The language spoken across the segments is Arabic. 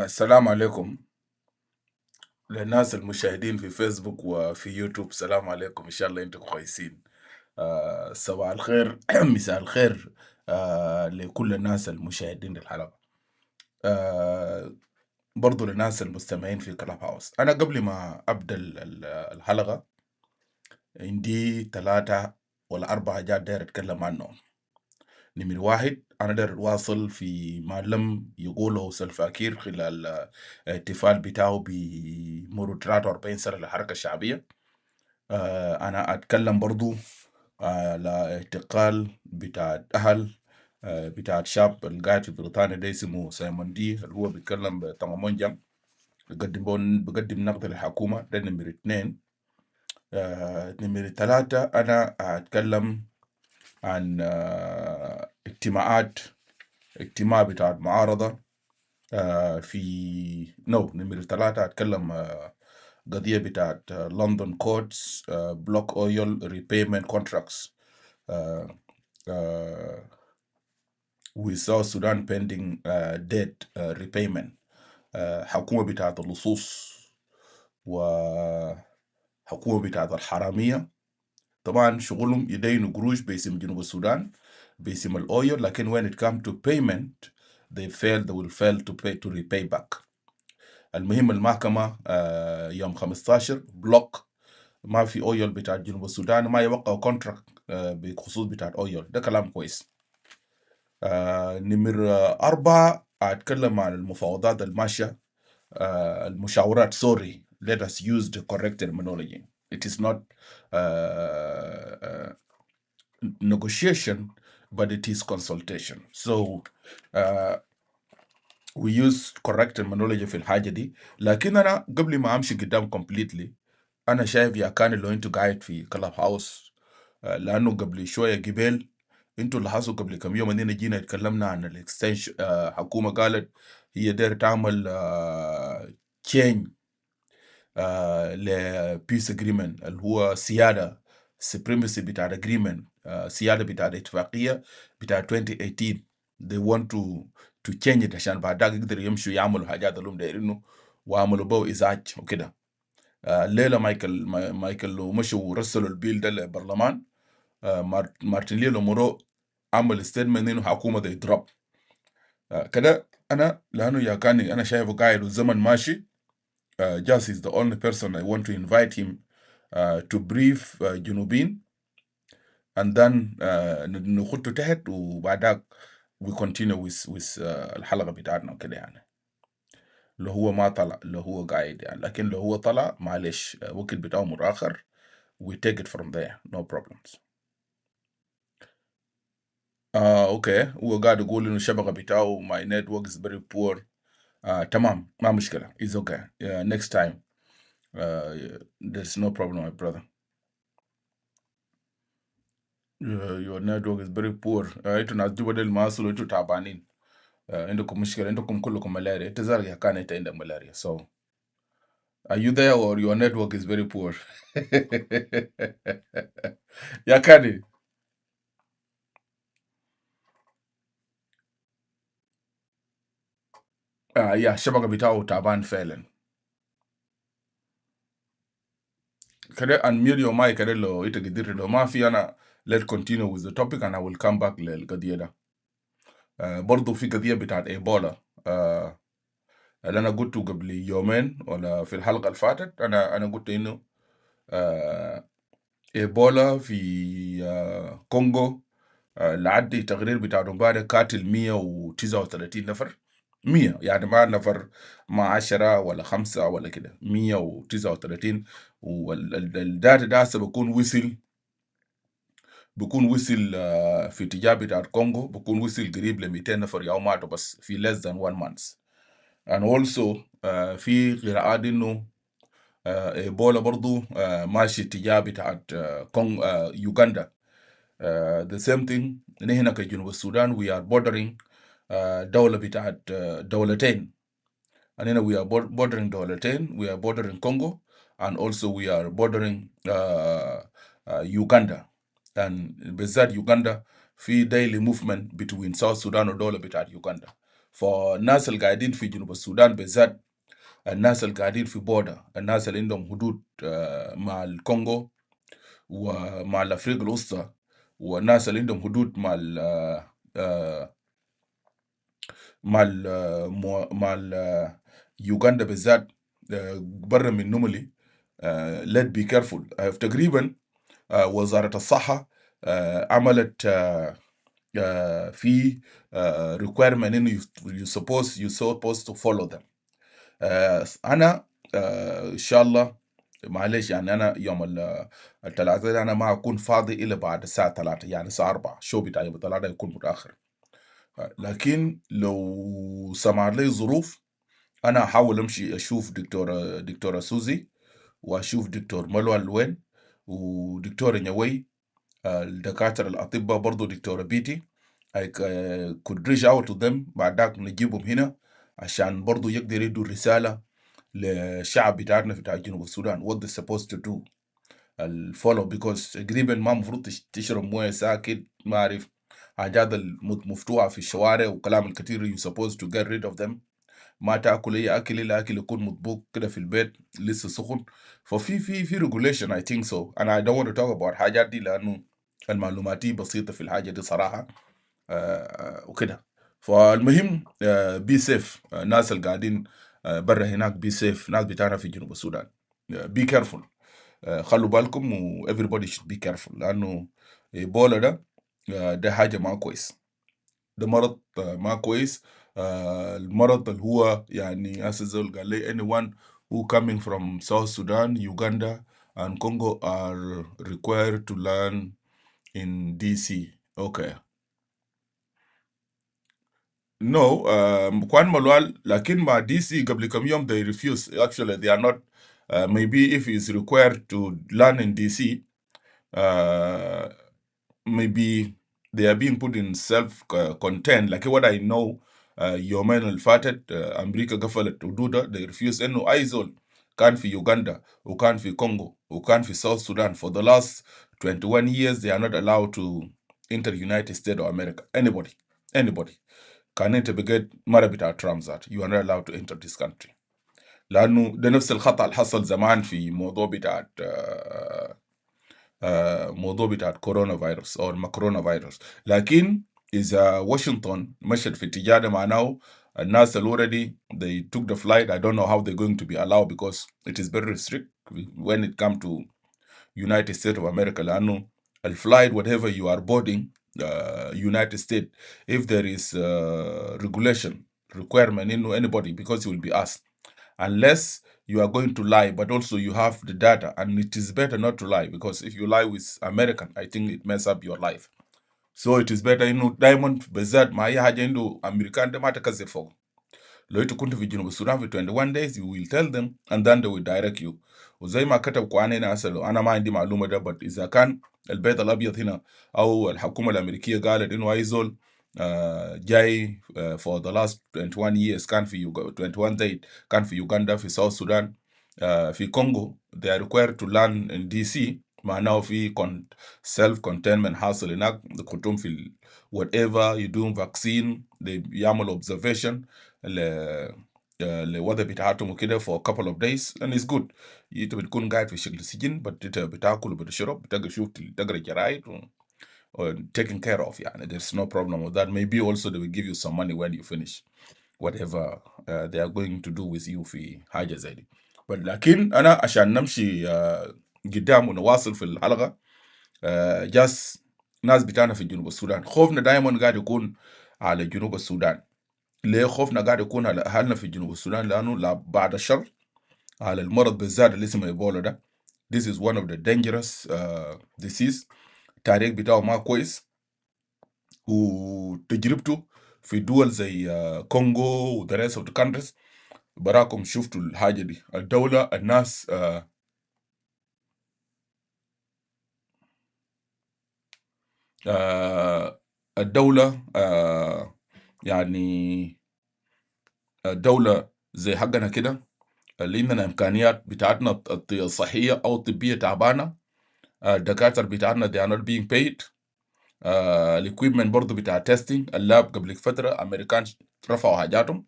السلام عليكم للناس المشاهدين في فيسبوك وفي يوتيوب. السلام عليكم، إن شاء الله أنتم كويسين. صباح الخير مساء الخير لكل الناس المشاهدين للحلقة. برضو للناس المستمعين في كلاب هاوس. أنا قبل ما أبدأ الحلقة عندي 3 ولا 4 حاجات داير أتكلم عنهم. نمر واحد، أنا داير أواصل في ما لم يقوله سلفا كير خلال الاحتفال بتاعه بمرور 43 سنة للحركة الشعبية. أنا أتكلم برضو على اعتقال بتاع أهل بتاع شاب القاعد في بريطانيا ده اسمه سايمون دي، اللي هو بيتكلم بتمامونجا، بقدم نقد للحكومة. ده نمر 2. نمر 3 أنا أتكلم عن اجتماع بتاع معارضة في نمر 3 أتكلم قضية بتاعت لندن كورتس بلوك اويل ريبيمنت كونتراكتس with South Sudan pending debt repayment. حكومة بتاعت اللصوص وحكومة بتاعت الحرامية. طبعا شغلهم يدينوا قروش باسم جنوب السودان باسم الاويل، لكن when it come to payment they will fail to repay back. المهم المحكمة يوم 15 بلوك ما في اويل بتاع جنوب السودان، ما يوقعوا كونتراكت بخصوص بتاع اويل. ده كلام كويس. نمر 4 أتكلم عن المفاوضات الماشية، المشاورات. sorry, let us use the correct terminology. It is not negotiation, but it is consultation. So we use correct terminology في الحاجة دي. لكن أنا قبل ما أمشي قدام completely، أنا شايف يا كان لو أنتوا قاعد في كلاب هاوس، لأنه قبل شوية قبل انتوا لاحظوا قبل كم يوم اننا جينا اتكلمنا عن الاكستنشن. حكومه قالت هي داير تعمل تشينج لبيس اجريمنت اللي هو سياده سبريمسي بتاع اجريمنت، سياده بتاع الاتفاقيه بتاع 2018. they want to change it عشان بعد ذاك يقدروا يمشوا يعملوا حاجات اللي هم دايرينه وعملوا بو ازعاج وكده. الليله مايكل لو مشوا ورسلوا البيل ده للبرلمان، مارتن ليلو مورو عمل ستيتمنت انه حكومه ده يضرب كده. انا لانه يا كاني انا شايفه قاعد والزمن ماشي. Just is the only person I want to invite him to brief جنوبين and then نخطه تحت وبعدك we continue with الحلقه بتاعتنا كده يعني. لو هو ما طلع، لو هو قاعد يعني، لكن لو هو طلع معلش وقت بتاعه متاخر. we take it from there no problems. اوكي، هو قاعد يقول انه الشبكه بتاعه my network is very poor. تمام، ما مشكله. it's okay. Next time there's no problem my brother. Your network is very poor. انتوا ناس جوبا ديل ما اصلوا انتوا تعبانين. عندكم مشكله، عندكم كلكم ملاريا. انت زارك يا كان انت عندك ملاريا. So are you there or your network is very poor? يا كاني يا الشبكه بتاعه تعبان فعلا. كده unmute your mic كده لو انت قدرت. لو ما في انا let's continue with the topic and I will come back للقضيه ده. برضو في قضيه بتاعت ايبولا اللي انا قلته قبل يومين ولا في الحلقه اللي فاتت. انا قلت انه ايبولا في كونغو لعدي تقرير بتاع امبارح قاتل 139 نفر. 100 يعني ما نفر، ما 10 ولا 5 ولا كده، 139. والداتا ده هسه بكون وصل في اتجاه بتاع كونغو، بكون وصل قريب ل 200 نفر يوم ماتوا بس في less than 1 month. and also في قراءات انه ايبولا برضو ماشي اتجاه بتاعت يوغندا. the same thing. نحن كجنوب السودان we are bordering دولة بتاعت دولتين. and we are bordering دولتين. we are bordering Congo and also we are bordering Uganda. and بالذات يوغندا في daily movement between South Sudan ودولة بتاعت يوغندا. فالناس اللي قاعدين في جنوب السودان بالذات، الناس اللي قاعدين في بودا، الناس اللي عندهم حدود مع الكونغو ومع الافريقيا الوسطى، والناس اللي عندهم حدود مع يوغندا بالذات برا من نوملي. let be careful. تقريبا وزارة الصحة عملت في requirement انه you supposed to follow them. انا ان شاء الله معلش يعني انا يوم الثلاثاء انا ما اكون فاضي الا بعد الساعه 3 يعني الساعه 4 شو بتاعي يوم الثلاثاء يكون متاخر. لكن لو سمع لي ظروف انا احاول امشي اشوف دكتوره سوزي واشوف دكتور ملوى الوين ودكتور نيوي، الدكاتره الاطباء برضو دكتوره بيتي. I could reach out to them بعد ذاك نجيبهم هنا عشان برضو يقدر يدوا رساله للشعب بتاعنا في جنوب السودان what they're supposed to do الفولو. because تقريبا ما مفروض تشرب مويه ساكت، ما اعرف حاجات المفتوحه في الشوارع وكلام الكثير you supposed to get rid of them. ما تاكل اي اكل الا اكل يكون مطبوخ كده في البيت لسه سخن. ففي regulation I think so, and I don't want to talk about حاجات دي لانه المعلوماتي بسيطه في الحاجه دي صراحه. وكده. فالمهم بي سيف، الناس اللي قاعدين برا هناك بي سيف، ناس بتاعنا في جنوب السودان بي كيرفول. خلوا بالكم و everybody should be careful لانه ايبولا ده ده حاجه ما كويس، ده مرض ما كويس. المرض اللي هو يعني اساسا قال لي anyone who coming from South Sudan, Uganda and Congo are required to learn in DC. Okay. No, Kwan Malwal, lakin ma DC قبل كم يوم they refuse. Actually, they are not. Maybe if he's required to learn in DC, uh, maybe they are being put in self-content. Like what I know, يومين اللي فاتت أمريكا قفلت حدودها. They refuse إنه أي زول كان في يوغندا وكان في كونغو وكان في South Sudan for the last 21 years they are not allowed to enter United States of America. Anybody. كان انت بقيت مرة بتاع ترامب ذات you are not allowed to enter this country. لأنه ده نفس الخطأ اللي حصل زمان في موضوع بتاع كورونا فيروس أو المكورونا فيروس. لكن إذا واشنطن مشت في اتجاه ده معناه الناس اللي already they took the flight. I don't know how they're going to be allowed because it is very strict when it comes to United States of America. لأنه الفلايت whatever you are boarding United States, if there is regulation requirement in anybody, because it will be asked unless you are going to lie, but also you have the data, and it is better not to lie because if you lie with American, I think it mess up your life. So it is better diamond بالذات ما هي حاجه عنده امريكان ده ما تكذب فوق. لو انت كنت في جنوب السودان في 21 days you will tell them and then they will direct you. وزي ما كتب قوانين اسأله انا ما عندي معلومه ده، but اذا كان البيت الابيض هنا او الحكومه الامريكيه قالت انه اي زول جاي for the last 21 years كان في 21 days كان في يوغندا في South Sudan في كونغو they are required to learn in DC، معناه في self containment حاصل هناك. كنتم في whatever you do vaccine they يعملوا observation الوضع بتاعتهم وكده for a couple of days and it's good. انت بتكون قاعد في شكل سجن but انت بتاكل وبتشرب تقرا جرايد or taken care of. يعني there's no problem with that. Maybe also they will give you some money when you finish whatever they are going to do with you في حاجة زي دي. but لكن أنا عشان نمشي قدام ونواصل في الحلقة جاس ناس بتاعنا في جنوب السودان خوفنا دايما قاعد يكون على جنوب السودان. ليه خوفنا قاعد يكون على أهلنا في جنوب السودان؟ لأنه بعد الشر على المرض بالذات اللي اسمه إيبولا ده. This is one of the dangerous disease. التاريخ بتاعه ما كويس، وتجربته في دول زي كونغو و the rest of the countries براكم شفتوا الحاجة دي. الدولة الناس الدولة يعني الدولة زي حقنا كده اللي عندنا إمكانيات بتاعتنا الصحية أو الطبية تعبانة. الدكاترة بتاعتنا they are not being paid. الاكويبمنت برضه بتاع تيستينج اللاب قبل فترة أمريكان رفعوا حاجاتهم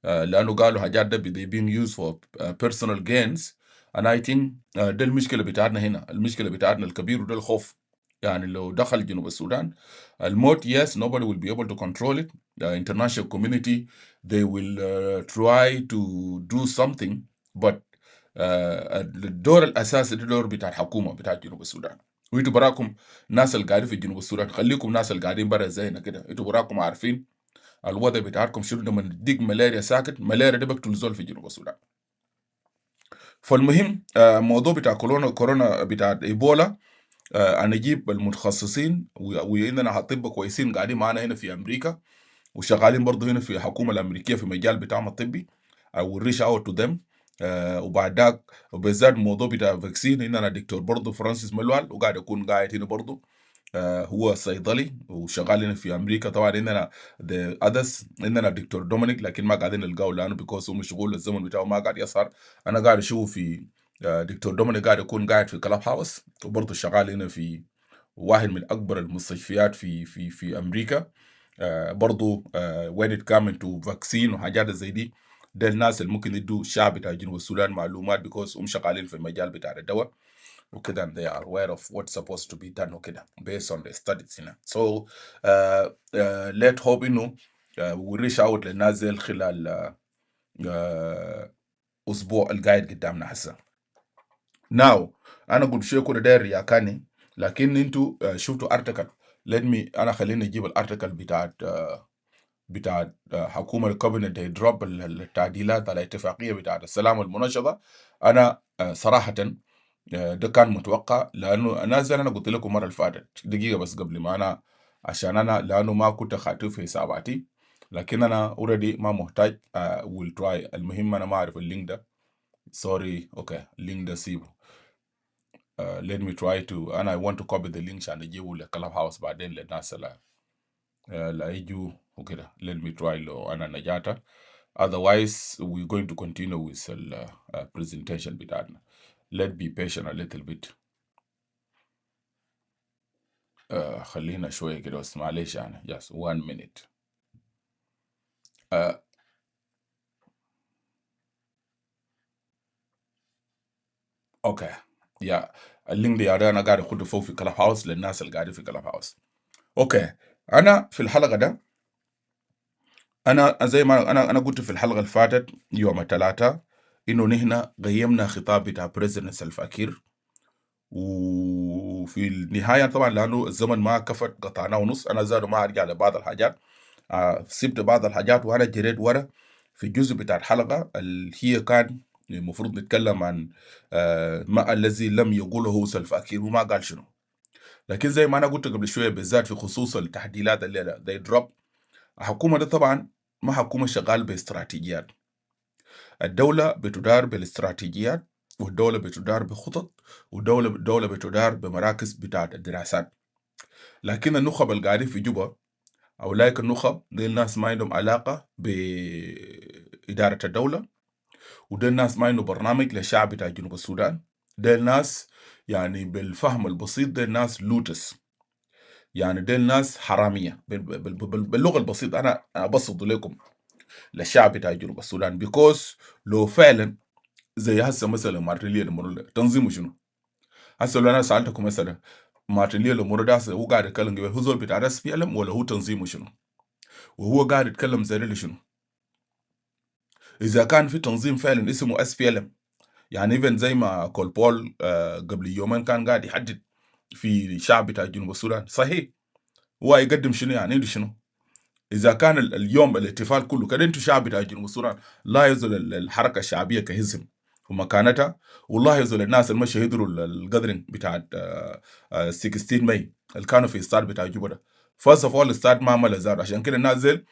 لأنه قالوا حاجات ده they being used for personal gains. and I think ده المشكلة بتاعتنا هنا. المشكلة بتاعتنا الكبير وده الخوف. يعني لو دخل جنوب السودان الموت yes nobody will be able to control it. The international community they will try to do something, but الدور الأساسي ده دور بتاع الحكومة بتاع جنوب السودان. وانتوا براكم ناس اللي قاعدين في جنوب السودان، خليكم ناس اللي قاعدين برا زينا كده، انتوا براكم عارفين الوضع بتاعكم شنو. لما تديك ملاريا ساكت، ملاريا ده بقتل زول في جنوب السودان. فالمهم موضوع بتاع كورونا بتاع ايبولا نجيب المتخصصين وعندنا اطباء كويسين قاعدين معانا هنا في امريكا وشغالين برضه هنا في الحكومه الامريكيه في مجال بتاعهم الطبي. I will reach out to them. وبعد ذاك وبالذات الموضوع بتاع فاكسين عندنا دكتور برضه فرانسيس ملوال وقاعد يكون قاعد هنا برضه. هو صيدلي وشغال هنا في امريكا. طبعا عندنا the others عندنا دكتور دومينيك لكن ما قاعدين نلقاه لانه بيكوز هو مشغول الزمن بتاعه ما قاعد يسهر. انا قاعد اشوف في دكتور دومينيك قاعد يكون قاعد في كلاب هاوس وبرضه شغال هنا في واحد من اكبر المستشفيات في امريكا. برضه when it comes to vaccine وحاجات زي دي ده الناس اللي ممكن يدوا الشعب بتاع جنوب السودان معلومات because شغالين في المجال بتاع الدواء وكده and they are aware of what's supposed to be done وكده based on the studies هنا. So let's hope انه we reach out للناس دي خلال اسبوع القاعد قدامنا هسه. Now انا قلت شيء كده داير يا كاني، لكن انتوا شفتوا ارتكل. let me انا خليني اجيب الارتكل بتاعت حكومه الكابينت يدروب التعديلات على الاتفاقيه بتاعت السلام المنشطه. انا صراحه ده كان متوقع، لانه انا زي انا قلت لكم المره اللي فاتت دقيقه بس قبل ما انا، عشان انا لانه ما كنت خاطر في حساباتي، لكن انا اوريدي ما محتاج ويل تراي. المهم انا ما اعرف اللينك ده، سوري. اوكي اللينك ده سيبه. let me try to انا I want to copy the link عشان اجيبه لكلاب هاوس بعدين للناس لا يجوا وكده. let me try لو انا نجاته. otherwise we're going to continue with the presentation بتاعنا. let's be patient a little bit. خلينا شوية كده بس معلش يعني just 1 minute. اوكي يا اللينك دي انا قاعد اخده فوق في كلاب هاوس للناس اللي قاعدين في كلاب هاوس. اوكي انا في الحلقة ده انا زي ما انا قلت في الحلقة اللي فاتت يوم الثلاثاء انه نحن قيمنا خطاب بتاع بريزيدنت سلفا كير، وفي النهاية طبعا لانه الزمن ما كفت قطعناه ونص. انا زاد ما ارجع لبعض الحاجات، سبت بعض الحاجات وانا جريت ورا في الجزء بتاع الحلقة اللي هي كان المفروض نتكلم عن ما الذي لم يقوله سلفا كير وما قال شنو. لكن زي ما انا قلت قبل شوية بالذات في خصوص التحديثات اللي they drop، الحكومة ده طبعا ما حكومة شغال باستراتيجيات. الدولة بتدار بالاستراتيجيات، والدولة بتدار بخطط، والدولة بتدار بمراكز بتاعت الدراسات. لكن النخب اللي قاعدين في جوبا أولئك النخب دي الناس ما عندهم علاقة بإدارة الدولة، ودي الناس ما عندهم برنامج للشعب بتاع جنوب السودان. دي الناس يعني بالفهم البسيط دي الناس لوتس، يعني دي الناس حرامية باللغة البسيطة. أنا أبسط لكم للشعب بتاع جنوب السودان because لو فعلا زي هسه مثلا مارتن ليه المرو تنظيمه شنو؟ هسه لو انا سالتكم مثلا مارتن ليه المرو ده هو قاعد يتكلم قبل هو زول بتاع SPLM ولا هو تنظيمه شنو؟ وهو قاعد يتكلم زي اللي شنو؟ اذا كان في تنظيم فعلا اسمه SPLM، يعني ايفن زي ما كول بول قبل يومين كان قاعد يحدد في الشعب بتاع جنوب السودان، صحيح هو يقدم شنو؟ يعني عنده شنو؟ اذا كان اليوم الاحتفال كله كده انتوا شعب بتاع جنوب السودان لا يزول الحركه الشعبيه كهزم ومكانتها، والله يزول الناس اللي مشوا يهدروا القدرين بتاع 16 ماي اللي كانوا في استاد بتاع جوبا ده. فاست اوف اول الاستاد ما عمل زار، عشان كده الناس زي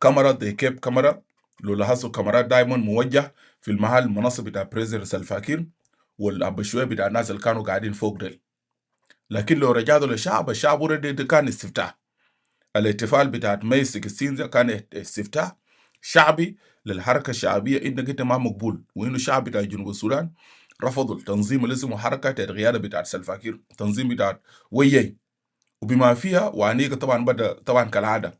كاميرا دي كيب كاميرا. لو لاحظوا كاميرات دايما موجه في المحل المنصب بتاع بريزيدنت سلفا كير والابشويه بتاع الناس اللي كانوا قاعدين فوق ديل. لكن لو رجعوا للشعب، الشعب اوريدي كان استفتاء. الاحتفال بتاعت ماي 16 ده كان استفتاء شعبي للحركه الشعبيه انك انت ما مقبول، وانه الشعب بتاع جنوب السودان رفضوا التنظيم اللي اسمه حركه القياده بتاعت سلفا كير، تنظيم بتاعت ويي، وبما فيها وانيقه طبعا بدا طبعا كالعاده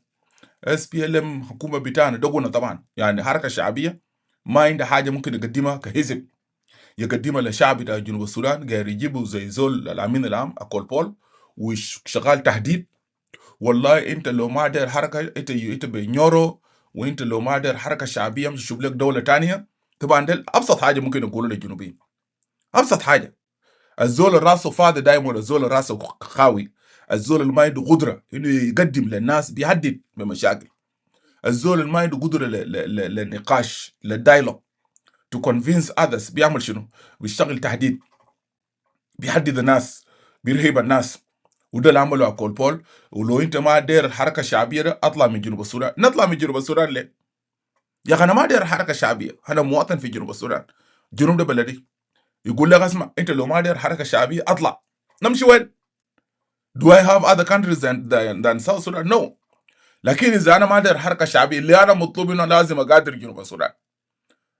SPLM حكومه بتاعنا دقونا طبعا، يعني حركه شعبيه ما عندها حاجه ممكن يقدمها كحزب يقدمها للشعب بتاع جنوب السودان، غير يجيبوا زي زول الامين العام اكول بول وشغال تهديد. والله انت لو ما داير حركه انت بنيورو، وانت لو ما داير حركه شعبيه مش تشوف لك دوله تانية. طبعا ده ابسط حاجه ممكن نقوله للجنوبيين، ابسط حاجه. الزول اللي راسه فاضي دايما، الزول اللي راسه خاوي، الزول اللي ما عنده قدره انه يقدم للناس بيهدد بمشاكل، الزول اللي ما عنده قدره للنقاش للدايلوج تو كونفينس اذرز بيعمل شنو؟ بيشتغل تهديد، بيهدد الناس، بيرهب الناس. وده اللي عمله اكول بول. ولو انت ما داير الحركه الشعبيه ده اطلع من جنوب السودان. نطلع من جنوب السودان ليه؟ يا اخي انا ما داير حركه شعبيه، انا مواطن في جنوب السودان، جنوب ده بلدي. يقول لك اسمع انت لو ما داير حركه شعبيه اطلع. نمشي وين؟ Do I have other countries than South Sudan? No. لكن اذا انا ما داير حركه شعبيه اللي انا مطلوب انه لازم اقادر جنوب السودان.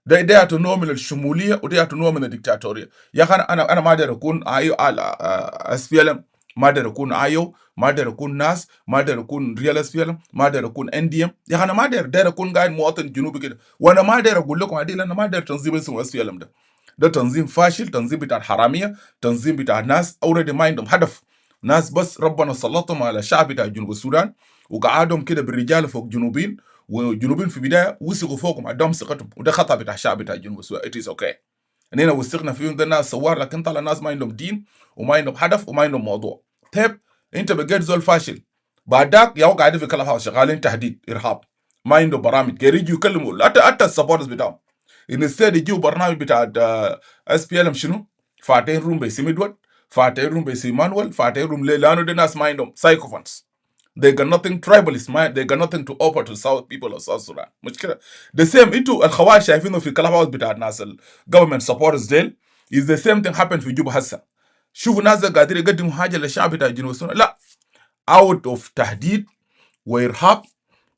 ده نوع من الشموليه، وده نوع من الدكتاتوريه. يا اخي انا ما داير اكون اس بي ال ام ما اقدر اكون ايو، ما اقدر اكون ناس، ما اقدر اكون ريال اس بي ال، ما اقدر اكون ان دي ام. يا اخي انا ما اقدر اكون قاعد مواطن جنوبي كده، وانا ما اقدر اقول لكم عديل انا ما اقدر تنظيم اسمه اس بي ال ده تنظيم فاشل، تنظيم بتاع حراميه، تنظيم بتاع ناس اوريدي ما عندهم هدف، ناس بس ربنا سلطهم على الشعب بتاع جنوب السودان وقعدهم كده بالرجال فوق جنوبين، وجنوبين في البدايه وثقوا فوقهم عندهم ثقتهم، وده خطا بتاع الشعب بتاع جنوب السودان. اتس اوكي اننا وثقنا فيهم، ده الناس سوار، لكن طلع الناس ما عندهم دين وما عندهم هدف وما عندهم موضوع. طيب انت بقيت زول فاشل، بعد ذاك يا قاعدين في كلام هاوس شغالين تهديد ارهاب، ما عندهم برامج، غير يجوا يكلموا حتى السبورترز بتاعهم ان السيد يجوا برنامج بتاع اس بي ال ام شنو، فاتحين روم بيسي مدود، فاتحين روم بيسي مانوال، فاتحين روم ليه؟ لانه دي ناس ما عندهم سايكوفانس. They got nothing tribalist, they got nothing to offer to South people of South Sudan. مش كده؟ The same انتوا الخوارج شايفينه في الكلام هاوس بتاع الناس government supporters ديل is the same thing happen في جوبا هسه. شوفوا ناس قاعدين يقدموا حاجه للشعب بتاع جنوب السودان، لا out of تهديد وارهاب،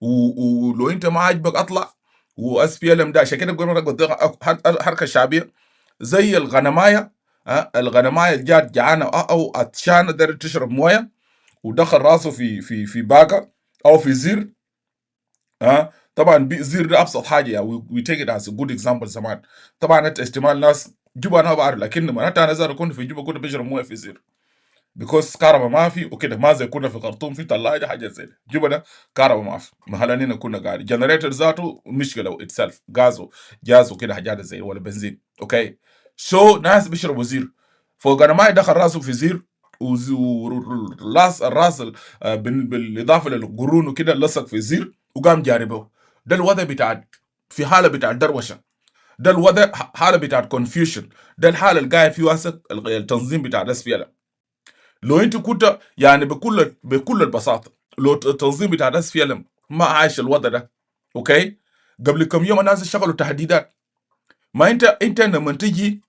ولو انت ما عاجبك اطلع، واس بي ال ام ده عشان كده بقول حركه شعبيه زي الغنمايه. الغنمايه جات جعانه او عطشانه دايره تشرب مويه، ودخل راسه في باقه او في زر. طبعا زر ده ابسط حاجه يعني وي تيك ات از جود اكزامبل. زمان طبعا انت احتمال ناس جوبا انا بعرف، لكن ما انت انا زار كنت في جوبا كنت بشرب مويه في زر، بيكوز كهرباء ما في وكده، ما زي كنا في خرطوم في ثلاجه حاجه زي ده. جوبا ده كهرباء ما في، محلنا كنا قاعد جنريتور ذاته مشكله اتسلف غاز جاز وكده حاجات زي ولا بنزين. اوكي سو ناس بيشربوا زير، فوق انا ما يدخل راسه في زير الراس بالاضافه للقرون وكده لصق في زير وقام جاربه. ده الوضع بتاع في حاله بتاع دروشه، ده الوضع حاله بتاع كونفيوشن، ده الحاله اللي قاعد فيه واسط التنظيم بتاع الناس فيها. لو انت كنت يعني بكل البساطه لو التنظيم بتاع الناس فيها ما عايش الوضع ده، اوكي قبل كم يوم الناس اشتغلوا تهديدات. ما انت لما تجي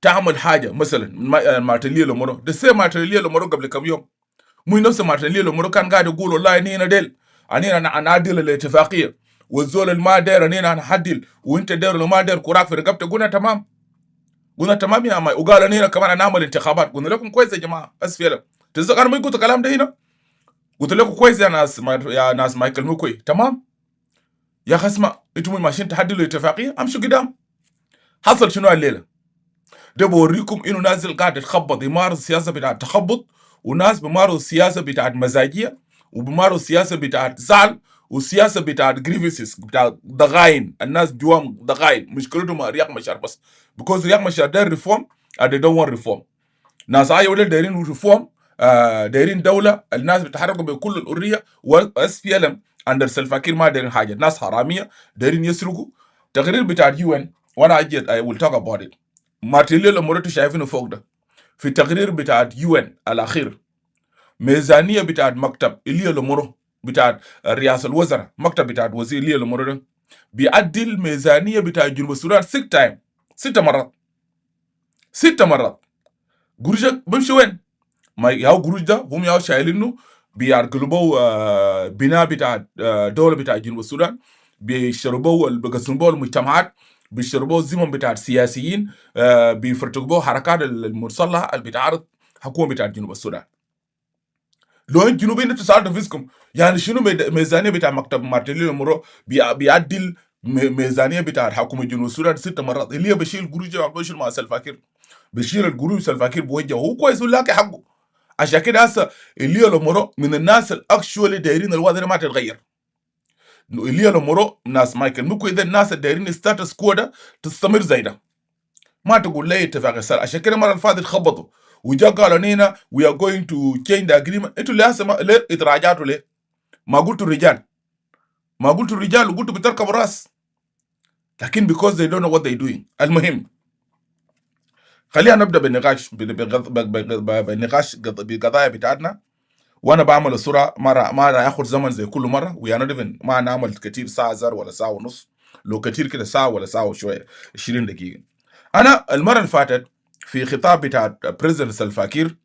تعمل حاجه مثلا مارتينيلي لومورو، ده سيم مارتينيلي لومورو قبل كم يوم مو نفس مارتينيلي لومورو كان قاعد يقول والله اني ديل اني انا نعدل الاتفاقيه، والزول اللي ما داير اني انا حدل، وانت داير لو ما داير كراك في رقبته. قلنا تمام، قلنا تمام يا ماي، وقال اني كمان انا اعمل انتخابات. قلنا لكم كويس يا جماعه بس فعلا تذكر انا ما قلت الكلام ده هنا، قلت لكم كويس يا ناس يا ناس مايكل موكوي تمام يا اخي اسمع، انتم ماشيين تحددوا الاتفاقيه امشوا قدام. حصل شنو الليله؟ ده بوريكم انه نازل قاعد يتخبط يمارس سياسه بتاعت تخبط، وناس بيمارسوا سياسه بتاعت مزاجيه، وبيمارسوا سياسه بتاعت زعل، وسياسه بتاعت جريفيسز بتاعت ضغاين. الناس جواهم ضغاين، مشكلتهم رياض مشار بس، بيكوز رياض مشار داير ريفورم and they don't want reform. ناس ايوه دايرين ريفورم، دايرين دوله الناس بيتحركوا بكل الحريه، واس بي ال ام اندر سلفاكير ما دايرين حاجه، ناس حراميه دايرين يسرقوا. تقرير بتاع اليو ان وانا اجيت اي ويل توك اباوت ات، مارتينيلي لما شايفينه فوق ده في التقرير بتاع يو ان الاخير، ميزانيه بتاعت مكتب اللي لمرو بتاعت رئاسه الوزراء، مكتب بتاعت وزير اللي لمرو ده بيعدل ميزانيه بتاع جنوب السودان 6 تايم، 6 مرات، 6 مرات. قروشك بمشي وين؟ ما ياو قروش ده هم ياو شايلينه بيرقلبوا بناء بتاع دوله بتاع جنوب السودان، بيشربوا بيقسموا المجتمعات، بيشربوا الزمن بتاع السياسيين، بيفرتقوا حركات المسلحه اللي بتعارض حكومه بتاع جنوب السودان. لو انت جنوبيين انتوا سالتوا فيكم يعني شنو ميزانيه بتاع مكتب مارتينيلي مرو بيعدل ميزانيه بتاع حكومه جنوب السودان 6 مرات، اللي هي بشيل قروش بشيل مع سلفاكير، بشيل القروش سلفاكير بوجهه، هو كويس ولا حقه. عشان كده هسه اللي لمرو من الناس الاكشولي دايرين الوضع ما تتغير. اللي لمرو ناس مايكل ممكن اذا الناس الدايرين ستاتس كو ده تستمر زي ده، ما تقول لي اتفاق السلام. عشان كده المره اللي فاتت خبطوا وجا قالوا نينا we are going to change the agreement. انتوا اللي هسه ليه اتراجعتوا ليه؟ ما قلتوا الرجال، ما قلتوا الرجال وقلتوا بتركبوا راس، لكن because they don't know what they're doing. المهم خلينا نبدا بالنقاش بالنقاش بقضايا بتاعتنا، وانا بعمل السرعه ما راح ياخد زمن زي كل مره، ويا نوت ما نعمل كتير ساعه زر ولا ساعه ونص، لو كتير كده ساعه ولا ساعه وشويه 20 دقيقه. انا المره اللي فاتت في خطاب بتاع بريزيدنت سالفا كير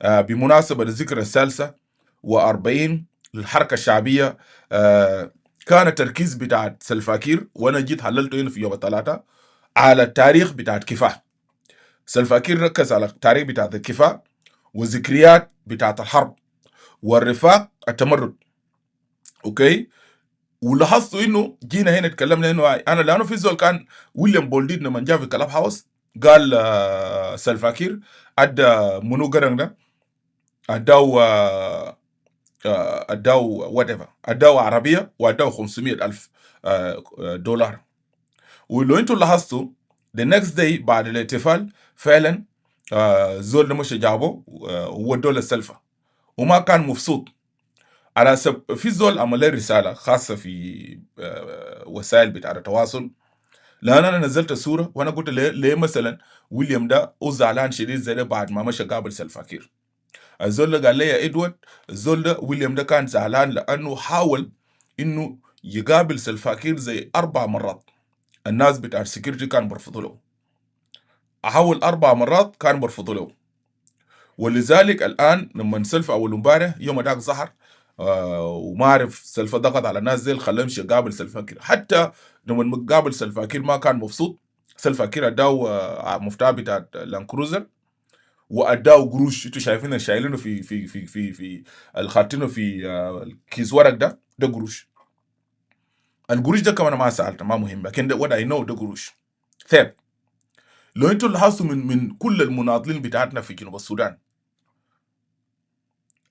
بمناسبه الذكرى الثالثه و40 للحركه الشعبيه، كان التركيز بتاع سالفا كير وانا جيت حللته هنا في يوم الثلاثاء على التاريخ بتاع كفاح. سالفا كير ركز على التاريخ بتاع الكفاح، وذكريات بتاعت الحرب والرفاق التمرد. اوكي. ولاحظتوا انه جينا هنا اتكلمنا انه انا لانه في زول كان ويليام بولديد لما جاء في كلاب هاوس قال سلفاكير ادى منو قرن ده اداو وات ايفر اداو عربيه واداو 500,000 دولار. ولو انتوا لاحظتوا the next day بعد الاحتفال فعلا زول ده مش جابه وودوه للسلفه وما كان مبسوط. على في زول عمل لي رساله خاصه في وسائل بتاع التواصل، لان انا نزلت صوره وانا قلت ليه مثلا ويليام ده زعلان شديد زي ده بعد ما مشى قابل سلفاكير. الزول ده قال لي يا ادوارد الزول ده ويليام ده كان زعلان لانه حاول انه يقابل سلفاكير زي 4 مرات. الناس بتاع السكيورتي كان برفضوا له، حاول 4 مرات كان برفضوا له. ولذلك الان لما سلفا اول امبارح يوم داك ظهر وما عرف سلفا ضغط على الناس زي خلاه يمشي يقابل سلفاكير. حتى لما قابل سلفاكير ما كان مبسوط. سلفاكير اداو مفتاح بتاع لانكروزر واداو قروش. انتوا شايفين شايلينه في الخاتينه في كيس ورق ده قروش. القروش ده كمان ما سالته ما مهم، لكن ده وات اي نو ده قروش. طيب لو انتوا لاحظتوا من كل المناضلين بتاعتنا في جنوب السودان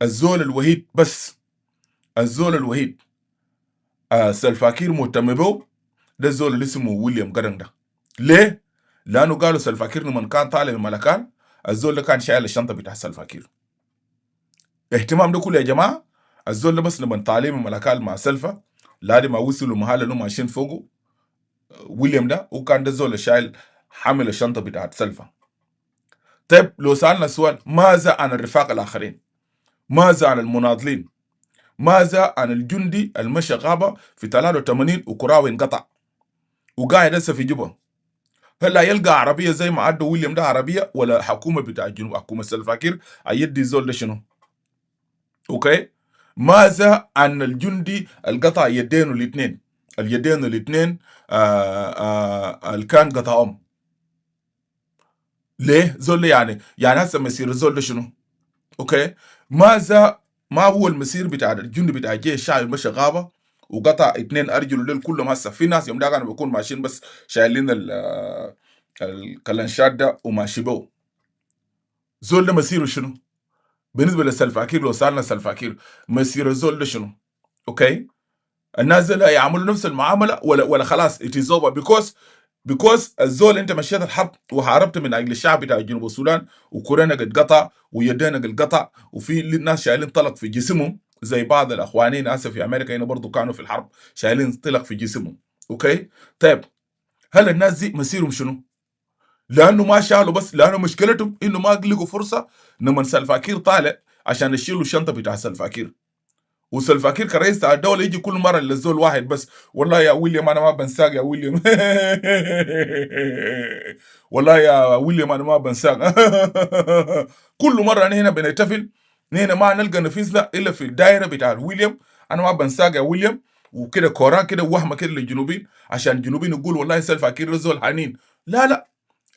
الزول الوحيد بس الزول الوحيد سلفاكير مهتم به ده الزول اللي اسمه ويليام جرن ده. ليه؟ لانه قالوا سلفاكير لما كان طالع من ملكال الزول ده كان شايل الشنطه بتاع سلفاكير. اهتمام ده كله يا جماعه الزول ده بس لما طالع من ملكال مع سلفا لادي ما وصلوا محل انهم ماشيين فوقه ويليام ده وكان ده الزول اللي شايل حامل الشنطه بتاعت سلفا. طيب لو سالنا سؤال ماذا عن الرفاق الاخرين؟ ماذا عن المناضلين؟ ماذا عن الجندي المشى غابه في 83 وكراوي انقطع وقاعد هسه في جوبا؟ هلا يلقى عربيه زي ما عدوا ويليام ده عربيه ولا حكومه بتاع الجنوب حكومه سلفاكير ايدي الزول ده شنو؟ اوكي. ماذا عن الجندي القطع يدينه الاثنين اليدين الاثنين اللي كان قطعهم؟ ليه؟ زول يعني هسه مسير الزول ده شنو؟ اوكي. ماذا ما هو المسير بتاع الجندي بتاع الجيش الشعبي مشى غابه وقطع 2 ارجل دول كلهم. هسه في ناس يوم ده كانوا بيكون ماشيين بس شايلين الكلنشات ده وماشي بو. زول ده مسيره شنو؟ بالنسبه لسلفاكير لو سالنا سلفاكير مسير الزول ده شنو؟ اوكي. الناس دول يعملوا نفس المعامله ولا خلاص it is over because الزول انت مشيت الحرب وحاربت من اجل الشعب بتاع جنوب السودان وكورنا قد قطع ويدينا قد قطع وفي ناس شايلين طلق في جسمهم زي بعض الاخوانين اسف في امريكا هنا برضو كانوا في الحرب شايلين طلق في جسمهم. اوكي. طيب هل الناس دي مسيرهم شنو؟ لانه ما شالوا بس لانه مشكلتهم انه ما لقوا فرصه لما سلفاكير طالع عشان يشيلوا الشنطه بتاع سلفاكير. وسلفاكير كرئيس بتاع الدوله يجي كل مره للزول واحد بس والله يا ويليام انا ما بنساك يا ويليام والله يا ويليام انا ما بنساك كل مره انا هنا بنحتفل هنا ما نلقى نفيسنا الا في الدائره بتاع ويليام انا ما بنساك يا ويليام. وكده كوران كده وهمه كده للجنوبين عشان الجنوبين يقول والله سلفاكير زول حنين. لا لا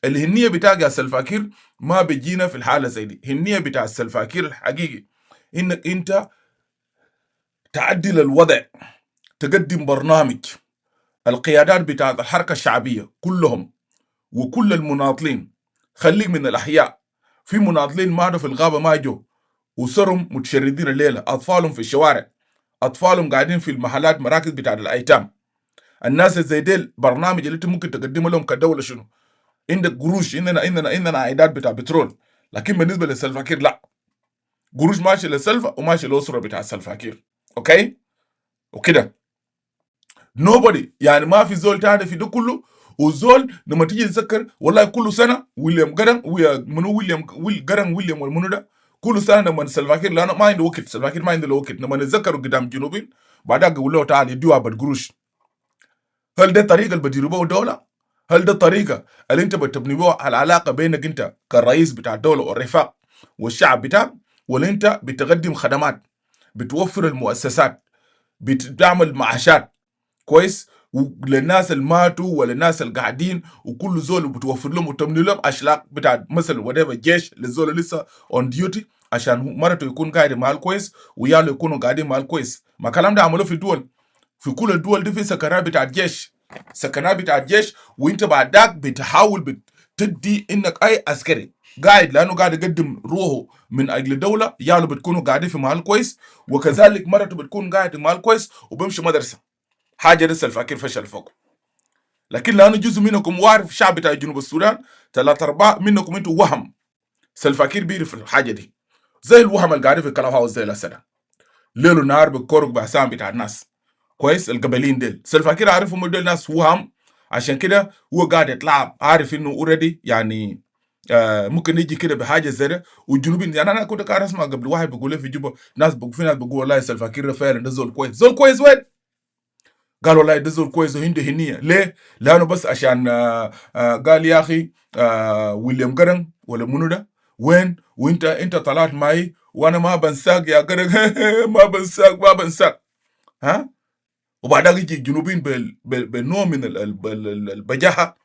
الهنيه بتاع سلفاكير ما بيجينا في الحاله زي دي. الهنيه بتاع السلفاكير الحقيقي انك انت تعدل الوضع تقدم برنامج. القيادات بتاعت الحركه الشعبيه كلهم وكل المناضلين خليك من الاحياء. في مناضلين ماتوا في الغابه ما جو وصرهم متشردين الليله اطفالهم في الشوارع اطفالهم قاعدين في المحلات مراكز بتاعت الايتام. الناس زي ديل برنامج اللي انت ممكن تقدمه لهم كدوله شنو؟ عندك قروش عندنا عائدات بتاع بترول لكن بالنسبه للسلفاكير لا قروش ماشي للسلفا وماشي للاسره بتاع السلفاكير. اوكي. وكده nobody يعني ما في زول تاني في ده كله. وزول لما تيجي تذكر والله كل سنه ويليام جرن منو جرن ويليام والمنو ده كل سنه لما سلفاكير لانه ما عنده وقت سلفاكير ما عنده له وقت لما نتذكروا قدام الجنوبين بعدها يقول له تعال يديوها بالقروش. هل ده طريقه اللي بديروا بها الدوله؟ هل ده الطريقه اللي انت بتبني بها العلاقه بينك انت كالرئيس بتاع الدوله والرفاق والشعب بتاعك؟ ولا انت بتقدم خدمات بتوفر المؤسسات بتعمل معاشات كويس وللناس اللي ماتوا وللناس اللي قاعدين، وكل زول بتوفر لهم وتمني لهم اشلاك بتاع مثلا وديفر الجيش للزول اللي لسه اون ديوتي، عشان مرته يكون قاعد مع كويس وياله يكونوا قاعدين مع كويس. ما كلام ده عملوه في الدول، في كل الدول دي في سكنات بتاع الجيش، سكنات بتاع الجيش. وانت بعد ذاك بتحاول بتدي انك اي عسكري قاعد لانه قاعد يقدم روحه من اجل الدوله، ياله بتكونوا قاعدين في محل كويس، وكذلك مرته بتكون قاعد في محل كويس وبيمشي مدرسه. حاجه لسه الفقير فشل فوق. لكن لانه جزء منكم وعارف الشعب بتاع جنوب السودان، 3/4 منكم انتوا وهم سلفاكير بيعرف الحاجه دي، زي الوهم اللي قاعدين في الكلام هاوس زي الاسد، ليل ونهار بالكورك بحسام بتاع الناس كويس. القبلين ديل سلفاكير عارفهم ديل ناس وهم، عشان كده هو قاعد يتلعب، عارف انه اوريدي يعني ممكن يجي كده بحاجه زي ده. والجنوبيين يعني انا كنت قاعد اسمع قبل واحد بيقول لي في جوبا، ناس في ناس بيقول والله سلفاكير فعلا ده زول كويس. زول كويس وين؟ قال والله ده زول كويس وعنده هنيه. ليه؟ لانه بس عشان قال يا اخي ويليام جرن ولا منو ده وين، وانت طلعت معي وانا ما بنساك يا جرن ما بنساك ما بنساك. ها؟ وبعدها يجي الجنوبيين بالنوع من البجاحه،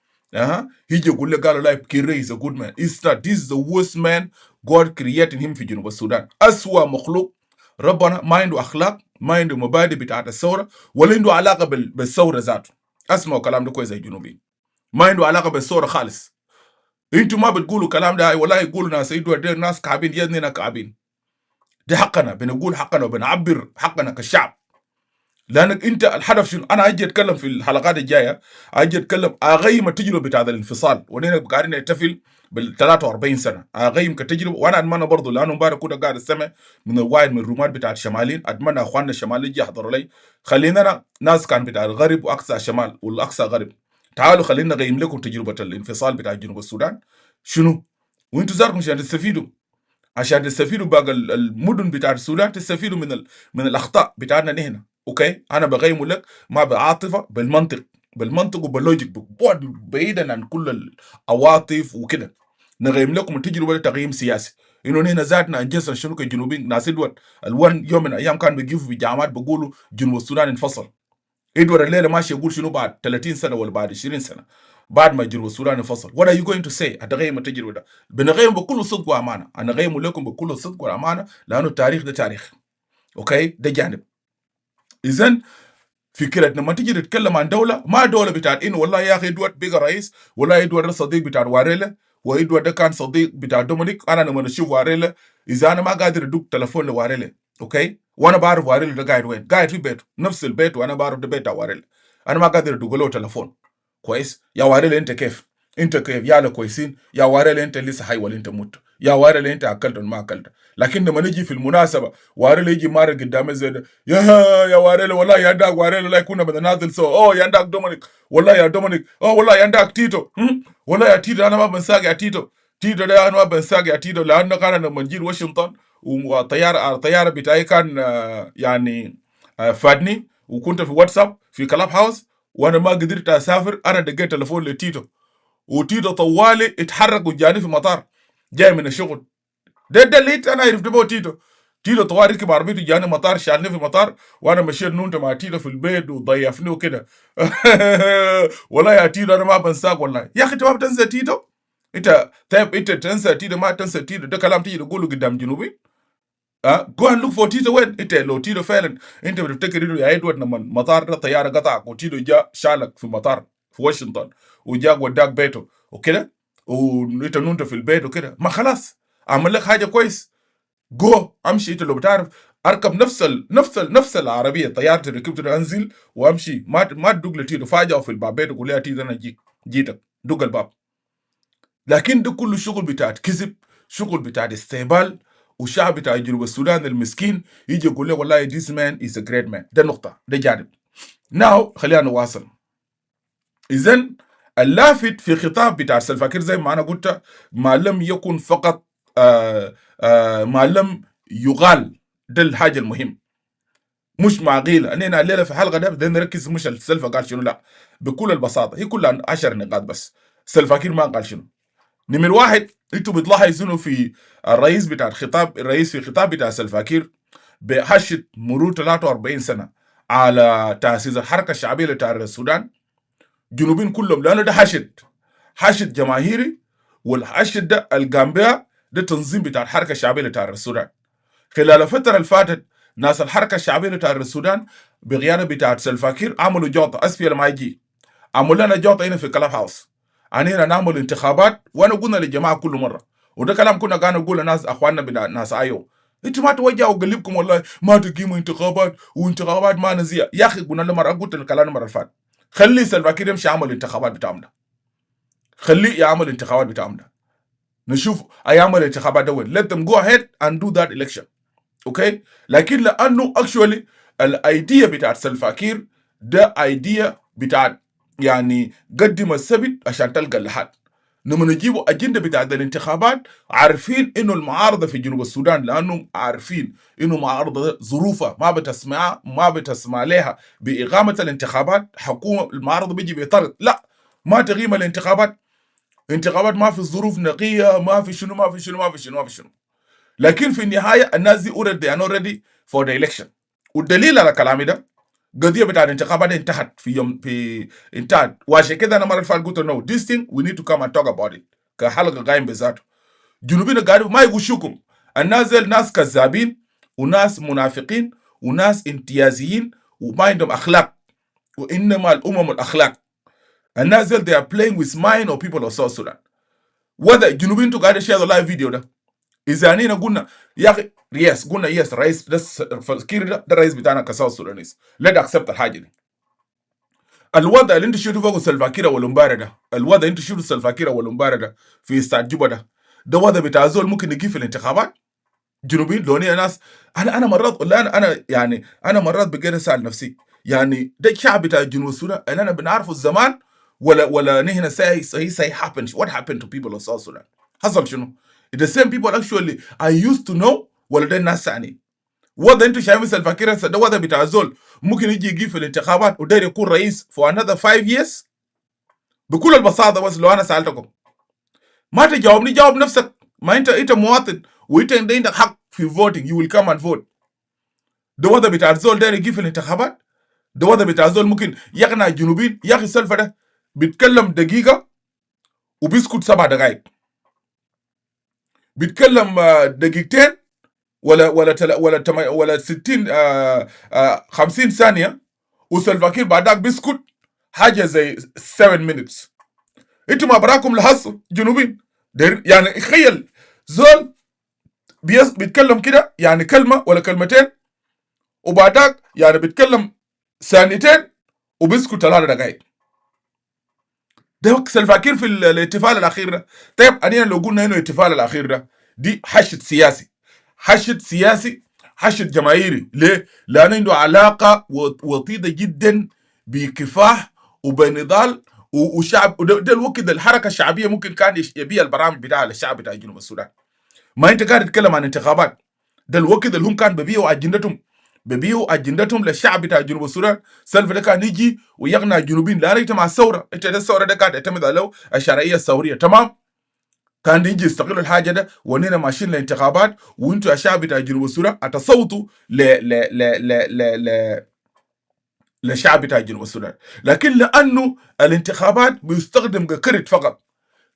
يجي يقول لك قالوا لا كيري is a good man. It's not. This is the worst man God created him في جنوب السودان. اسوأ مخلوق ربنا، ما عنده اخلاق، ما عنده مبادئ بتاعت الثوره، ولا عنده علاقه بالثوره ذاته. اسمعوا كلام ده كويس يا جنوبيين، ما عنده علاقه بالثوره خالص. انتوا ما بتقولوا كلام ده ولا يقولوا ناس يدوا دير ناس كعبين يدنا كعبين. دي حقنا، بنقول حقنا وبنعبر حقنا كشعب. لانك انت الهدف شنو؟ انا اجي اتكلم في الحلقات الجايه، اجي اتكلم اغيم التجربه بتاع الانفصال، ونحن قاعدين نحتفل بال 43 سنه، اغيم كتجربه. وانا اتمنى برضه، لانه امبارح كنت قاعد استمع من الواحد من الرومات بتاع الشماليين، اتمنى اخواننا الشماليين يجي يحضروا لي. خلينا أنا ناس كان بتاع الغرب واقصى شمال والاقصى غرب، تعالوا خلينا نغيم لكم تجربه الانفصال بتاع جنوب السودان شنو، وانتوا زاركم عشان تستفيدوا، عشان تستفيدوا باقي المدن بتاع السودان، تستفيدوا من الاخطاء بتاعنا نحن. اوكي، انا بقيمه لك ما بعاطفه، بالمنطق، بالمنطق وباللوجيك، بعيدا عن كل العواطف وكده. نقيم لكم التجربه دي تقييم سياسي، انه نحن ذاتنا انجزنا شنو كجنوبيين. ناس ادوار الوان يوم من الايام كان بيجيبوا في جامعات بيقولوا جنوب السودان انفصل. ادوار الليله ماشي يقول شنو بعد 30 سنه ولا بعد 20 سنه بعد ما جنوب السودان انفصل. what are you going to say؟ هتغيم التجربه ده؟ بنغيم بكل صدق وامانه، انا غيم لكم بكل صدق وامانه، لانه التاريخ ده تاريخ. اوكي، ده جانب. اذا فكره لما تيجي تتكلم عن دوله، ما دوله بتاعت انه والله يا اخي ادوارد بقى رئيس، والله ادوارد ده صديق بتاع واريلا، وادوارد ده كان صديق بتاع دومينيك. انا لما اشوف واريلا، اذا انا ما قادر ادوق تليفون لواريلا، اوكي، وانا بعرف واريلا ده قاعد وين، قاعد في بيته نفس البيت، وانا بعرف ده بيت واريلا، انا ما قادر ادوق له تليفون. كويس يا واريلا، انت كيف؟ انت كيف يا له كويسين يا واريلا؟ انت لسه حي ولا انت مت يا واريلا؟ انت اكلت ولا ما اكلت؟ لكن لما نيجي في المناسبه واريلا يجي مارق قدامي زي ده، يا واريلا والله يا عندك واريلا لا يكون بنازل سو، يا عندك دومينيك والله يا دومينيك، والله يا عندك تيتو، والله يا تيتو انا ما بنساق يا تيتو، تيتو ده انا ما بنساق يا تيتو، لانه كان لما جيت واشنطن والطياره بتاعي كان يعني فادني، وكنت في واتساب في كلاب هاوس، وانا ما قدرت اسافر، انا دقيت تليفون لتيتو، وتيتو طوالي اتحرك وجاني في مطار جاي من الشغل. ده اللي انا عرفت به تيتو. تيتو طوالي ركب عربيته جاني مطار، شالني في مطار، وانا مشيت نونت مع تيتو في البيت وضيفني وكده. والله يا تيتو انا ما بنساك والله. يا اخي انت ما بتنسى تيتو؟ انت طيب انت تنسى تيتو ما تنسى تيتو؟ ده كلام تيجي تقوله قدام جنوبي؟ جو اند لوك فور تيتو وين؟ انت لو تيتو فعلا انت بتفتكر انه يا ادوارد لما المطار ده طياره قطعك وتيتو جاء شالك في المطار في واشنطن وجاك وداك بيته وكده، وانت نونت في البيت وكده، ما خلاص اعمل لك حاجه كويس، جو امشي. انت لو بتعرف اركب نفس العربيه طيارتي ركبت انزل وامشي، ما تدق لتيتو فاجئه في الباب بيته قول لي يا تيتو انا جيتك دق الباب. لكن ده كله شغل بتاعت كذب، شغل بتاعت استهبال، وشعب بتاع جنوب السودان المسكين يجي يقول له والله this man is a great man. ده نقطة، ده جانب. ناو خلينا نواصل. إذن اللافت في خطاب بتاع سلفا كير زي ما أنا قلت، ما لم يكن فقط ما لم يغال، ده الحاجة المهم، مش معقيلة أننا الليلة في حلقة ده بدنا نركز مش السلفا قال شنو، لا، بكل البساطة هي كلها 10 نقاط بس. سلفا كير ما قال شنو. نمر واحد، انتوا بتلاحظوا انه في الرئيس بتاع الخطاب، الرئيس في خطاب بتاع سلفا كير بحشد مرور 43 سنه على تاسيس الحركه الشعبيه بتاع السودان، جنوبين كلهم، لانه ده حشد جماهيري، والحشد ده الجامبيا ده تنظيم بتاع الحركه الشعبيه بتاع السودان. خلال الفتره اللي فاتت ناس الحركه الشعبيه بتاع السودان بقياده بتاعت سلفاكير عملوا جوطه اسفل ما يجي، عملوا لنا جوطه هنا في كلاب هاوس، هنا نعمل انتخابات. وانا قلنا للجماعه كل مره، وده كلام كنا قاعد نقول لناس اخواننا بنا ناس ايو، انتوا ما توجهوا قلبكم والله ما تقيموا انتخابات، وانتخابات ما نزيه. يا اخي قلنا له مره، قلت الكلام المره اللي فاتت، خلي سلفاكير يمشي يعمل انتخابات بتاعهم ده، خليه يعمل انتخابات بتاعهم ده، نشوف ايام الانتخابات ده وين. let them go ahead and do that election. اوكي، لكن لانه اكشولي الايديا بتاعت سلفاكير ده ايديا بتاعت يعني قدم السبت عشان تلقى اللحد. لما نجيبوا اجنده بتاعت الانتخابات، عارفين انه المعارضه في جنوب السودان، لانه عارفين انه معارضه ظروفها ما بتسمع لها باقامه الانتخابات. حكومه المعارضه بيجي بيطرد، لا ما تقيم الانتخابات، انتخابات ما في ظروف نقيه، ما في شنو ما في شنو ما في شنو ما في شنو. لكن في النهايه الناس دي اوريدي ار ready فور ذا election. والدليل على كلامي ده، قضيه بتاع الانتخابات دي انتهت انتهت. وعشان كده انا مره اللي فاتت قلت نو this thing we need to come and talk about it كحلقه قايم بذاته. جنوبين قاعدين ما يغشوكم، الناس دي ناس كذابين وناس منافقين وناس امتيازيين وما عندهم اخلاق، وانما الامم الاخلاق. الناس دي they are playing with mind of people of South Sudan. وده جنوبين تو قاعد شير اللايف فيديو ده، اذا اننا قلنا يا اخي يس، قلنا يس رئيس ده فكير ده الرئيس بتاعنا كساوث سودانيس، لا اكسبت الحاجه دي. الوضع اللي انت شفتوا فوق سلفاكير والامبارح ده، الوضع اللي انت شفتوا سلفاكير والامبارح ده في استاد جوبا ده وضع بتاع زول ممكن يجي في الانتخابات. جنوبيين لوني ناس، انا مرات والله انا يعني انا مرات بقيت اسال نفسي، يعني ده الشعب بتاع جنوب السودان اللي انا بنعرفه الزمان، ولا نحن say happened what happened to people of South Sudan؟ حصل شنو؟ the same people actually I used to know، ولا ده الناس ثاني؟ وضع انتوا شايفين سلفاكير ده وضع بتاع زول ممكن يجي في الانتخابات وداير يكون رئيس for another 5 years؟ بكل البساطه. بس لو انا سالتكم ما تجاوبني، جاوب نفسك. ما انت مواطن، وانت عندك حق في voting، you will come and vote. ده وضع بتاع الزول داير يجي في الانتخابات، ده وضع بتاع الزول ممكن يقنع الجنوبيين. يا اخي سلفا ده بيتكلم دقيقه وبيسكت 7 دقائق، بيتكلم دقيقتين ولا 60 50 ثانيه، وسلفاكير بعدك بيسكت حاجه زي 7 minutes. انتوا ما براكم لحظوا جنوبين يعني تخيل زول بيتكلم كده يعني كلمه ولا كلمتين، وبعدك يعني بيتكلم ثانيتين وبيسكت 3 دقائق. ده سلفاكير في الاحتفال الاخير ده. طيب اننا لو قلنا انه الاحتفال الاخير ده دي حشد سياسي، حشد سياسي، حشد جماهيري. ليه؟ لان عنده علاقه وطيده جدا بكفاح وبنضال وشعب. ده الوقت الحركه الشعبيه ممكن كان يبيع البرامج بتاعها للشعب بتاع جنوب السودان. ما انت قاعد تتكلم عن انتخابات، ده الوقت اللي هم كان ببيعوا اجندتهم للشعب بتاع جنوب السودان. سلفا ده كان يجي ويقنع الجنوبيين، لا انت مع الثوره، انت ده الثوره ده قاعد يعتمد على الشرعيه الثوريه، تمام. كان يجي يستغلوا الحاجه ده، واننا ماشيين لانتخابات، وانتوا يا شعب بتاع جنوب السودان اتصوتوا ل ل ل ل ل ل للشعب بتاع جنوب السودان. لكن لانه الانتخابات بيستخدم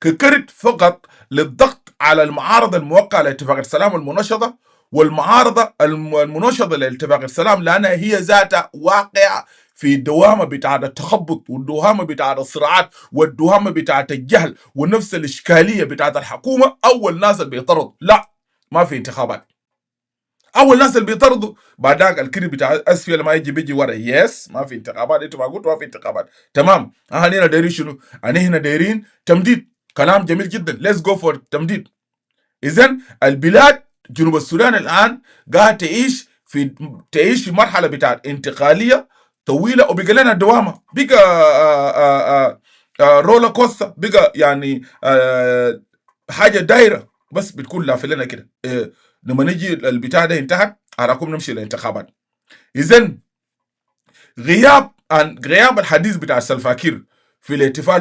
ككرت فقط للضغط على المعارضه الموقعه لاتفاق السلام المنشطه، والمعارضه المنشطه لاتفاق السلام، لانها هي ذاتها واقعه في الدوامه بتاعه التخبط، والدوامه بتاعه الصراعات، والدوامه بتاعه الجهل، ونفس الاشكاليه بتاعه الحكومه. اول ناس اللي بيطردوا لا ما في انتخابات، اول ناس اللي بيطردوا بعدك الكري بتاع اسفل لما بيجي ورا يس ما في انتخابات. انتوا ما قلتوا ما في انتخابات، تمام. هنا دايرين شنو؟ هنا دايرين تمديد. كلام جميل جدا، ليتس جو فور تمديد. اذا البلاد جنوب السودان الان قاعد تعيش في مرحله بتاعت انتقاليه طويله، وبقى لنا دوامه، بقى رولا كوستا، بقى يعني حاجه دايره بس بتكون لافه لنا كده. لما نجي البتاع ده انتهت اراكم نمشي للانتخابات. اذا غياب الحديث بتاع سلفاكير في الاحتفال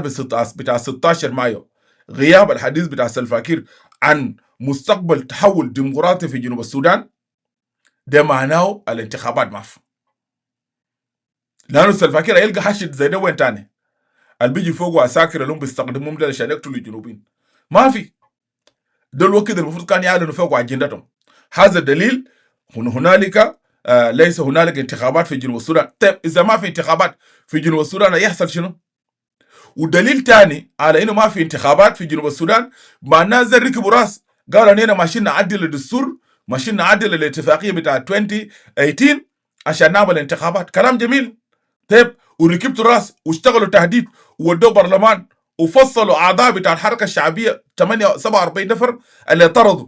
بتاع 16 مايو، غياب الحديث بتاع سلفاكير عن مستقبل تحول ديمقراطي في جنوب السودان، ده معناه الانتخابات ما في. لانه سلفا كير هيلقى حشد زي ده وين تاني؟ اللي بيجي فوقه عساكر اللي هم بيستخدموهم ده عشان يقتلوا الجنوبيين. ما في. ده الوقت المفروض كان يعلنوا فوقه اجندتهم. هذا الدليل. هنالك ليس هنالك انتخابات في جنوب السودان. طيب اذا ما في انتخابات في جنوب السودان يحصل شنو؟ ودليل تاني على انه ما في انتخابات في جنوب السودان، مع الناس زي ركبوا راس قالوا اننا ماشيين نعدل الدستور، ماشيين نعدل الاتفاقيه بتاع 2018 عشان نعمل انتخابات. كلام جميل. طيب وركبتوا راس واشتغلوا تهديد وودوا برلمان وفصلوا اعضاء بتاع الحركه الشعبيه 47 نفر اللي اعترضوا.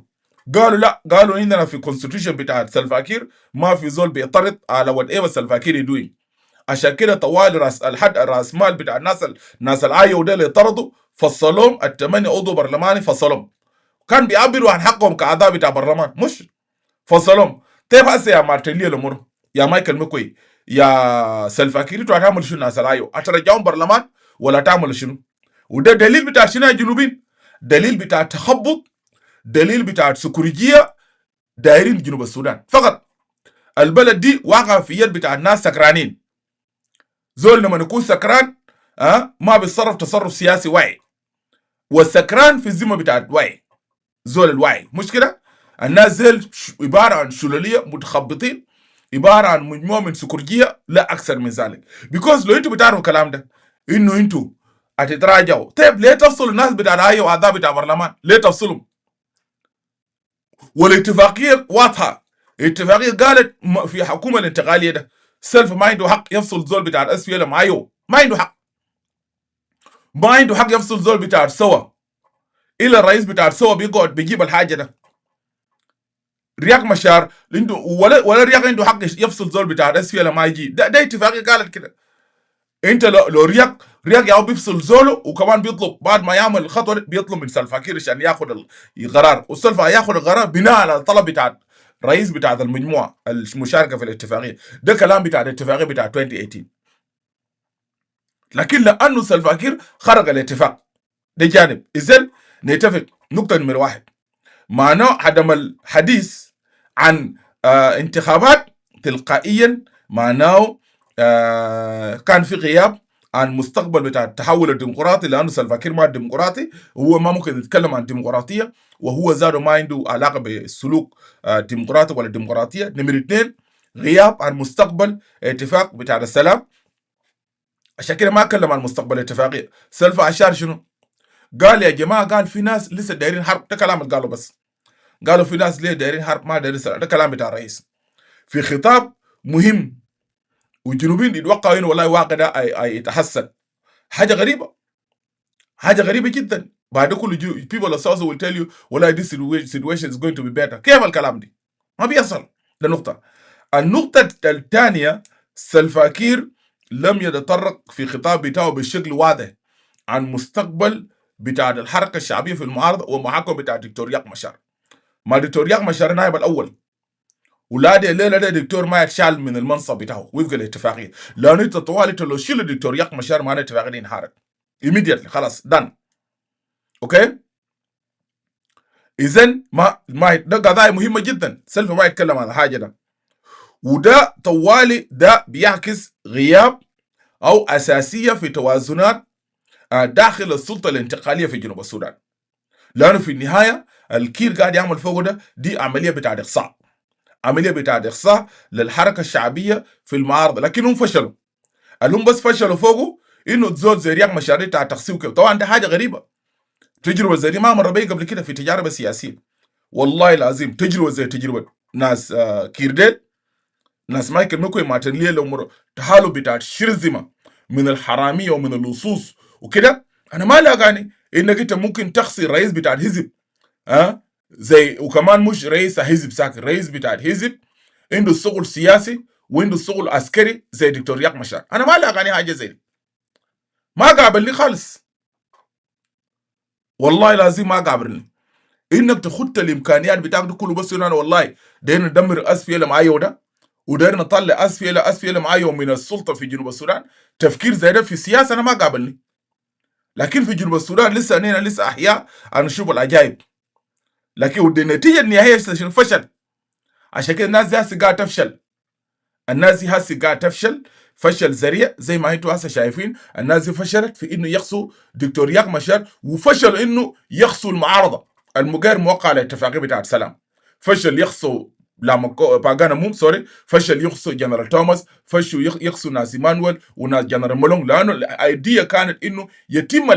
قالوا لا، قالوا عندنا في الكونستيتيوشن بتاع سلفا كير ما في زول بيعترض على وات ايفر سلفا كير يدوين. عشان كده طوال راس مال بتاع الناس العايو ده اللي اعترضوا فصلوهم الثمانيه عضو برلماني فصلوهم. كان بيعبروا عن حقهم كاعضاء بتاع برلمان مش فصلهم. طيب هسه يا مارتينيو الامور يا مايكل مكوي يا سلفا كير انتوا هتعملوا شنو ناس العايو؟ هترجعون برلمان ولا تعملوا شنو؟ وده دليل بتاع شنو يا جنوبين؟ دليل بتاع تخبط، دليل بتاع سكرجيه دايرين جنوب السودان فقط. البلد دي واقعه في يد بتاع الناس سكرانين. زول لما يكون سكران ما بيتصرف تصرف سياسي واعي، والسكران في الذمه بتاعت وعي. زول الوعي مش كده. الناس زي عباره عن شلوليه متخبطين، عباره عن مجموعه من سكرجيه لا اكثر من ذلك. بيكوز لو انتوا بتعرفوا الكلام ده انه انتوا هتتراجعوا، طيب ليه تفصلوا الناس بتاع الهيئه واعضاء بتاع البرلمان؟ ليه تفصلهم؟ والاتفاقيه واضحه. الاتفاقيه قالت في حكومه الانتقاليه ده سلف ما عنده حق يفصل زول بتاع الاس بي ال معايو، ما عنده حق. ما عنده حق يفصل زول بتاع سوا الا الرئيس بتاع سوا بيقعد بيجيب الحاجه ده. رياق مشار عنده ولا رياق عنده حق يفصل زول بتاع الاس بي ال ما يجي. ده اتفاقيه قالت كده. انت لو رياق يا بيفصل زوله وكمان بيطلب بعد ما يعمل الخطوه بيطلب من سلفا كير عشان ياخذ القرار، والسلفا ياخذ القرار بناء على الطلب بتاع الرئيس بتاع المجموعه المشاركه في الاتفاقيه. ده كلام بتاع الاتفاقيه بتاع 2018. لكن لانه سلفا كير خرق الاتفاق ده جانب. اذا نتفق نقطه نمره واحد، معناه عدم الحديث عن انتخابات تلقائيا معناه كان في غياب عن مستقبل بتاع التحول الديمقراطي، لانه سلفا كير ما ديمقراطي وهو ما ممكن يتكلم عن ديمقراطيه، وهو ذاته ما عنده علاقه بالسلوك ديمقراطي ولا ديمقراطيه. نمره اثنين، غياب عن مستقبل اتفاق بتاع السلام. عشان كده ما اتكلم عن مستقبل الاتفاقيه. سلفا اشار شنو؟ قال يا جماعه، قال في ناس لسه دايرين حرب. ده كلام اللي قالوا بس. قالوا في ناس ليه دايرين حرب ما دايرين سلام. ده كلام بتاع الرئيس في خطاب مهم، والجنوبيين يتوقعوا انه والله واقع ده يتحسن. حاجه غريبه، حاجه غريبه جدا. بعد كل people of South will tell you والله this situation is going to be better. كيف الكلام دي؟ ما بيحصل. ده نقطه. النقطه الثانيه، سلفا كير لم يتطرق في خطاب بتاعه بشكل واضح عن مستقبل بتاع الحركه الشعبيه في المعارضه ومحاكمه بتاع دكتور ياك مشار. ما دكتور ياك مشار نائب الاول، ولا دي الليله ده دكتور ما يتشال من المنصب بتاعه وفق الاتفاقيه، لانه انت طوال انت لو شيل الدكتور ياك مشار معنا الاتفاقيه دي انهارت immediately خلاص دان. اوكي. اذا ما ده قضايا مهمه جدا. سلفا ما يتكلم عن الحاجه ده، وده طوالي ده بيعكس غياب او اساسيه في توازنات داخل السلطه الانتقاليه في جنوب السودان. لانه في النهايه الكير قاعد يعمل فوق ده دي عمليه بتاع اقصاء، عمليه بتاع اقصاء للحركه الشعبيه في المعارضه. لكنهم فشلوا. هم بس فشلوا فوقه انه تزول زي رياض مشاريع بتاع تخسيب كده. طبعا ده حاجه غريبه. تجربه زي دي ما مر بي قبل كده في تجارب السياسيه. والله العظيم تجربه زي تجربه ناس كيرديت، ناس مايكل مكوي مارتن ليه الامور تحالف بتاع شرذمه من الحراميه ومن اللصوص وكده. انا ما لاقاني انك انت ممكن تخسي الرئيس بتاع الحزب زي، وكمان مش رئيس حزب ساكن، رئيس بتاع الحزب عنده الشغل سياسي وعنده الشغل عسكري زي دكتور ياك مشار. انا ما لاقاني حاجه زي دي. ما قابلني خالص. والله لازم ما قابلني انك تخط الامكانيات بتاعك دي كله بس انا والله داير ندمر اس بي ال معايا ده، وداير نطلع اس بي ال معايا من السلطه في جنوب السودان. تفكير زي ده في السياسه انا ما قابلني. لكن في جنوب السودان لسه انا لسه احياء انا نشوف العجائب. لكن النتيجه النهائيه شنو؟ فشل. عشان كده الناس دي هسه قاعده تفشل. الناس دي هسه قاعده تفشل فشل ذريع زي ما انتوا هسه شايفين. الناس دي فشلت في انه يخصوا دكتور رياض مشار، وفشل انه يخصوا المعارضه المغير موقع على الاتفاقيه بتاعت سلام. فشل يخصوا لما باغانا موم سوري، فشل يخصوا جنرال توماس، فشل يخصوا ناس ايمانويل وناس جنرال مولونج، لانه الايديا كانت انه يتم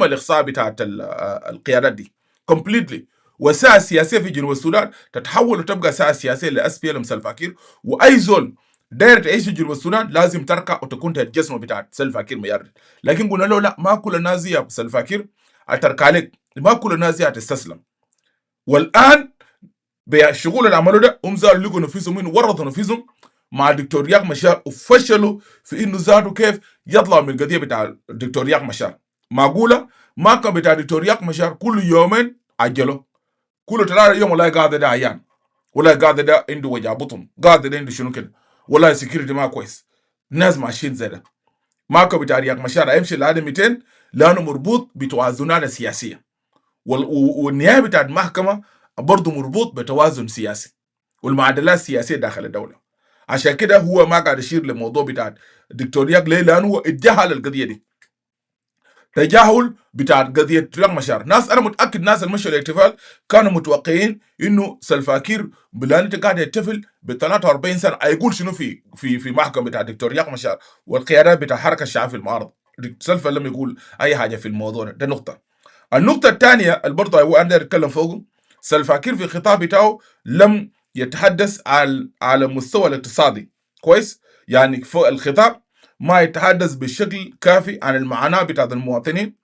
الاخصاء بتاعت القيادات دي كومبليتلي. والساعه السياسيه في جنوب السودان تتحول وتبقى ساعه سياسيه لاس بي ال ام سلفا كير. واي زول داير تعيش في جنوب السودان لازم تركع وتكون تحت جسمه بتاعت سلفا كير ميارد. لكن قلنا له لا، ما كل الناس دي يا سلفا كير هتركع لك، ما كل الناس دي هتستسلم. والان بالشغل اللي عملوا ده هم زاروا لقوا نفسهم انه ورطوا نفسهم مع الدكتور رياض مشار، وفشلوا في انه زادوا كيف يطلعوا من القضيه بتاع الدكتور رياض مشار. معقوله ما كان بتاع الدكتور رياض مشار كل يومين عجلوا، كل 3 يوم والله قاعد ده عيان، ولا قاعد ده عنده وجع بطن، قاعد ده عنده شنو كده، والله سكيورتي ما كويس. ناس ماشيين زي ده. ما كان بتاع رياض مشار هيمشي لهذا 200 لانه مربوط بتوازنات سياسيه، والنهايه بتاعت المحكمه برضه مربوط بتوازن سياسي والمعادلات السياسيه داخل الدوله. عشان كده هو ما قاعد يشير للموضوع بتاع دكتور ياك ليه، لانه هو اتجاهل القضيه دي، تجاهل بتاع قضيه رياض مشار. ناس انا متاكد ناس المشوا الاحتفال كانوا متوقعين انه سلفاكير بلان انت قاعد يحتفل ب 43 سنه هيقول شنو في محكمه بتاع دكتور رياض مشار والقيادات بتاع الحركه الشعبيه في المعارضه. سلفا لم يقول اي حاجه في الموضوع ده نقطه. النقطة الثانية اللي برضه هو أنا أتكلم فوقه، سلفاكير في الخطاب بتاعه لم يتحدث على المستوى الاقتصادي كويس. يعني فوق الخطاب ما يتحدث بشكل كافي عن المعاناة بتاعت المواطنين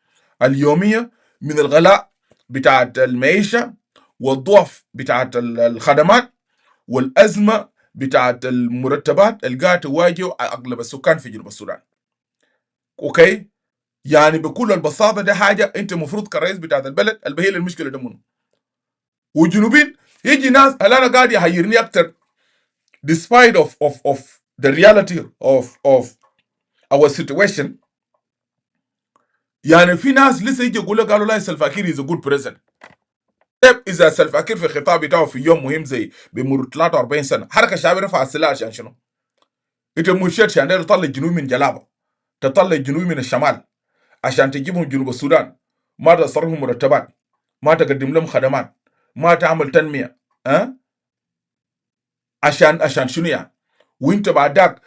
اليومية من الغلاء بتاعت المعيشة والضعف بتاعت الخدمات والأزمة بتاعت المرتبات اللي قاعد تواجه أغلب السكان في جنوب السودان. أوكي، يعني بكل البساطه ده حاجه انت المفروض كرئيس بتاعت البلد البهيل المشكله ده منه. والجنوبين يجي ناس هل انا قاعد يحيرني اكتر despite of the reality of our situation. يعني في ناس لسه يجي يقول لك قالوا لا سلفاكير از جود بريزنت. طيب اذا سلفاكير في الخطاب بتاعه في يوم مهم زي بمر 43 سنه حركه شعبيه رفع السلاح عشان شنو؟ انت مشيت عشان تطلع الجنوب من جلابه، تطلع الجنوب من الشمال عشان تجيبهم جنوب السودان، ما تصرفهم مرتبات، ما تقدم لهم خدمات، ما تعمل تنميه. أه؟ عشان شنو يعني؟ وانت بعدك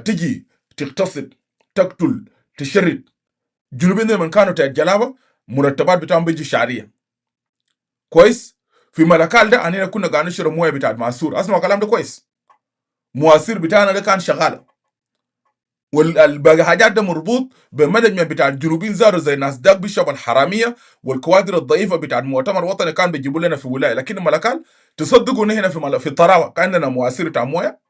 تجي تغتصب، تقتل، تشرد. جنوبين من كانوا تحت جلابه مرتبات بتاعهم بيجي شهريه كويس. في ملكال ده اننا كنا قاعدين نشرب مويه بتاعت ماسور، اسمع الكلام ده كويس. مواسير بتاعنا ده كان شغاله، والباقي حاجات ده مربوط بمانجمنت بتاع الجنوبين زاروا زي ناس داك بيشرب الحراميه والكوادر الضعيفه بتاع المؤتمر الوطني كان بيجيبوا لنا في ولايه. لكن ملكال تصدقوا ان هنا في الطراوه كان عندنا مواسير بتاع مويه.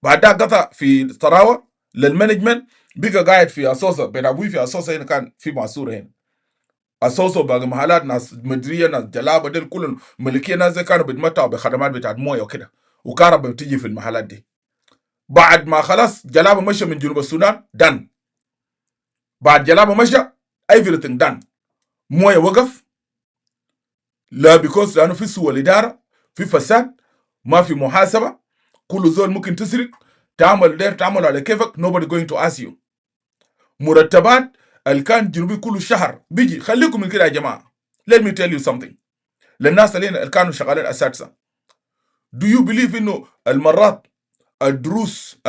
بعدها قطع في الطراوه للمانجمنت، بقى قاعد في اسوسه بين ابوي في اسوسه، هنا كان في ماسوره هنا اسوسه باقي محلات ناس مدريه ناس جلابه دول كلهم ملكيه ناس زي كانوا بيتمتعوا بخدمات بتاعت مويه وكده، وكهرباء بتيجي في المحلات دي. بعد ما خلاص جلابه مشى من جنوب السودان دن، بعد جلابه مشى everything دن، مويه وقف. لا بيكوز لانه في سوء الاداره، في فساد، ما في محاسبه، كل زول ممكن تسرق تعمل دير تعمل على كيفك nobody going to ask you. مرتبات الكان جنوبي كل شهر بيجي. خليكم من كده يا جماعه. let me tell you something للناس اللي كانوا شغالين اساتذه. do you believe انه المرات الدروس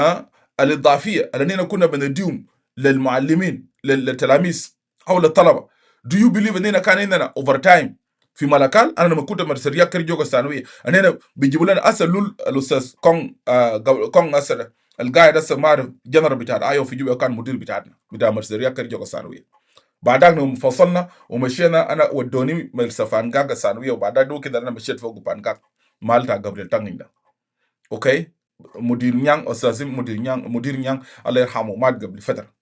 الاضافيه اللي كنا بنديهم للمعلمين للتلاميذ او للطلبه، do you believe اننا كان عندنا اوفر تايم في ملكال؟ انا لما كنت مرسريا كرجوك الثانويه اننا بيجيبوا لنا اسال الاستاذ كون كون اسد القاعد اسد ما اعرف جنرال بتاع ايو في جوبا كان مدير بتاعنا بتاع مرسريا كرجوك الثانويه. بعدك انفصلنا ومشينا، انا ودوني مرسى فانجاك الثانويه، وبعدك دو كده انا مشيت فوق فانجاك مالتا قبل تانين ده. اوكي، مدير نيان استاذ مدير نيان الله يرحمه مات قبل فتره.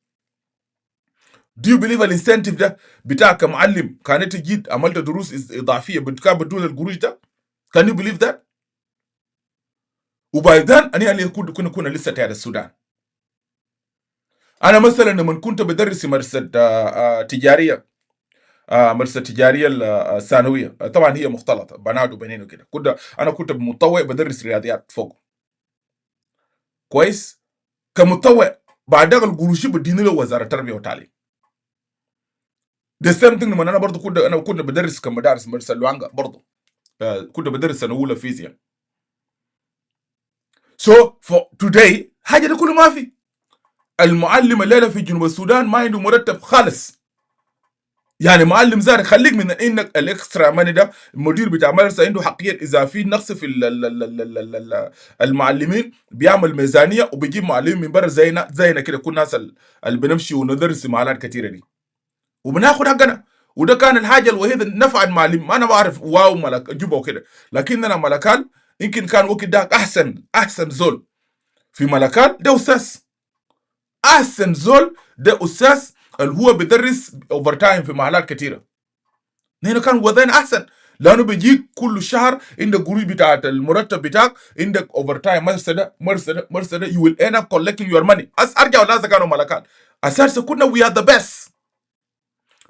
Do you believe الانسنتيف ده بتاع كمعلم كانت جيت عملت دروس اضافيه كان بدون القروش ده؟ Can you believe that؟ وبعدين انا اللي كنا لسه تحت السودان. انا مثلا لما كنت بدرس في مرسى تجاريه، مرسى تجاريه الثانويه، طبعا هي مختلطه بنات وبنين وكده، انا كنت متطوع بدرس رياضيات فوق. كويس كمتطوع بعد القروشي بديني له وزاره التربيه والتعليم. the same thing لما انا برضه كنت بدرس كمدارس مدرسه لوانجا برضه كنت بدرس سنه اولى فيزياء. so for today حاجه ده كله ما في. المعلم الليله في جنوب السودان ما عنده مرتب خالص. يعني معلم زارك خليك من انك الاكسترا ماني ده المدير بتاع مدرسه عنده حقيقه اذا في نقص في المعلمين بيعمل ميزانيه وبيجيب معلمين من برا زينا كده كل الناس اللي بنمشي وندرس معلات كثيره دي وبناخد حقنا. وده كان الحاجه الوحيده نفع المعلم. انا بعرف واو ملك جوبا وكده لكن انا ملكال يمكن كان وقت ده احسن زول في ملكال ده استاذ. احسن زول ده استاذ اللي هو بيدرس اوفر تايم في محلات كثيره. هنا كان وضعنا احسن لانه بيجيك كل شهر عندك قروش بتاعت المرتب بتاعك عندك اوفر تايم مرسده you will end up collecting your money. ارجع الناس كانوا ملكات اساسا كنا we are the best.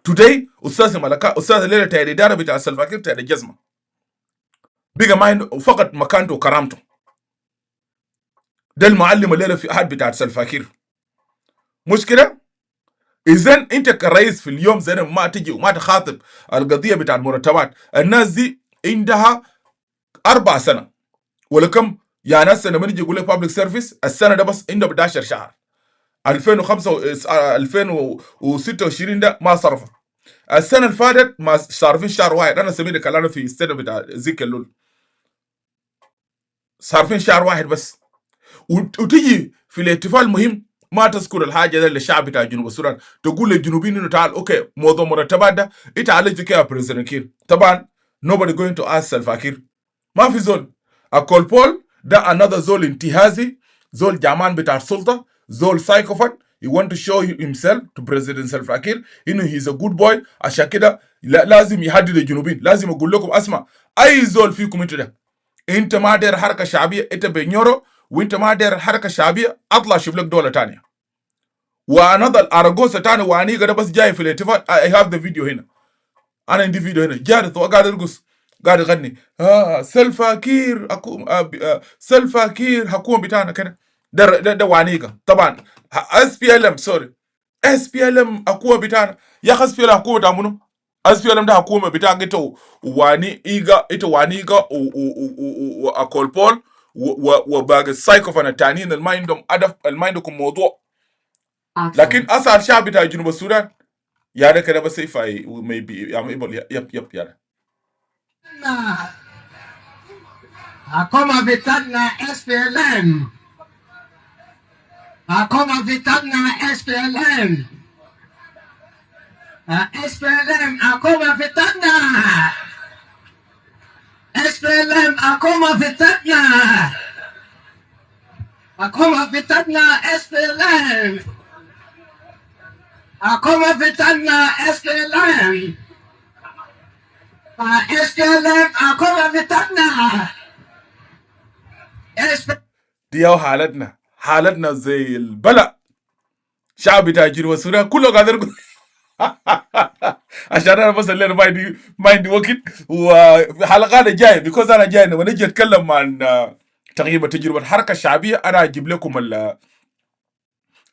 today استاذ ملكات استاذ الليله تاع الاداره بتاع سلفاكير تاع الجزمه بقى ما عنده فقط مكانته وكرامته. ده المعلم الليله في احد بتاع سلفاكير مشكله. اذا انت كرئيس في اليوم زي ما تجي وما تخاطب القضيه بتاع المرتبات. الناس دي عندها 4 سنه ولا كم يا ناس لما نيجي يقول لك بابليك سيرفيس السنه ده بس عنده 11 شهر. 2026 ده ما صرفه. السنه اللي فاتت ما صارفين شهر واحد. انا سميت كلامه في السنه بتاع زيك اللول صارفين شهر واحد بس. وتيجي في الاحتفال مهم ما تذكر الحاجه ده للشعب بتاع جنوب السودان تقول للجنوبيين انه تعال اوكي موضوع مرتبات ده انت عالجت كده يا بريزيدنت كير. طبعا nobody going to ask سلفا كير. ما في زول. اكول بول ده another زول انتهازي زول جامان بتاع السلطه زول سايكوفان. he want to show himself to President Salva Kiir انه he's a good boy. عشان كده لازم يهدد الجنوبيين. لازم اقول لكم اسمع اي زول فيكم انتوا ده انت ما داير حركه شعبيه انت بنيورو وانت ما داير الحركه الشعبيه اطلع شوف لك دوله ثانيه. وانظل ارجوسه ثاني واني قاعد بس جاي في الاحتفال. اي هاف ذا فيديو هنا. انا عندي فيديو هنا جارث وقاعد يرقص قاعد يغني سلفا كير سلفا كير حكومه بتاعنا كده. ده وانيقه طبعا اس بي ال ام سوري اس بي ال ام حكومه بتاعنا. يا اخي اس بي ال ام حكومه بتاع منو؟ اس بي ال ام ده حكومه بتاعك انت وانيقه انت وانيقه واكول بول وباقي السايكوفان التانيين اللي ما عندهم هدف اللي ما عندكم موضوع. لكن اسعى الشعب بتاع جنوب السودان يا ده كده بس يفاي ميبي يب يا Akoma vitana SPLM. Akoma vitana SPLM. SPLM akoma vitana. SPLM akoma vitana. Akoma vitana SPLM. Akoma vitana SPLM. SPLM akoma vitana. دي هو حالتنا زي البلع. شعب بتاع جنوب السودان كله قاعد يرقص عشان انا بس الليله ما عندي وقت. وحلقات جايه بيكوز انا جاي لما نجي اتكلم عن تغيير تجربه الحركه الشعبيه. انا اجيب لكم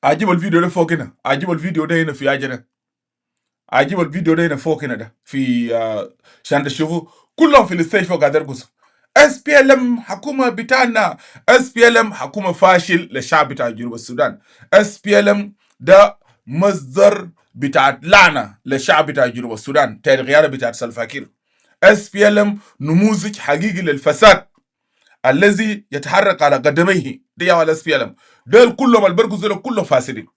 اجيب الفيديو ده فوق هنا. اجيب الفيديو ده هنا في اجنه. اجيب الفيديو ده هنا فوق هنا ده في عشان تشوفوا كلهم في الستيج فوق قاعد يرقصوا. اس بي ال ام حكومه بتاعنا. اس بي ال ام حكومه فاشل للشعب بتاع جنوب السودان. اس بي ال ام ده مصدر بتاعت لعنه للشعب بتاع جنوب السودان تاني غيار بتاعت سلفا كير. اس بي ال ام نموذج حقيقي للفساد الذي يتحرك على قدميه. دي على اس بي ال ام دول كلهم البرقص دول كلهم فاسدين.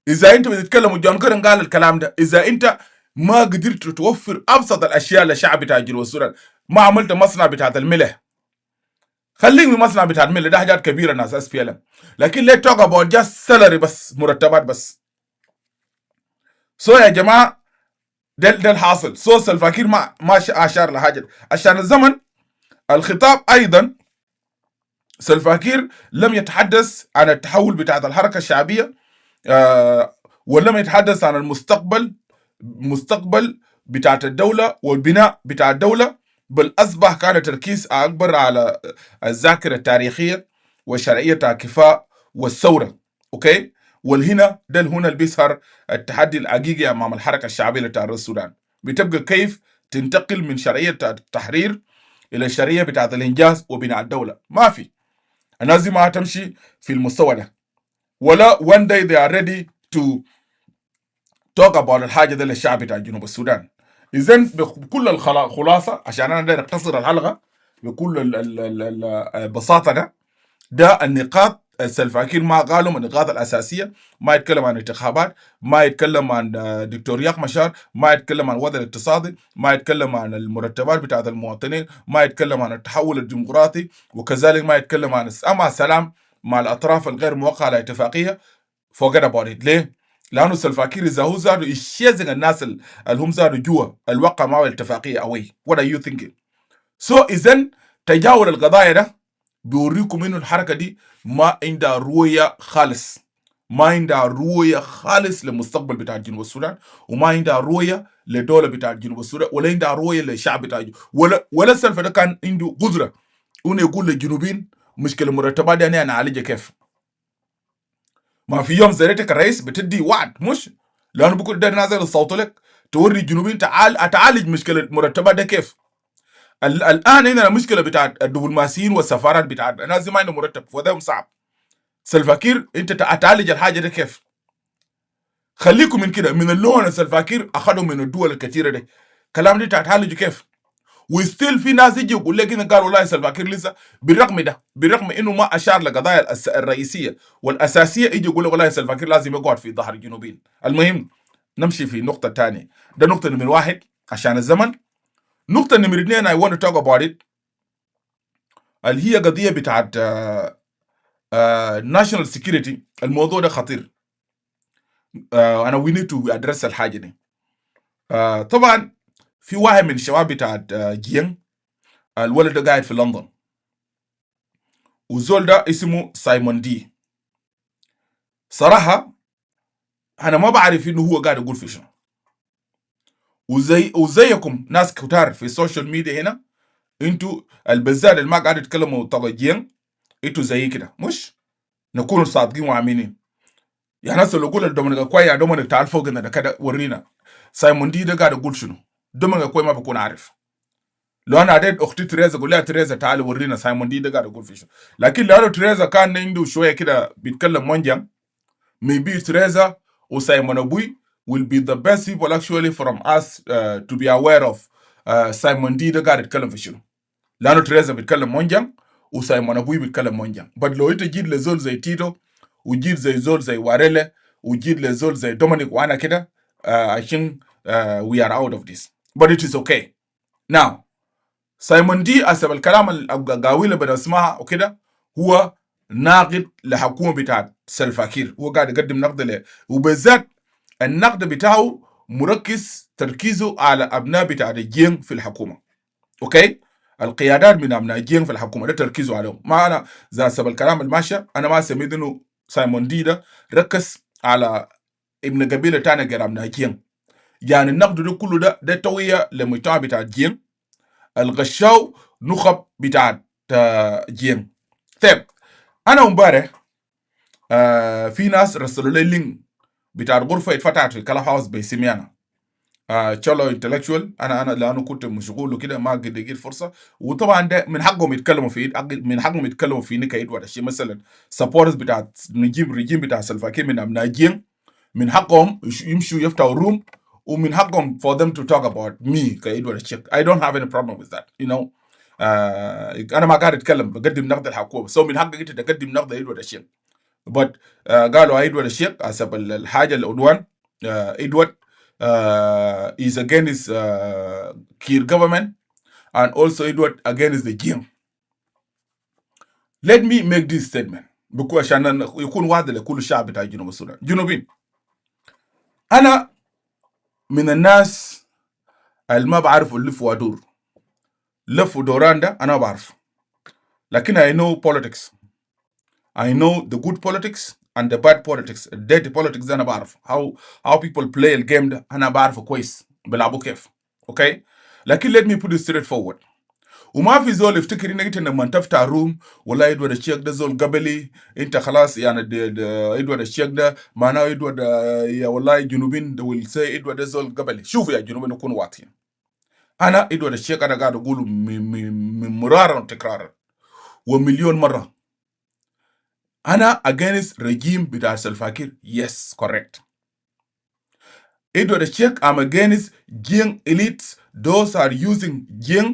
اذا انت بتتكلم جون كرن قال الكلام ده اذا انت ما قدرت توفر ابسط الاشياء للشعب بتاع جنوب السودان ما عملت مصنع بتاعت الملح خليك من مصنع بتاعت الملح ده حاجات كبيره ناس اس بي ال ام. لكن ليه توك اباوت جاست سالري بس مرتبات بس. يا جماعه ده الحاصل. سلفا كير ما اشار لحاجه عشان الزمن الخطاب. ايضا سلفا كير لم يتحدث عن التحول بتاعت الحركه الشعبيه ولم يتحدث عن مستقبل بتاعت الدوله والبناء بتاع الدوله. بل اصبح كان تركيز اكبر على الذاكره التاريخيه وشرعيه الكفاء والثوره. اوكي، والهنا ده هنا اللي بيظهر التحدي الحقيقي امام الحركه الشعبيه بتاع السودان. بتبقى كيف تنتقل من شرعيه التحرير الى الشرعيه بتاعت الانجاز وبناء الدوله. ما في، الناس دي ما هتمشي في المستوى ده، ولا one day they are ready to talk about الحاجه ده للشعب بتاع جنوب السودان. اذا بكل الخلاصه، عشان انا داير اختصر الحلقه بكل البساطه ده النقاط سلفا كير ما قالوا من النقاط الاساسيه. ما يتكلم عن انتخابات، ما يتكلم عن دكتور رياض مشار، ما يتكلم عن الوضع الاقتصادي، ما يتكلم عن المرتبات بتاعت المواطنين، ما يتكلم عن التحول الديمقراطي، وكذلك ما يتكلم عن السلام مع الاطراف الغير موقعه على اتفاقيه. forget about it. ليه؟ لانه سلفا كير اذا هو زادوا يشيزن الناس اللي هم زادوا جوا الوقع معه الاتفاقيه اوي. what are you thinking؟ اذا تجاوز القضايا ده بيوريكم انه الحركه دي ما عندها رؤيه خالص، ما عندها رؤيه خالص للمستقبل بتاع جنوب السودان، وما عندها رؤيه للدوله بتاع جنوب السودان، ولا عندها رؤيه للشعب بتاع ولا سلفا ده كان عنده قدره انه يقول للجنوبيين مشكله المرتبات دي انا اعالجها كيف. ما في يوم زريتك الرئيس بتدي وعد، مش لانه بكون ده نازل الصوت لك توري الجنوبيين تعالج مشكله مرتبات ده كيف. الان عندنا مشكله بتاعت الدبلوماسيين والسفارات بتاعت الناس ما عندهم مرتب وده صعب. سلفا كير انت تعالج الحاجه دي كيف؟ خليكم من كده، من اللون سلفا كير اخذوا من الدول الكثيره دي، كلام دي تعالج كيف؟ وستيل في ناس يجي يقول لك قال والله سلفا كير لسه بالرغم انه ما اشار لقضايا الرئيسيه والاساسيه، يجي يقول لك والله سلفا كير لازم يقعد في ظهر الجنوبيين. المهم نمشي في نقطه ثانيه. ده نقطه نمر واحد عشان الزمن. نقطه نمر اثنين I want to talk about it، اللي هي قضيه بتاعت national security. الموضوع ده خطير، انا we need to address الحاجه دي. طبعا في واحد من الشباب بتاعت جين، الولد ده قاعد في لندن، والزول ده اسمه سايمون دي. صراحه انا ما بعرف انه هو قاعد يقول في شنو، وزيكم ناس كتار في السوشيال ميديا هنا، انتوا البزاد اللي ما قاعد يتكلموا طبعا جين، انتوا زي كده مش نكونوا صادقين وامينين. يعني ناس اللي يقول الدومينيكا كوي يا دومينيك تعال فوق ده كده ورينا سايمون دي ده قاعد يقول شنو. دومينيكا كوي ما بكون عارف. لو انا عديت اختي تريزا قول لها تريزا تعالي ورينا سايمون دي ده قاعد يقول في شنو. لكن لو تريزا كان عنده شويه كده بيتكلم منجم، maybe تريزا وسايمون ابوي will be the best people actually from us to be aware of سايمون دي ده قاعد يتكلم في شنو. لانه تريزا بيتكلم منجم وسايمون ابوي بيتكلم منجم. بس لو انت جيت لزول زي تيتو وجيت زي زول زي واريلا وجيت لزول زي دومينيك وانا كده I think we are out of this but it is okay. now سايمون دي حسب الكلام القاوي اللي بنسمعها وكده هو ناقد لحكومه بتاعت سلفا كير، هو قاعد يقدم نقد له، وبالذات النقد بتاعه مركز تركيزه على ابناء بتاعت الجين في الحكومه. اوكي، القيادات من ابناء الجين في الحكومه ده تركيزه عليهم. ما انا زي حسب الكلام الماشي انا ما سميت انه سايمون دي ده ركز على ابن قبيله تاني غير ابناء الجين. يعني النقد ده كله ده تويه للمجتمع بتاع الجين الغشاو نخب بتاعت جين. طيب انا امبارح في ناس رسلوا لي لينك بتاع الغرفه اتفتحت في كلاب هاوس باسمي انا تشالو انتلكشوال. انا لانه كنت مشغول وكده ما قد لقيت فرصه، وطبعا ده من حقهم يتكلموا فيه، من حقهم يتكلموا فيه نكايد ولا شيء. مثلا سبورترز بتاعت نجيب ريجيم بتاع سلفا كير من ابناء جين من حقهم يمشوا يفتحوا روم، ومن حقهم for them to talk about me كايد ولا شيء. I don't have any problem with that you know. انا ما قاعد اتكلم بقدم نقد الحكومه، سو من حقك انت تقدم نقد ايد ولا شيء. but قالوا ايد ولا شيء حسب الحاجه العنوان ادوارد is against Kiir government and also Edward against the GM. Let me make this statement because عشان يكون واضح لكل الشعب بتاع جنوب السودان. جنوبين، انا من الناس اللي ما بعرف اللف وادور. لف ودوران ده انا بعرف، لكن I know politics. I know the good politics and the bad politics. The dirty politics ده انا بعرف how people play الجيم ده انا بعرفه كويس بيلعبوا كيف. اوكي، لكن let me put it straight forward. وما في زول يفتكر انك لما تفتح روم ولا يدور الشيخ ده زول قبلي انت خلاص يعني يدور الشيخ ده معناه يدور يا والله جنوبين will say يدور ده زول قبلي. شوفوا يا جنوبين نكونوا واضحين. انا يدور الشيخ انا قاعد اقوله من مرارا وتكرارا ومليون مره. انا against regime بتاع سلفا كير. yes correct. Edward Sheikh, I'm against Jing elites. Those are using Jing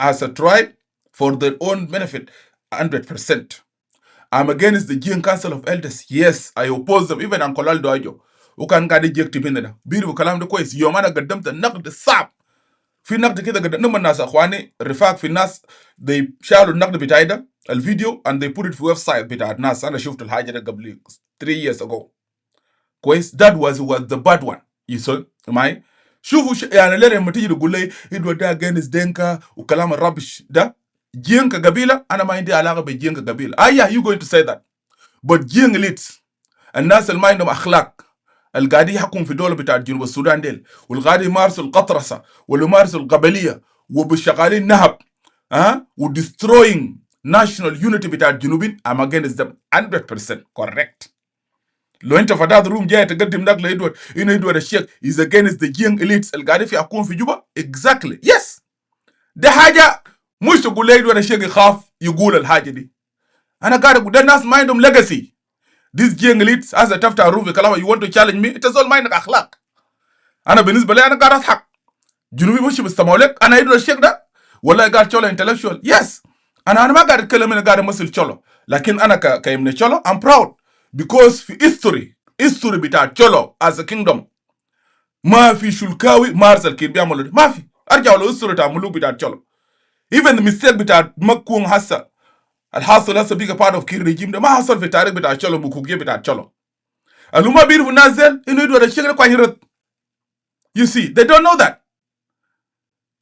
as a tribe for their own benefit, 100%. I'm against the Jing Council of Elders. Yes, I oppose them. Even Uncle Aldo Ajo. وكان قاعد يجيك تبين بيرو كلام ده كويس. يوم أنا قدمت النقد الصعب. في نقد كده قدمنا الناس أخواني رفاق في الناس they شالوا النقد بتاعي ده الفيديو and they put it في ويب سايت بتاع الناس. أنا شفت الحاجة ده قبل 3 years ago. كويس. That was the bad one. يسوي معي. شوفوا يعني ليه لما تيجي تقول لي يدوى ده against دينكا وكلام الربش ده جين كقبيله. انا ما عندي علاقه بجين كقبيله. yeah you going to say that but جين elites الناس اللي ما عندهم اخلاق اللي قاعدين يحكموا في دوله بتاعت جنوب السودان ديل واللي قاعدين يمارسوا القطرسه واللي يمارسوا القبليه وبشغالين نهب و destroying national unity بتاعت جنوبين. I'm against them 100% correct. لو انت فتحت روم جاي تقدم نقل ادوارد انه ادوارد الشيخ is against the young elites اللي قاعدين في اكون في جوبا. exactly yes. ده حاجه مش تقول لي ادوارد الشيخ يخاف يقول الحاجه دي. انا قاعد اقول ده الناس ما عندهم legacy. this young elites as تفتح روم في كلامه you want to challenge me. انت زول ما عندك اخلاق. انا بالنسبه لي انا قاعد اضحك. جنوبي مش بيستمعوا لك. انا ادوارد الشيخ ده والله قاعد تشولو intellectual. yes انا ما قاعد اتكلم. انا قاعد امثل تشولو لكن انا كيمني تشولو I'm proud because في history بتاع تشولو as a kingdom ما في شلكاوي مارسل كير بيعملوا ما في. ارجعوا للhistory بتاع ملوك بتاع تشولو. even the mistake بتاع مكون هسه الحاصل هسه بيجا part of كير ريجيم ده ما حصل في التاريخ بتاع تشولو مكوكيه بتاع تشولو. اللي ما بيعرفوا الناس ديل انه يدور الشيخ ده كوين رد. you see they don't know that.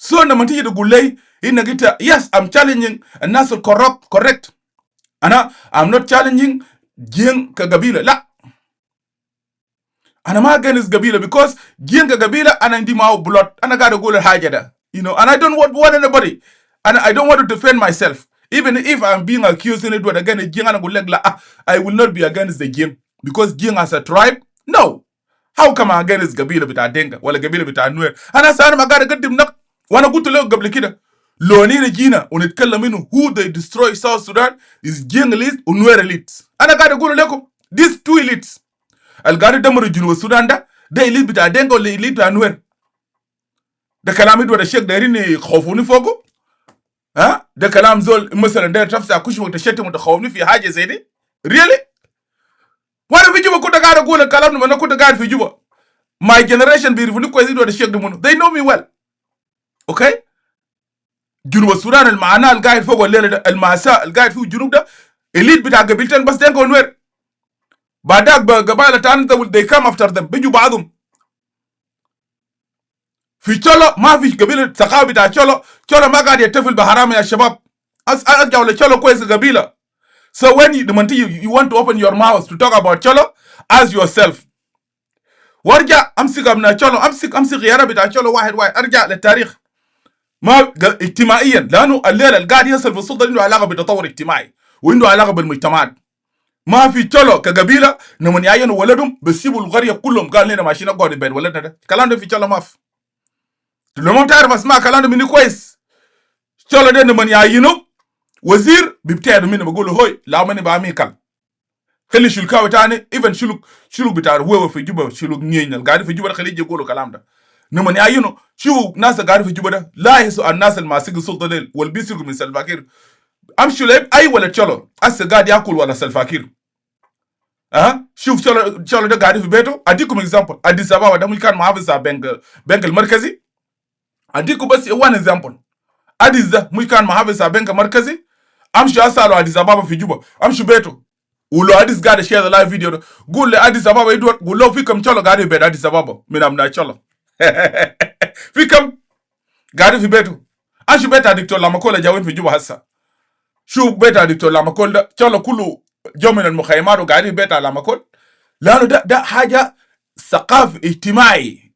so لما تيجي تقول لي انك انت yes I'm challenging الناس correct. انا I'm not challenging جين كقبيله. لا انا ما against قبيله because جين كقبيله انا عندي معه blood. انا قاعد اقول الحاجه ده you know and I don't want anybody and I don't want to defend myself even if I'm being accused in it with against جين. انا اقول لك لا I will not be against the جين because جين as a tribe. no how come I against قبيله بتاع دينكا ولا قبيله بتاع نوير. انا ما قاعد اقدم نقد وانا قلت له قبل كده لو نينا جينا ونتكلم انه who they destroy South Sudan is جين elite ونوير elite. انا قاعد اقول لكم these two elites القاعد يدمروا جنوب السودان ده elite بتاع دينكا ولا elite بتاع نوير. ده كلام يدور الشيخ دايرين يخوفوني فوقه. ده كلام زول مثلا داير تفسع كشف وتشتم وتخوفني في حاجه زي دي really. وانا في جوبا كنت قاعد اقول الكلام ده. انا كنت قاعد في جوبا my generation بيعرفوني كويس يدور الشيخ ده منو. they know me well okay. جنوب السودان المعنى القاعد فوق الليله ده المأساة القاعد فيه الجنوب ده elite بتاع قبيلتين بس دينكا ونوير. بعدك قبائل تاني they come after them بيجوا بعضهم. في تشولو ما في قبيله ثقافه بتاع تشولو ما قاعد يحتفل بحرام يا شباب. ارجعوا لتشولو كويس قبيله. so when you want to open your mouth to talk about تشولو ask yourself وارجع امسك ابن تشولو امسك غياره بتاع تشولو واحد ارجع للتاريخ ما اجتماعيا لانه الليله اللي قاعد يصل في السلطه عنده علاقه بالتطور الاجتماعي وعنده علاقه بالمجتمعات. ما في تشولو كقبيله لما يعينوا ولدهم بيسيبوا القريه كلهم قال لنا ماشيين نقعد بين ولدنا ده. الكلام ده في تشولو ما في. لما تعرف اسمع كلام ده مني كويس. تشولو ده لما يعينوا وزير بيبتعدوا منه بيقولوا هوي لا ماني بعمل كلام خلي شلكاوي تاني ايفن شلوك بتاع هو في جوبا شلوك نينيا قاعد في جوبا خليه يقولوا كلام ده. لما يعينوا شوفوا ناس قاعد في جوبا ده لا يسوا الناس اللي ماسكين السلطه ديل والبيسرقوا من سلفا كير. امشوا لعب اي ولا تشولو هسه قاعد ياكل ولا سلفا كير. شوف تشولو ده قاعد في بيته. اديكم اكزامبل اديس ابابا ده كان محافظ بنك المركزي. اديكم بس وان اكزامبل. اديس ده كان محافظ بنك مركزي. امشي اسالوا اديس ابابا في جوبا امشي بيته ولو اديس قاعد شير لايف فيديو ده قول لي اديس ابابا يدور قول له في كم تشولو قاعد في بيت اديس ابابا من امنا تشولو في كم قاعد في بيته. امشي بيت دكتور لاماكولا جاوين في جوبا هسه. شوف بيت دكتور لاماكولا ده تشولو كله جو من المخيمات وقاعدين بيت على لاماكولا لانه ده حاجه ثقافه اجتماعي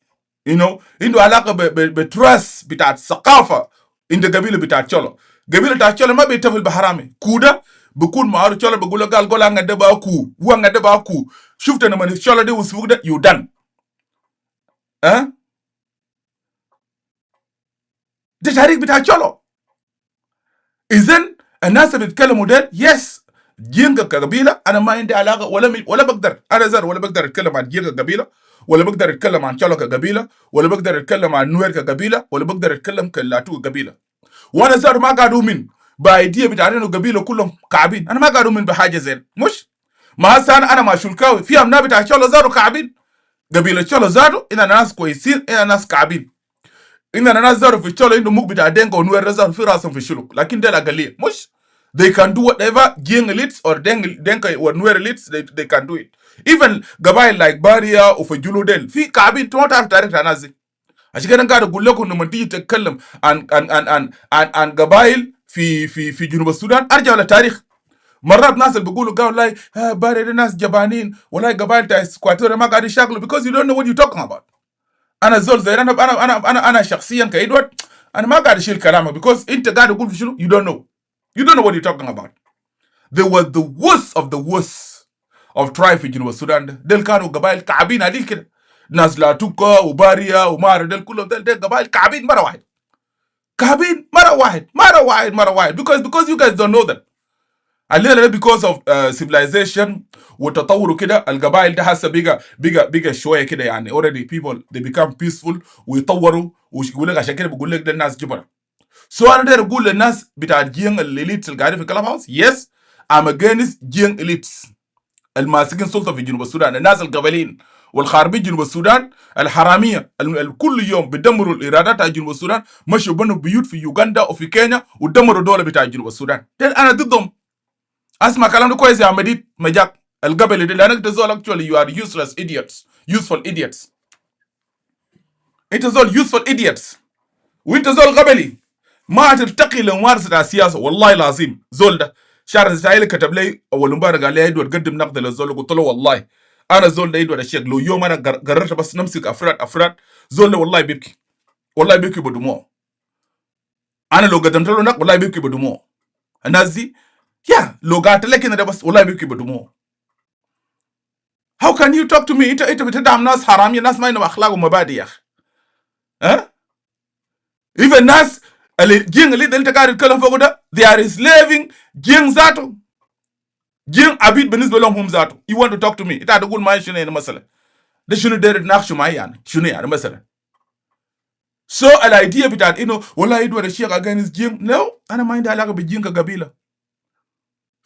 عنده علاقه بتراس بتاعت الثقافه عند قبيله بتاعت تشولو. gabila ta chola ma be tafil baharami kuda bukun maaru chola bagula gal gola ngade ba ku wa ngade ba ku shufta na mani chola de usfugda you done ده تاريخ بتاع cholo اذن الناس اللي بيتكلموا ده يس جينجا كقبيله انا ما عندي علاقه ولا بقدر انا زر ولا بقدر اتكلم عن جينجا كقبيله ولا بقدر اتكلم عن شلو كقبيله ولا بقدر اتكلم عن نوير كقبيله ولا بقدر اتكلم كلاتو كقبيله وانا زر ما قاعد من بايديه بتاع انه قبيله كلهم كعبين انا ما قاعد من بحاجه زين مش ما هسه انا مع شلكاوي في امنا بتاع شلو زاروا كعبين قبيله شلو زاروا ان ناس كويسين ان ناس كعبين ان ناس زاروا في شلو انه مو بتاع دينغ ونوير زاروا في راسهم في شلوك لكن ده الاقليه مش they can do whatever Jiang elites or Denka or Nuer elites they can do it. Even Gabail like Baria or for Juludel. Fi Kabin don't have direct anazi. Ashikana gada guloko no manti tekallam and Gabail fi Junuba Sudan arja wala tarikh. مرات ناس اللي بيقولوا قالوا لاي باري ناس جبانين ولا قبائل تاع سكواتوريا ما قاعد يشاغلوا because you don't know what you're talking about. انا زول زي انا شخصيا كايدوارد انا ما قاعد اشيل كلامك because انت قاعد تقول في شنو you don't know. You don't know what you're talking about. They were the worst of the worst of tribe in Sudan. Del kanu gabail كعبين هذيك كده. ناس لاتوكا وباريا ومارا del كلهم del gabail كعبين مرة واحد. كعبين مرة واحد because you guys don't know that. A little because of civilization وتطور كده القبائل ده هسه بيجا شويه كده يعني already people they become peaceful ويطوروا ويقول لك عشان كده بقول لك ده الناس جبره. So انا داير اقول للناس بتاع جين الاليتس اللي قاعدين في كلاب هاوس yes I'm against جين اليتس الماسكين سلطه في جنوب السودان الناس القبليين والخاربين جنوب السودان الحراميه كل يوم بيدمروا الايرادات بتاع جنوب السودان مشوا بنوا بيوت في يوغندا وفي كينيا ودمروا دوله بتاع جنوب السودان انا ضدهم. اسمع كلام ده كويس يا مديد مجاك القبلي ده لانك تزول actually you are useless idiots useful idiots انت زول useful idiots وانت زول قبلي ما ترتقي لممارسه السياسه والله العظيم زول ده شارع سايل كتب لي اول امبارح قال لي ادوار قدم نقد للزول قلت له والله انا زول ده ادوار الشيخ لو يوم انا قررت بس نمسك افراد زول ده والله بيبكي بدموع انا لو قدمت له نقد والله بيبكي بدموع الناس دي يا لو قالت لك انا بس والله بيبكي بدموع. How can you talk to me انت بتدعم ناس حراميه ناس ما عندهم اخلاق ومبادئ يا اخي ها even ناس الجين اللي انت قاعد تتكلم فوق ده they are enslaving جين ذاته جين عبيد بالنسبه لهم هم ذاته you want to talk to me انت هتقول معي شنو يعني مثلا ده شنو داير تناقشوا معي يعني شنو يعني مثلا so الايديا بتاعت انه والله يدور الشيخ against جين no انا ما عندي علاقه بالجين كقبيله.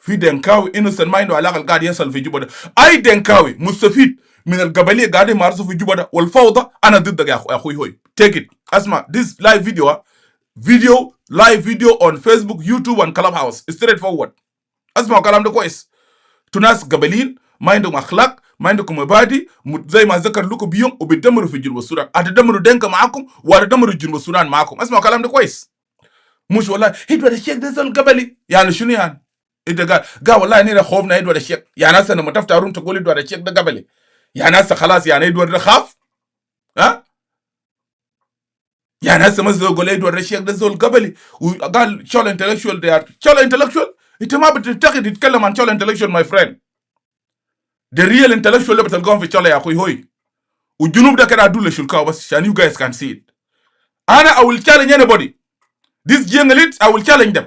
في دنكاوي innocent ما عنده علاقه قاعد يصل في جوبا ده اي دنكاوي مستفيد من القبليه قاعد يمارسوا في جوبا ده والفوضى انا ضدك يا اخوي هوي take it اسمع this live video on Facebook YouTube and Clubhouse straight forward اسمع الكلام ده كويس. تناس قبليين ما عندهم اخلاق ما عندكم مبادئ زي ما ذكر لكم بيوم وبتدمروا في جنوب السودان هتدمروا دنكا معاكم وهتدمروا جنوب السودان معاكم. اسمع الكلام ده كويس مش والله هيدوا الشيخ ده زول قبلي يعني شنو يعني انت قال والله اني خوفنا يدور الشيخ يعني هسه لما تفتح روم تقول يدور الشيخ ده قبلي يعني هسه خلاص يعني يدور ده خاف ها يعني هسه مثلا يقول يدور الشيخ ده زول قبلي وقال شول انتلكشوال ده شول انتلكشوال انت ما بتعتقد تتكلم عن شول انتلكشوال ماي فريند the real intellectual اللي بتلقاهم في شول يا اخوي هوي والجنوب ده كده ادول شلكاو بس عشان you guys can see it. انا I will challenge anybody this young elite I will challenge them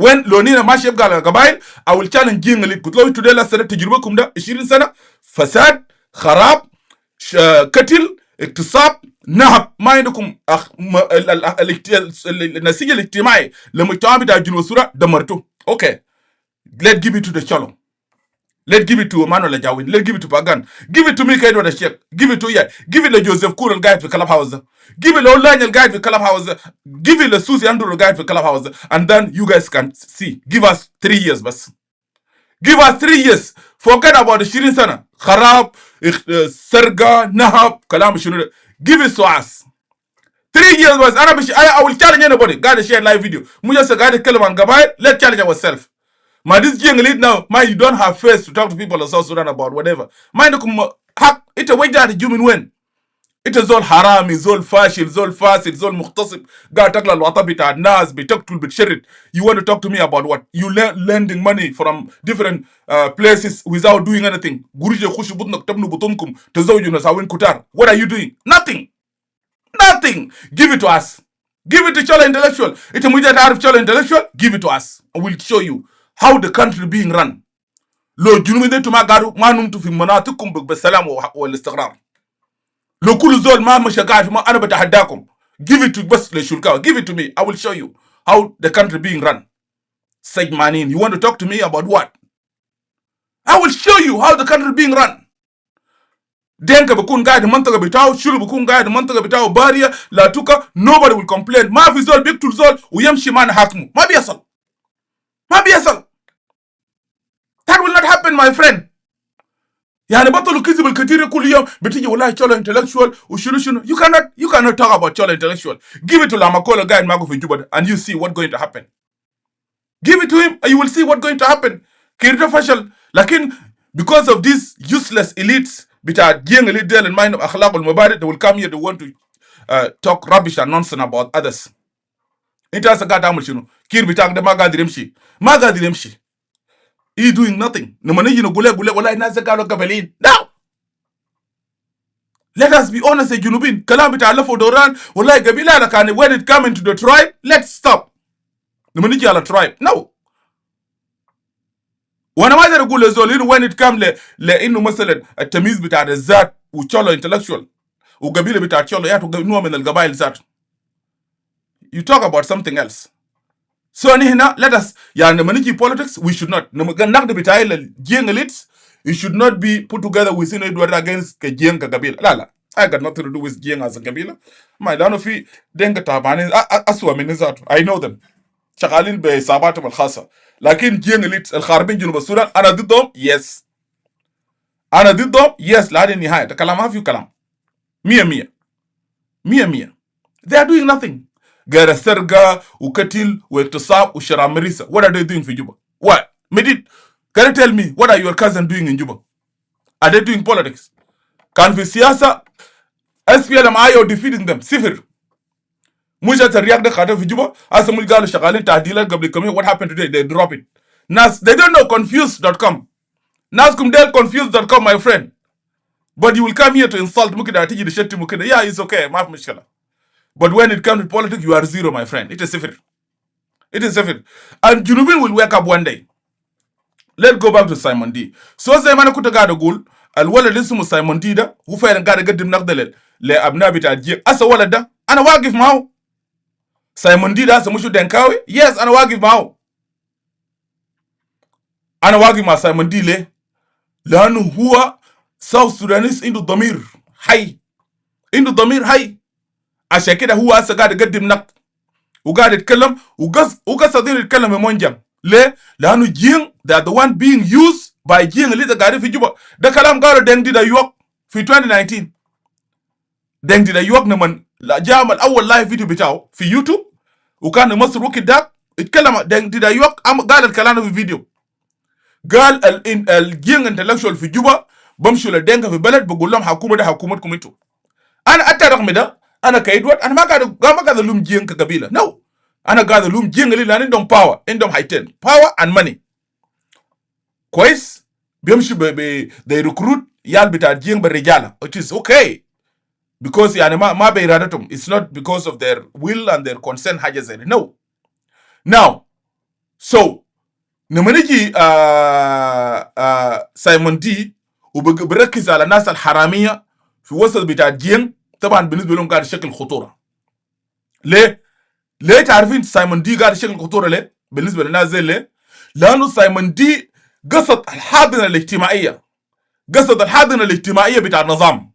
when لونينا ماشي يبقى على قبائل I will challenge جين اللي قلت له انتوا ده لسه تجربكم ده 20 سنه فساد خراب قتل اغتصاب نهب ما عندكم النسيج الاجتماعي للمجتمع بتاع جنوب السودان دمرتوه. اوكي let's give it to the Cholom, let's give it to Manuel Jawin, let's give it to Pagan, give it to me Kaido the Sheikh, give it to ya, give it to Joseph Kurel guide for Clubhouse, give it to Olaniel guide for Clubhouse, give it to Susie Andrew guide for Clubhouse, and then you guys can see. Give us 3 years, bas. Give us 3 years. Forget about the Shirin Sana, Kharab, Serga, Nahab, Kalam Shunu. Give it to us. 3 years, bas. I will challenge anybody. Guide share live video. Muja se guide Kelaman Gabai. Let's challenge ourselves. My this young lead now, my you don't have face to talk to people in South Sudan about whatever. Mind you, hack it a way that you mean when انت زول حرامي، زول فاشل، زول فاسد، زول مغتصب، قاعد تقلع الوطن بتاع الناس، بتقتل، بتشرد. You want to talk to me about what? You lending money from different places without doing anything. قريجة يخش بطنك تبنوا بطنكم تزوجوا نساوين كتار. What are you doing? Nothing. Nothing. Give it to us. Give it to Chola Intellectual. It's a mujahid Arif Chola Intellectual. Give it to us. And we'll show you how the country being run. لو جنوبين ده ما قالوا ما نمتوا في مناطقكم بالسلام والاستقرار. لو كل زول ما مش قاعد ما انا بتحداكم. Give it to بس للشركاء. Give it to me. I will show you how the country being run. Segmanin, you want to talk to me about what? I will show you how the country being run. Denka bukun guide mantaga bitao, shulu bukun guide mantaga bitao, baria, latuka, nobody will complain. Ma fi zol, big tul zol, uyam shiman hakmu. Ma biyasal. Ma biyasal. That will not happen, my friend. Yani batalu kizibul katiri kul yom, betiji wallahi Chola Intellectual, ushuru. You cannot talk about Chola Intellectual. Give it to Lamakola guide Mago fi Juba and you see what's going to happen. Give it to him and you will see what's going to happen. Kirita fashal. Lakin, because of these useless elites, young elite del and mind of akhlaq al-mabadi, they will come here, they want to talk rubbish and nonsense about others. It has a goddamn you. Kir bitang de magadiremshi. Magadiremshi. He doing nothing. No money, gule walai nazagalo gabelin. Now, let us be honest, Junubin. Kalam Allah for Doran, walai gabila nakane. When it come into the tribe, let's stop. No money ala tribe. No. وانا ما اقدر اقول لزول when it come لانه مثلا التمييز بتاع الذات وتشولو intellectual وقبيله بتاع تشولو ياتو نوع من القبائل ذات. You talk about something else. So هنا let us يعني لما نجي politics we should not نقد بتاعي الجين elites it should not be put together with Edward against كجين كقبيله. لا I got nothing to do with جين as a قبيله. ما لانه في دينك تعبانين اسوأ من ذاته. I know them. شغالين بحساباتهم الخاصه. لكن جين اليت الخاربين جنوب السودان انا ضدهم يس. انا ضدهم يس لحد النهايه. ده كلام ما فيه كلام. 100 they are doing nothing. غير سرقه وقتل واغتصاب وشراء مريسه. What are they doing في Juba? What? Medit, can you tell me what are your cousins doing in Juba? Are they doing politics? كان في السياسه SPLM ayo defeating them صفر. مش الرياض ده خاطر في جوبا اسمو قالوا شغالين تعديلات قبل كم يوم. What happened today? They drop it. Nas they don't know confused.com. Naskum del confused.com my friend. But you will come here to insult mukida atiji disheti mukida. Yeah, it's okay. Maaf mishkala. But when it comes to politics, you are zero, my friend. It is zero. It is zero. And Junubin will wake up one day. Let's go back to Simon D. So Simon kuta gada gul al wala lismu Simon D da hu fa gada gadim naqdal le abna bita ji asa wala da ana waqif maahu. Simon D da asa mushu denkawi? Yes, ana waqif maahu. Ana waqif ma Simon D le لانه هو South Sudanese عنده ضمير حي. عنده ضمير حي. عشان كده هو هسه قاعد يقدم نقد وقاعد يتكلم وقصدين يتكلم بمونجم. ليه؟ لانه جين they are the one being used by جين اللي قاعدين في جوبا. ده كلام قالوا دنج دي يوك في 2019. دنج دي يوك لما جاء اول لايف فيديو بتاعه في يوتيوب وكان مصر وقت ده اتكلم دنج دي يوك قال الكلام في فيديو. قال الجين انتلكشوال في جوبا بمشوا للدنجة في بلد بقول لهم حكومة ده حكومتكم انتوا. انا اتى رغم ده انا كايدوات انا ما قاعد الوم جين كقبيله. نو انا قاعد الوم جين اللي عندهم باور عندهم هايتين باور اند ماني كويس. بيمشوا they recruit يال بتاع جين بالرجاله which is okay because يعني ما بإرادتهم. It's not because of their will and their consent حاجه زي no. Now so لما نجي سايمون دي وبركز على الناس الحراميه في وسط بتاع جين طبعا بالنسبه لهم قاعد يشكل خطوره. ليه تعرفين سايمون دي قاعد يشكل خطوره ليه بالنسبه للناس زي ليه؟ لانه سايمون دي قصد الحاضنه الاجتماعيه. قصد الحاضنه الاجتماعيه بتاع النظام.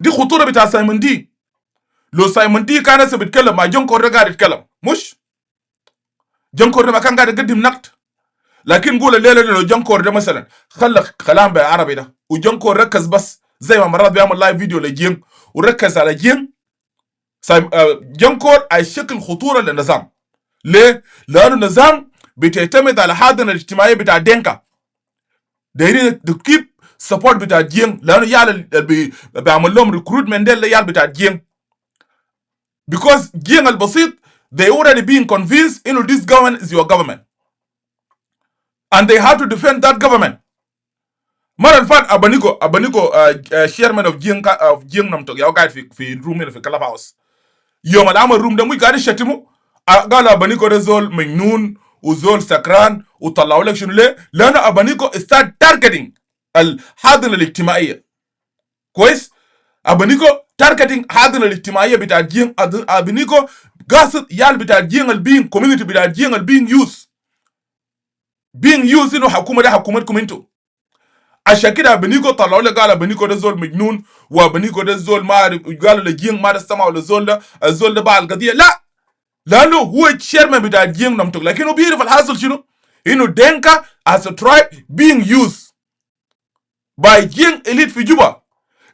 دي خطوره بتاع سايمون دي. لو سايمون دي كان هسه بيتكلم مع جون كوري قاعد يتكلم مش جون كوري ما كان قاعد يقدم نقد. لكن قول الليله لو جون كوري ده مثلا خلى كلام بالعربي ده وجون كوري ركز بس زي ما مرات بيعمل لايف فيديو لجين وركز على جين جون كور هيشكل خطوره للنظام. ليه؟ لانه النظام بتعتمد على حاضنه الاجتماعيه بتاع دينكا. دايرين to keep support bita jing lanu yal be amallom recruitment del yal bita jing, because jing al basit they already being convinced this government is your government and they have to defend that government. Maral fat abaniko chairman of jing nam tok yaw guide fi room in fi clubhouse yom al amal room da muy gadi shatimu gala abaniko rezol magnun uzol sakran utalaw election lana abaniko start targeting al hadin al ijtimaiya كويس. abaniko targeting hadin al ijtimaiya bita jing abaniko gasat yal bita jing al being community bita jing al being used hakuma da hakumat kuminto عشان كده بنيكو طلعوا له قال بنيكو ده زول مجنون وبنيكو ده زول ما قالوا لجين ما استمعوا للزول ده الزول ده باع القضيه. لا لانه هو الشيرمان بتاع الجين نمتك، لكنه بيعرف الحاصل شنو؟ انه دينكا as a tribe being used by Jing elite في جوبا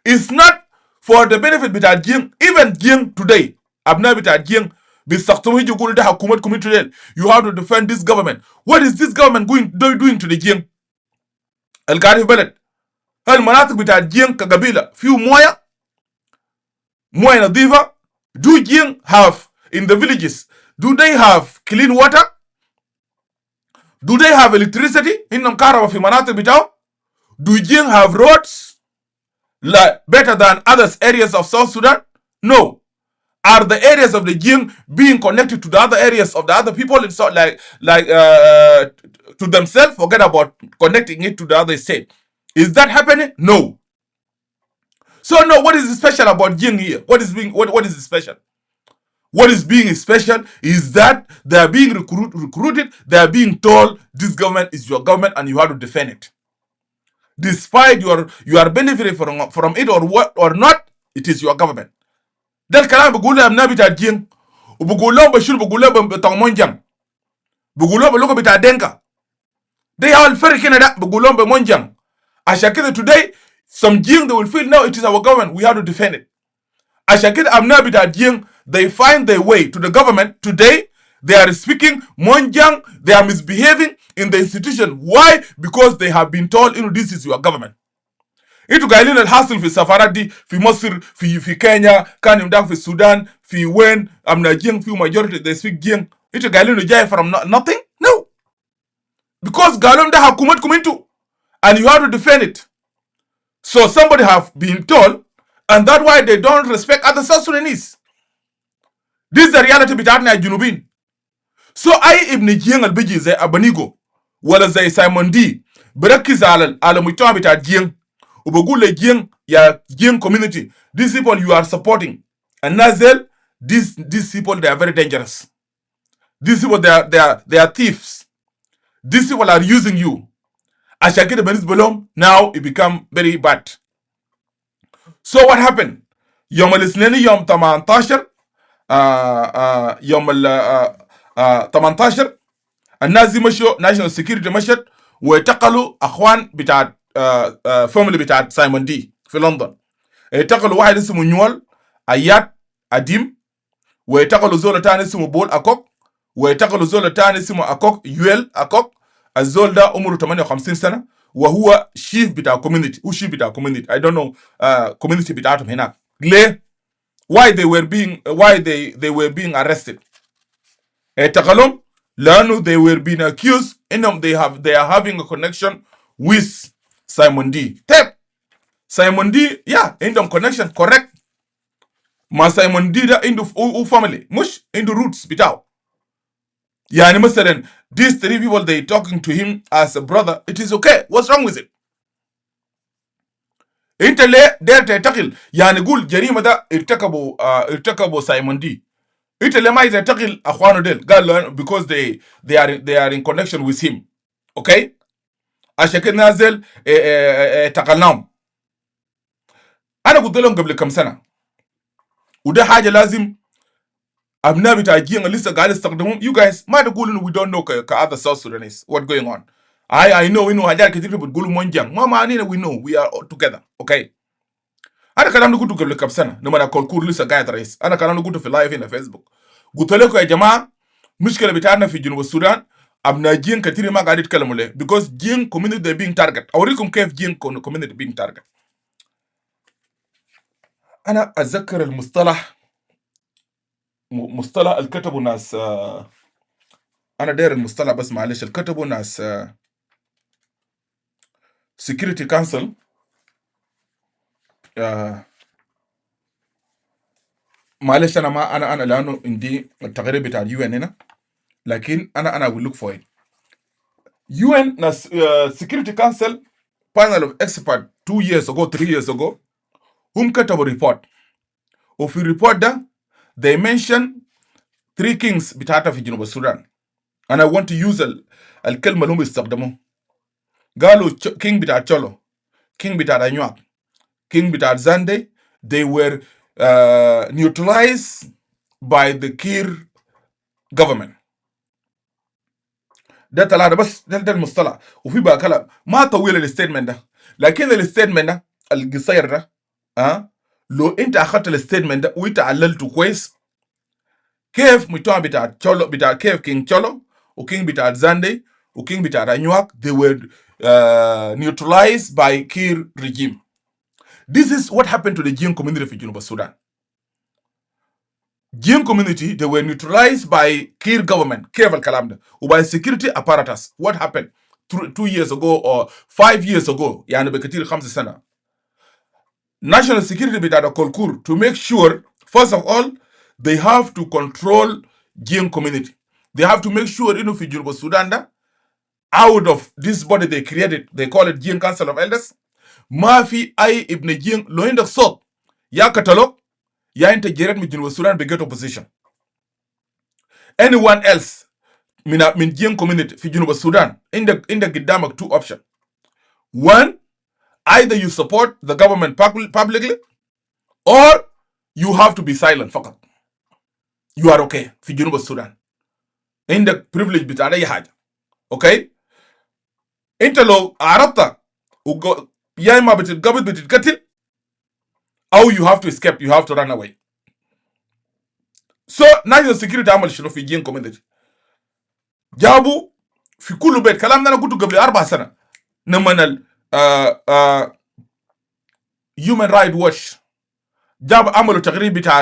is not for the benefit بتاع الجين. even Jing today ابناء بتاع الجين بيستخدموا يجوا يقولوا ده حكومتكم انتوا you have to defend this government. what is this government doing to the Jing القاعد في بلد؟ المناطق بتاع جين كقبيله فيه مويه نظيفه. do Jing have in the villages, do they have clean water? do they have electricity? انهم كهرباء في مناطق بتاعه؟ do Jing have roads like better than other areas of South Sudan? no. are the areas of the Jing being connected to the other areas of the other people? It's not like to themselves. Forget about connecting it to the other state. Is that happening? No. So no, what is special about Jing here? What is special? What is being special is that they are being recruited, they are being told this government is your government and you have to defend it. Despite you are benefiting from it or not, it is your government. ده الكلام بقوله ابناء بتاع الجين وبقول لهم بشير بقول لهم بتاع مونجان بقول لهم باللغه بتاع دينكا ده هو الفرق هنا ده بقول لهم بمونجان عشان كده today some Jing they will feel no it is our government we have to defend it. عشان كده ابناء بتاع الجين they find their way to the government today. they are speaking Monjang, they are misbehaving in the institution. Why? Because they have been told this is your government. Itu قايلين الحاصل في السفارات دي في مصر في كينيا كان يمدان في السودان في وين امنا جين في majority they speak جين. Itu قايلين جاي from nothing? No. Because قالوا ده حكومتكم انتو and you have to defend it. So somebody have been told and that's why they don't respect other South Sudanese. This is the reality بتاعتنا الجنوبين. So أي ابن جين البيجي زي أبانيغو ولا زي سايمون دي بركز على مجتمع بتاع جين وبقول لجين يا جين community these people you are supporting and Nazel these people they are very dangerous. These people they are thieves. These people are using you. عشان كده بالنسبة لهم now it become very bad. So what happened? يوم الاثنين يوم 18 يوم 18 الناس دي مشوا national security مشت واعتقلوا اخوان بتاع فاميلي بتاع سايمون دي في لندن. اعتقلوا واحد اسمه نيول ايات اديم واعتقلوا زول تاني اسمه بول اكوك واعتقلوا زول تاني اسمه اكوك يويل اكوك. الزول ده عمره 58 سنه وهو شيف بتاع كوميونتي. هو شيف بتاع كوميونتي. I don't know كوميونتي بتاعتهم هناك. ليه؟ why they were being arrested. اعتقلهم لانه they were being accused انهم they are having a connection with Simon D. Tap. Simon D, yeah, عندهم connection correct. ما Simon D ده عنده family مش عنده roots بتاعه. يعني مثلا these 3 people they talking to him as a brother, it is okay. What's wrong with it? انت ليه داير تعتقل؟ يعني قول جريمه ده ارتكبوا سايمون دي. انت ليه ما تعتقل اخوانه ديل؟ قال because they are in connection with him. Okay? عشان كده نازل اعتقلناهم. انا قلت لهم قبل كم سنه وده حاجه لازم ابناء بتاع الجين اللي لسه قاعد يستخدموهم. you guys ما تقولوا we don't know ك other South Sudanese what going on. I know انه حاجات كتير بتقولوا مونجان ما معنينا we know we are all together. okay. انا كلام قلته قبل كم سنه لما اكون كور لسه قاعد رئيس. انا كلام قلته في لايف هنا فيسبوك. قلت لكم يا جماعه مشكله بتاعنا في جنوب السودان abna jing katiri ma gadit kalamule because jing community they being target اوريكم كيف jing community being target. انا اتذكر المصطلح مصطلح الكتبوا ناس انا داير المصطلح بس معلش الكتبوا ناس security council معلش انا ما انا لانه عندي التقرير بتاع اليو ان هنا لكن انا will look for it. UN ناس security council panel of expert 2 years ago 3 years ago هم كتبوا report وفي الريبورت ده they mention 3 kings بتاعتها في جنوب السودان. انا want to use الكلمه اللي هم استخدموه. قالوا king بتاع تشولو، king بتاع انيوك، king بتاع زاندي they were neutralized by the Kiir government. ده ثلاثه بس، ده المصطلح. وفي بقى كلام ما طويل الستيتمنت ده، لكن الستيتمنت ده القصير ده لو انت اخذت الستيتمنت ده وانت عللته كويس كيف مجتمع بتاع تشولو بتاع كيف كينج تشولو وكينج بتاع زاندي وكينج بتاع انيوك they were neutralized by Kiir regime. This is what happened to the Jing community في جنوب السودان. Jing community they were neutralized by Kiir government. كيف الكلام ده؟ وباي security apparatus. What happened 2 years ago or 5 years ago يعني بكتير 5 سنة. National security بتاع كولكور to make sure first of all they have to control Jing community. They have to make sure إنه في جنوب السودان ده out of this body they created they call it Jing Council of Elders ما في أي ابن جين لو عندك صوت يا كتالوج يا أنت جريت من جنوب السودان بجيت opposition. Anyone else من جين community في جنوب السودان عندك قدامك 2 options. One, either you support the government publicly or you have to be silent فقط. You are okay في جنوب السودان. عندك privilege بتاع أي حاجة. Okay؟ أنت لو عرضت يا إما بتتقبض بتتقتل أو you have to escape you have to run away. So national security عمل شنو في جين community؟ جابوا في كل بيت كلام ده أنا قلته قبل 4 سنة لما human rights watch جاب عملوا تقرير بتاع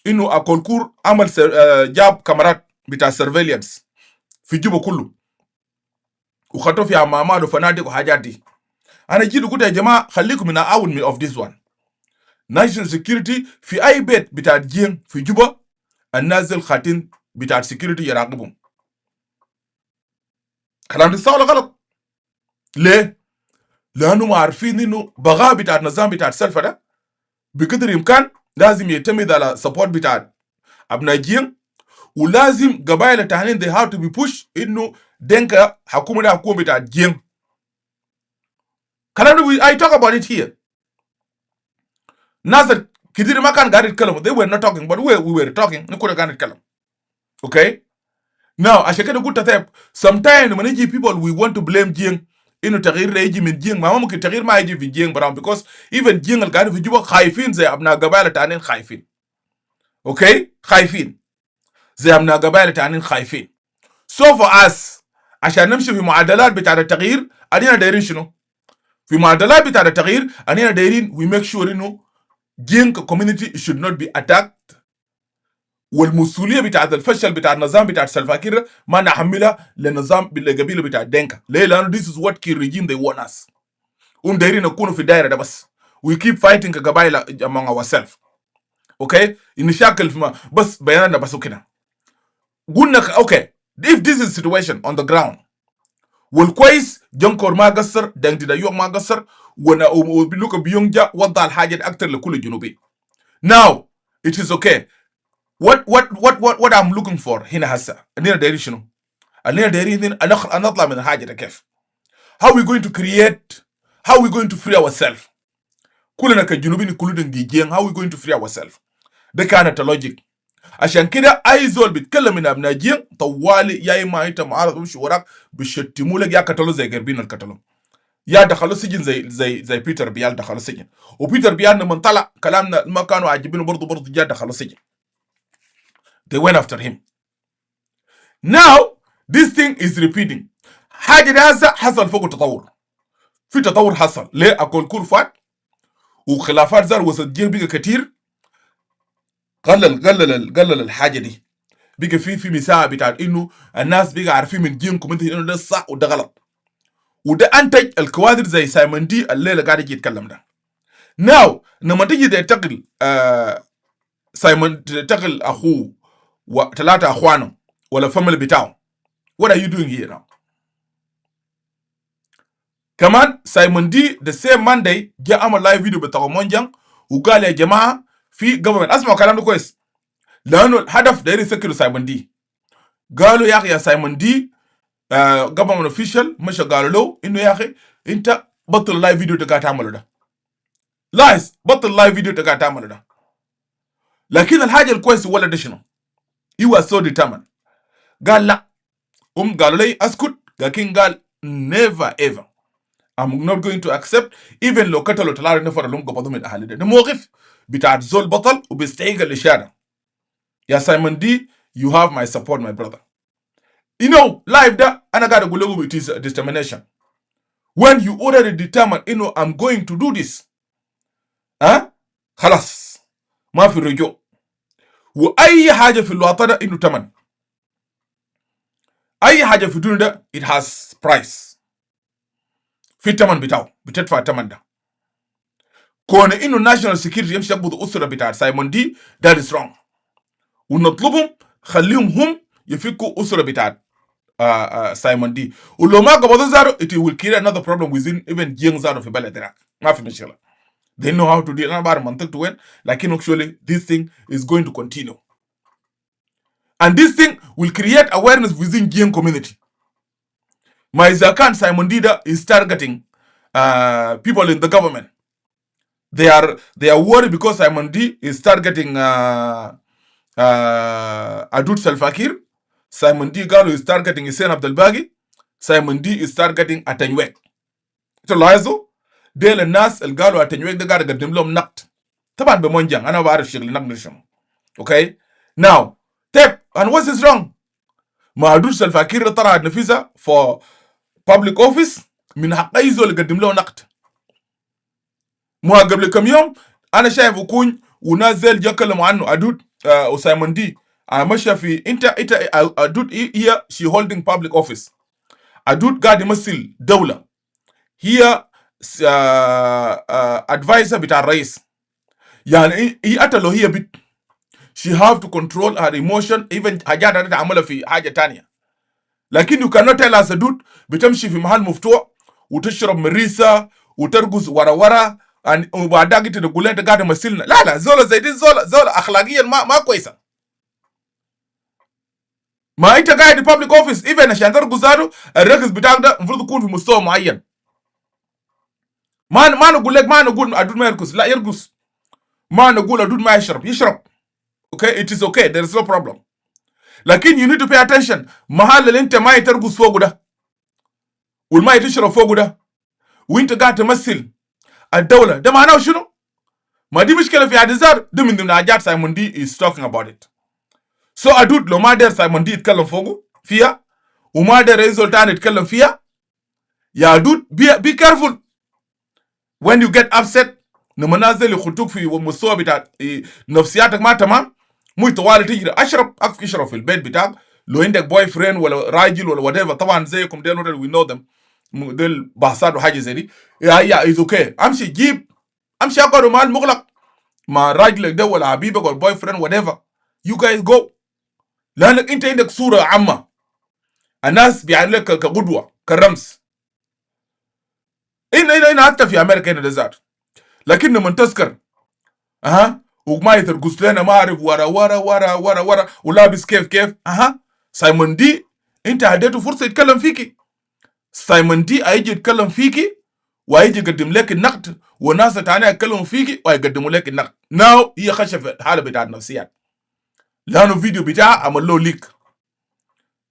إنه أكولكور عمل جاب كاميرات بتاع surveillance في جوبا كله وخطوا في عمامات وفنادق وحاجات دي. أنا جيت قلت يا جماعة خليكم من أول of this one. national security في أي بيت بتاع جين في جوبا النازل خاتين بتاع security يراقبهم. كلام ده صح ولا غلط؟ ليه؟ لأنهم عارفين إنه بغاء بتاع النظام بتاع السلفة ده بقدر الإمكان لازم يعتمد على support بتاع أبناء جين ولازم قبائل التانيين they have to be pushed إنه دينكا حكومة ده حكومة بتاع جين. كلام ده I talk about it here. ناس كتير ما كان قاعد يتكلموا they were not talking but we were talking نكون قاعد نتكلم. Okay? Now عشان كده قلت طيب sometimes when يجي people we want to blame جين إنه تغيير ده يجي من جين ما ممكن تغيير ما يجي في جين براهم because even جين اللي قاعدين في جوبا خايفين زي أبناء قبائل التانيين خايفين. Okay? خايفين زي أبناء قبائل التانيين خايفين. So for us عشان نمشي في معادلات بتاع التغيير أدينا دايرين شنو؟ في معادلات بتاع التغيير أدينا دايرين we make sure إنه جين community should not be attacked والمسؤوليه بتاع الفشل بتاع النظام بتاع سلفا كير ما نحملها للنظام بالقبيله بتاع الدنكا. ليه؟ لانه this is what Kiir regime they want us. دايرين نكونوا في الدايره ده بس. We keep fighting كقبائل among ourselves. اوكي؟ المشاكل في بس بياناتنا بس وكده. قلنا اوكي if this is situation on the ground والكويس جنكور ما قصر دنك دايوق ما قصر وبلوك بيونجا وضع الحاجه اكثر لكل الجنوبي. Now it is okay. What I'm looking for هنا هسه أنينا دايرين شنو؟ أنينا دايرين نطلع من الحاجة ده كيف؟ How we going to create? How we going to free ourselves? كلنا كجنوبيين كلنا جيجين how we going to free ourselves؟ ده كانت اللوجيك. عشان كده أي زول بيتكلم من أبناء جين طوالي يا إما أنت معارض بمشي وراك بيشتموا لك يا كتلو زي قربين الكتلو. يا دخلوا سجن زي بيتر بيال دخلوا سجن وبيتر بيال لما طلع كلامنا ما كانوا عاجبينه برضه جا دخلوا سجن. They went after him. Now, This thing is repeating. حاجة دي هسه حصل فوق تطور. في تطور حصل. ليه أكل كل فات وخلافات زار وسط جيل بقى كتير. قلل الحاجة دي. بقى في مساحة بتاعت إنه الناس بقى عارفين من جينكم إنه ده صح وده غلط. وده أنتج الكوادر زي سايمون دي الليلة قاعد يجي يتكلم ده. Now لما تيجي تنتقل سايمون تنتقل أخوه وثلاثة أخوانه ولا فاميلي بتاعه. What are you doing here now? كمان سايمون دي the same Monday جاء عمل لايف فيديو بتاعه مونجان وقال يا جماعة في government. اسمعوا كلام ده كويس لأنه الهدف ده يسكروا سايمون دي. قالوا يا أخي يا سايمون دي government official مش قالوا له إنه يا أخي أنت بطل اللايف فيديو تقاعد تعمله ده. لايز بطل اللايف فيديو تقاعد تعمله ده. لكن الحاجة الكويسة ولا ده شنو؟ he was so determined. قال لا قالوا لي اسكت لكن قال never ever I'm not going to accept even لو قتلوا 3 نفر اللي هم قبضوا من اهالي ده موقف بتاع زول بطل وبيستحق الاشاره. يا سايمون دي you have my support my brother. You know life ده انا قاعد اقول لكم it is determination. When you already determined انه I'm going to do this خلاص ما في رجوع. واي حاجه في الوطن ده انه تمن. اي حاجه في الدنيا ده it has price. في تمن بتاعه بتدفع التمن ده. كون انه national security يمشي يقبض اسره بتاع سايمون دي that is wrong. ونطلبهم خليهم هم يفكوا اسره بتاع سايمون دي. ولو ما قبضوا زارو it will create another problem within even جين زارو في بلد هناك. ما في مشكله. They know how to deal. انا بعرف منطقته وين لكن actually this thing is going to continue. And this thing will create awareness within Jiang community. My Zakan Simon Dida is targeting people in the government. They are worried because Simon D is targeting Adut Salva Kiir. Simon D Galo is targeting Hussein Abdel Baghi. Simon D is targeting Atenywek. So Lazo, Del and Nas El Galo Atenywek the guy that them lom nakt. Taban be monjang, ana ba arif shigli nak nisham. Okay? Now, Tep, and what is wrong? ما Adut Salva Kiir طلعت نفيسة for public office من حق أي زول يقدم له نقد. ما قبل كم يوم أنا شايف وكون ونازل يكلموا عنه أدود وسايمون دي ماشية في انت أدود هي she holding public office. أدود قاعد يمثل دولة. هي advisor بتاع الرئيس. يعني هي حتى لو هي بت she have to control her emotion even حاجات هذه تعملها في حاجة تانية. لكن you cannot tell us أدود بتمشي في محل مفتوح وتشرب مريسة وترقص ورا وبعدها انت تقول انت قاعد تمثلنا. لا زوله زي دي زوله اخلاقيا ما كويسه. ما انت قاعد في public office even عشان ترقص زادو الرقص بتاعك ده المفروض يكون في مستوى معين. ما نقول لك ما نقول أدود ما يرقص لا يرقص. ما نقول أدود ما يشرب. Okay it is okay there is no problem. لكن you need to pay attention محل اللي انت ما ترقص فوقه ده والما تشرب فوقه ده وانت قاعد تمثل الدولة ده معناه شنو؟ ما دي مشكلة في عدزار ده من ضمن حاجات سايمون دي is talking about it. So أدود لو ما دار سايمون دي يتكلم فوقه فيها وما دار رئيس تاني يتكلم فيها يا أدود be careful when you get upset لما نازل يخطوك في مستوى بتاع نفسياتك ما تمام مو طوالي تجري اشرب في البيت بتاعك لو عندك بوي فريند ولا راجل ولا whatever طبعا زيكم ديل we know them ديل بحثات وحاجة زي دي يا is okay امشي اقعد مع المغلق مع راجلك ده ولا حبيبك ولا بوي فريند whatever you guys go لانك انت عندك صورة عامة الناس بيعمل لك كقدوة كرمز. هنا حتى في امريكا هنا ده ذات لكن لما تذكر وما يترقص لنا ما اعرف ورا ولابس كيف سايمون دي انت هديته فرصة يتكلم فيكي. سايمون دي هيجي يتكلم فيكي وهيجي يقدم لك النقد وناس تانية يتكلموا فيكي ويقدموا لك النقد. ناو هي خشة في الحالة بتاعت نفسيات لانه فيديو بتاعه عمل له ليك.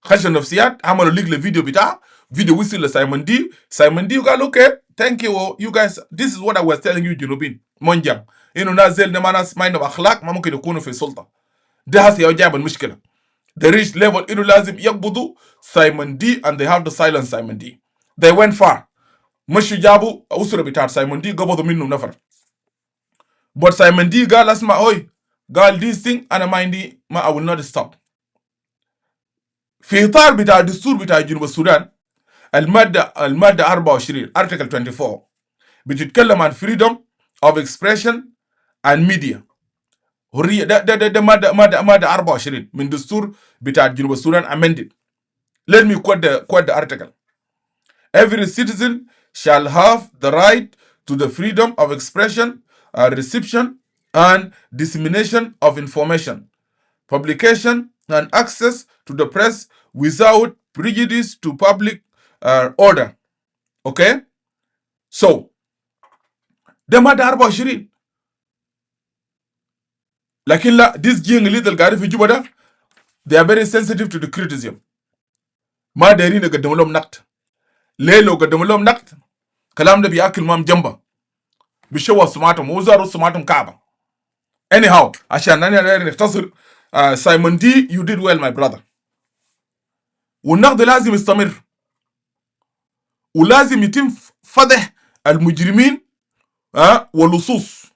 خشة نفسيات عملوا ليك للفيديو بتاعه فيديو وصل لسايمون دي وقال اوكي thank you guys this is what I was telling you جنوبين منجم انه ناس زي ما ناس ما عندهم اخلاق ما ممكن يكونوا في السلطة. ده هسه يجاب المشكلة They reached level إنه لازم يقبضوا Simon D and they have to silence Simon D. They went far. مشوا جابوا أسرة بتاعت Simon D قبضوا منه نفر. But Simon D قال اسمع هوي قال this thing أنا ما عندي ما I will not stop. في إطار بتاع الدستور بتاع جنوب السودان المادة 24 article 24 بتتكلم عن freedom of expression and media. حرية ده مادة 24 من دستور بتاع جنوب السودان amended. Let me quote the article. Every citizen shall have the right to the freedom of expression, reception, and dissemination of information, publication, and access to the press without prejudice to public order. Okay? So, ده مادة 24. لكن لا, this جين اللي القاعدين في جوبا ده they are very sensitive to the criticism. ما دايرين يقدموا لهم نقد. ليه لو قدموا لهم نقد كلام ده بياكل مام جنبه بيشوه سمعتهم وزاروا سمعتهم كعبه. Anyhow عشان انا نختصر سايمون دي you did well my brother. والنقد لازم يستمر ولازم يتم فضح المجرمين واللصوص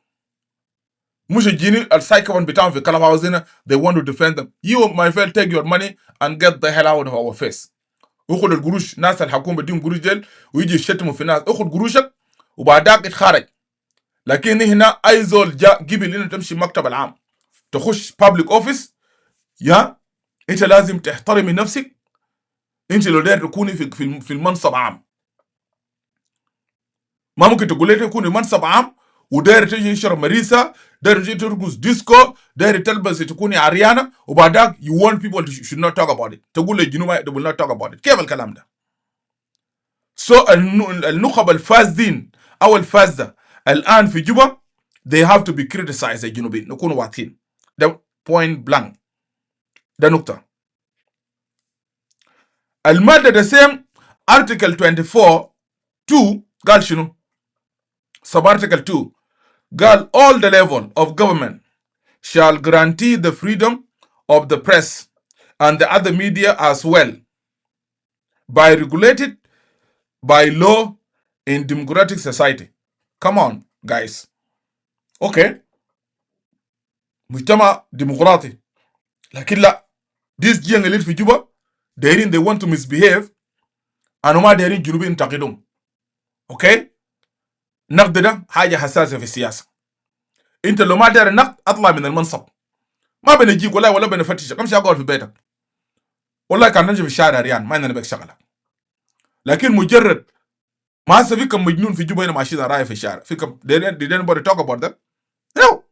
مش الجيني السايكوان بتاعهم في كلام هاوس هنا they want to defend them. You my friend take your money and get the hell out of our face. اخذ القروش ناس الحكومه بديهم قروش ديل ويجي يشتموا في الناس اخذ قروشك وبعدك اتخرج. لكن هنا اي زول جاء قبل انه تمشي المكتب العام تخش public office يا انت لازم تحترمي نفسك. انت لو داير تكوني في المنصب عام ما ممكن تقول لي تكوني منصب عام وداير تجي تشرب مريسه داير تجي ترقص ديسكو داير تلبس تكوني عريانه وبعدك you want people to should not talk about it. تقول للجنوب they will not talk about it. كيف الكلام ده؟ النخب الفاسدين او الفاسده الان في جوبا they have to be criticized الجنوبيين نكونوا واضحين. ده point blank. ده نقطه. الماده ده سيم article 24 2 قال شنو؟ sub article 2 قال all the level of government shall guarantee the freedom of the press and the other media as well by regulated by law in democratic society. Come on guys. Okay. مجتمع ديمقراطي لكن لا this جين اللي في جوبا دايرين they want to misbehave أنا ما دايرين جنوبين ينتقدون. Okay. نقد ده حاجة حساسة في السياسة. انت لو ما داير نقد اطلع من المنصب ما بنجيك ولا بنفتشك امشي اقعد في بيتك والله كان نمشي في الشارع ريان ما عندنا بك شغله. لكن مجرد ما هسه فيكم مجنون في جوبا هنا ماشيين رايح في الشارع فيكم did anybody talk about that? No.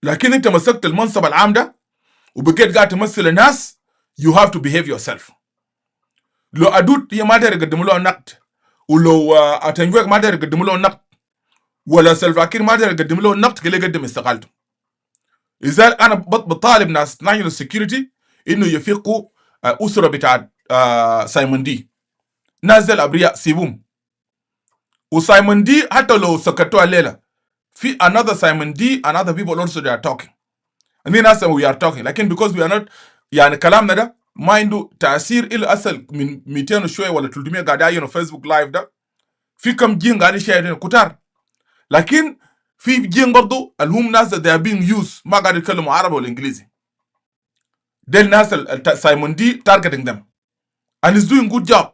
لكن انت مسكت المنصب العام ده وبقيت قاعد تمثل الناس you have to behave yourself. لو ادود هي ما داير يقدموا له نقد ولو اتنجوك ما داير يقدموا له نقد ولا سلفا كير ما داير يقدم له النقد كله يقدم استقالته. اذا انا بطالب ناس ناشونال سكيورتي انه يفقوا اسره بتاع سايمون دي نازل ابرياء سيبوم. وسايمون دي حتى لو سكتوا الليله في another Simon D and other people also they are talking and then us we are talking لكن because we are not يعني كلامنا ده ما عنده تاثير الا اصل من 200 وشويه ولا 300 قاعدين في فيسبوك لايف ده في كم جين قاعدين شايفين كتار. لكن في جين برضو الهم ناس they are being used ما قاعد يتكلموا عربي ولا انجليزي. ده الناس سايمون دي targeting them and is doing good job.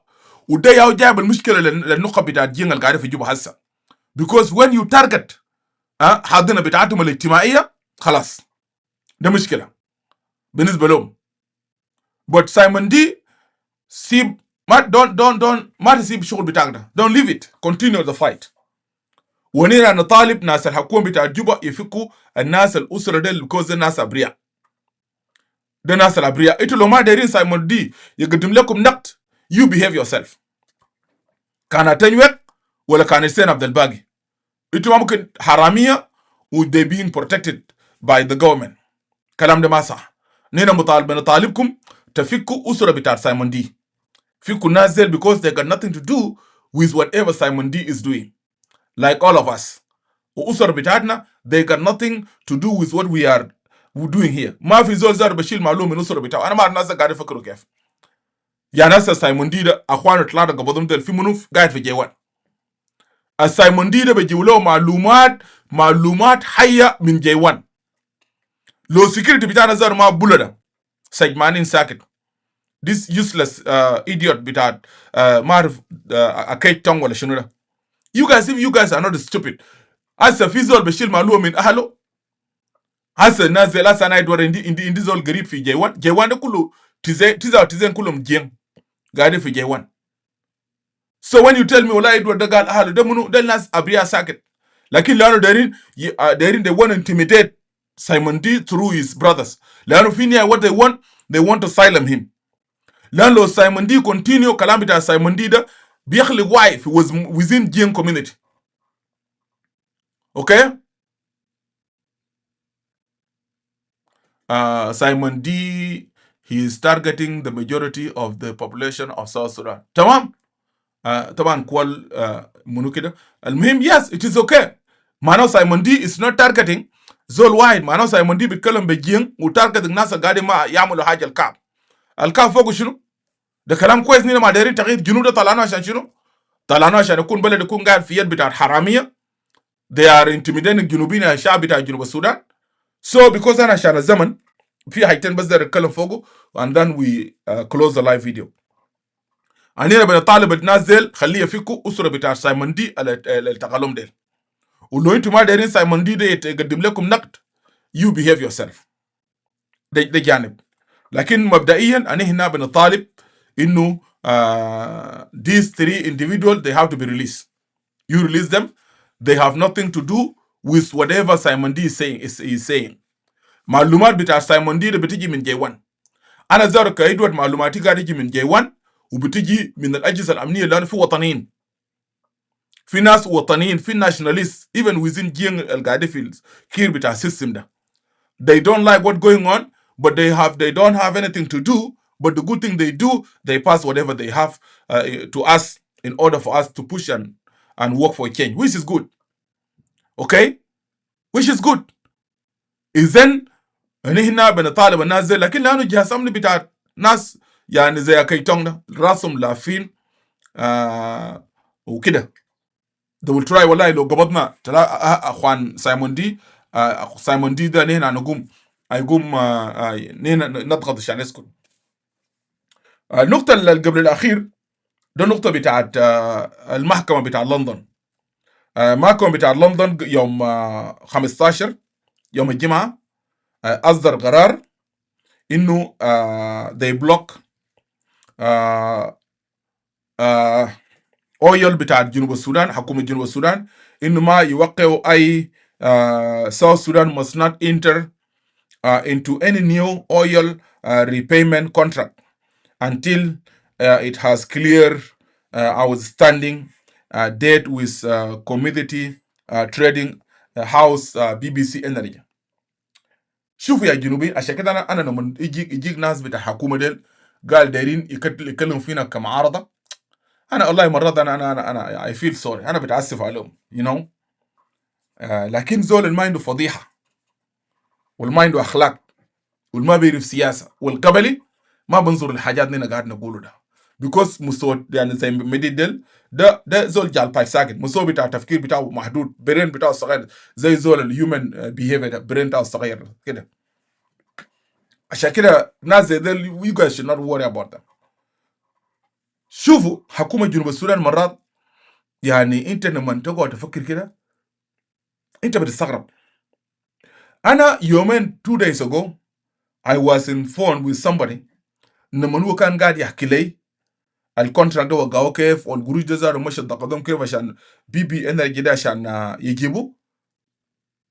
وده ياو جايب المشكله للنقب بتاع الجين اللي قاعدين في جوبا هسه because when you target حاضنه بتاعتهم الاجتماعيه خلاص ده مشكله بالنسبه لهم. but سايمون دي سيب ما don't ما تسيب الشغل بتاعك ده don't leave it continue the fight. ونينا نطالب ناس الحكومه بتاع جوبا يفكوا الناس الاسره دي because الناس ابرياء ده ناس الابرياء. انتوا لو ما دايرين سايمون دي يقدم لكم نقد you behave yourself. كان تنويك ولا كان حسين عبد الباقي انتوا ما ممكن حراميه و they being protected by the government. كلام ده ما صح. نينا نطالبكم تفكوا اسره بتاع سايمون دي فيكوا الناس دي because they got nothing to do with whatever Simon D is doing like all of us. وأسر بتاعتنا they got nothing to do with what we are we're doing here. ما في زول زار بشيل معلومه من اسره بتاعه. انا ما الناس قاعد يفكروا كيف. يا ناس سايمون ديدا اخوانه ثلاثه قبضهم دل في منوف قاعد في جيوان. السايمون ديدا بيجيب له معلومات حيه من جيوان. لو سكيورتي بتاعنا زار ما بولدا سجمانين ساكت. This useless idiot بتاع ما اعرف اكيد تونغ ولا شنو ده. You guys are not stupid. هسه في زول بشيل معلومه من اهله. هسه الناس زي لا سنايد ورا عندي زول قريب في جيوان ده كله تزين كلهم جين قاعدين في جيوان. So when you tell me والله ادوار ده قال اهله ده منو ده الناس ابرياء ساكت. لكن لانه دايرين they want to intimidate Simon D through his brothers. لانه في نهايه what they want to silence him. لانه لو Simon D continue كلام بتاع Simon D ده بيخلق وعي within Jing community. Okay? Simon D, he is targeting the majority of the population of South Sudan. تمام؟ طبعا كوال منو كده. المهم yes it is okay. معناه Simon D is not targeting زول واحد. معناه Simon D بيتكلم بجين وتارجت الناس قاعدين ما يعملوا حاجه الكعب فوق شنو؟ ده كلام كويس. نينا ما دايرين تغيير جنوب ده طلعنا عشان شنو؟ طلعنا عشان يكون بلد يكون قاعد في يد بتاع حراميه. They are intimidating الجنوبيين الشعب بتاع جنوب السودان. So because أنا عشان الزمن في حاجتين بس نتكلم فوقه and then we close the live video. أنا بنطالب الناس ديل خليه يفكوا أسرة بتاع سايمون دي التقالم ديل. ولو أنتم ما دايرين سايمون دي ده يقدم لكم نقد you behave yourself. ده جانب. لكن مبدئيا أنا هنا بنطالب إنه these three individuals they have to be released. You release them. They have nothing to do with whatever Simon D is saying. معلومات بتاع سايمون دي بتيجي من جيوان. انا زار كايدوت معلوماتي قاعده تيجي من جيوان وبتيجي من الاجهزه الامنيه لانه في وطنيين. في ناس وطنيين في nationalists even within جين القاعده في كير بتاع السيستم ده. They don't like what going on but they don't have anything to do but the good thing they do they pass whatever they have to us in order for us to push and work for change which is good. Okay? Which is good. إذن هنا بنطالب الناس زي لكن لانه جهاز امني بتاع ناس يعني زي كيتون ده راسهم لافين وكده they will try. والله لو قبضنا اخوان سايمون دي ده نحن نقوم نضغط عشان يسكت. النقطة اللي قبل الأخير ده نقطة بتاعت المحكمة بتاع لندن. المحكمة بتاع لندن يوم 15 يوم الجمعة أصدر قرار إنه they block oil بتاع جنوب السودان. حكومة جنوب السودان إنه ما يوقعوا أي South Sudan must not enter into any new oil repayment contract until it has clear outstanding debt with Community Trading House BBC Energy. شوفوا يا جنوبي عشان كده انا لما يجيك ناس بتاع حكومه ديل قال دايرين يتكلموا فينا كمعارضه انا والله مرات انا I feel sorry. انا بتعسف عليهم you know. لكن زول ما عنده فضيحه والما عنده اخلاق والما بيعرف سياسه والقبلي ما بنظر الحاجات اللي قاعد نقوله ده because مستوى يعني زي مديد ديل ده زول جال باي ساكت. مستوى بتاع التفكير بتاعه محدود. برين بتاعه صغير زي زول الهيومن بيهيفير برين بتاعه صغير كده. عشان كده ناس زي ديل you guys should not worry about them. شوفوا حكومة جنوب السودان مرات يعني انت لما تقعد تفكر كده انت بتستغرب. انا يومين 2 days ago I was in phone with somebody لما هو كان قاعد يحكي لي الكونتراكت ده وقعوا كيف والقروش ده زاروا مشى ضغطهم كيف عشان بي انرجي ده عشان يجيبوا.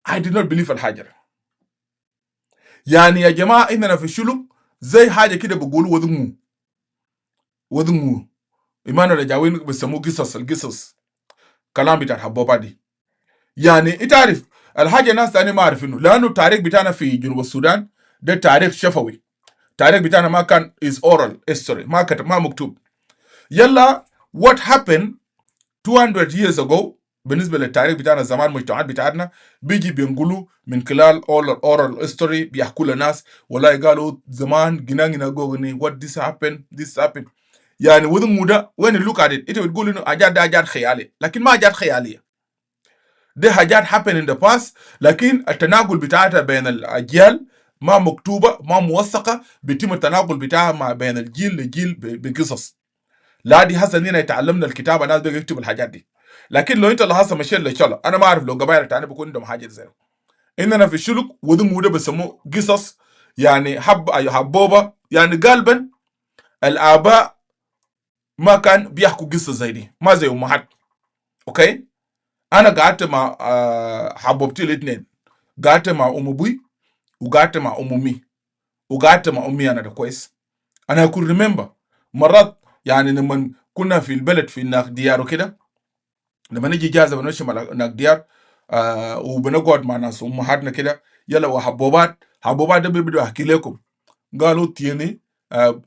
I did not believe الحاجة. يعني يا جماعة إننا في الشلوك زي حاجة كده بقولوا وذمو إيمانو الجاوين بسموه القصص كلام بتاع حبوبة دي. يعني انت عارف الحاجة ناس تاني ما عارفينه لأنه التاريخ بتاعنا في جنوب السودان ده تاريخ شفوي. التاريخ بتاعنا ما كان is oral history ما مكتوب. يلا what happened 200 years ago بالنسبه للتاريخ بتاعنا زمان المجتمعات بتاعتنا بيجي بينقلوا من خلال oral history بيحكوا للناس والله قالوا زمان جنانا جوغني what this happened يعني وذن مودا وين اللوك عليه انت بتقول انه حاجات ده حاجات خياليه لكن ما حاجات خياليه دي حاجات happen in the past لكن التناقل بتاعتها بين الاجيال ما مكتوبه ما موثقه بيتم التناقل بتاعها ما بين الجيل لجيل بقصص لا دي حسن هنا تعلمنا الكتابه ناس بيكتبوا الحاجات دي لكن لو انت لاحظت مشيت للشلة انا ما اعرف لو قبائل تاني بيكون عندهم حاجه زي اننا في الشلوك وذم وده بيسموه قصص يعني حبوبه يعني غالبا الاباء ما كان بيحكوا قصه زي دي ما زي امهات اوكي انا قعدت مع حبوبتي الاثنين قعدت مع ام ابوي وقعدت مع ام امي وقعدت مع امي انا ده كويس انا كنت ريمبر مرات يعني لما كنا في البلد في هناك ديار وكده لما نيجي جاهزه بنمشي مع هناك ديار وبنقعد مع ناس امهاتنا كده يلا وحبوبات ده بيبدوا احكي لكم قالوا تيني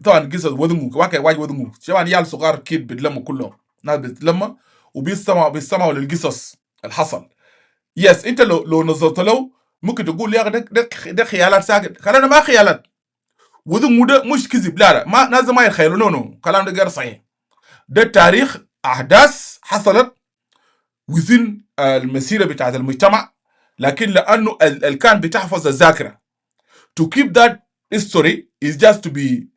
طبعا قصه وذمو واقع واجد وذمو شباب عيال صغار كيد بيتلموا كلهم ناس بتتلموا وبيستمعوا للقصص الحصل يس انت لو نظرت له ممكن تقول يا اخي ده خيالات ساكت كلام ما خيالات وذمو ده مش كذب لا ما ناس ما يتخيلوا نو كلام ده غير صحيح ده التاريخ احداث حصلت within المسيره بتاعت المجتمع لكن لانه كان بتحفظ الذاكره to keep that history is just to be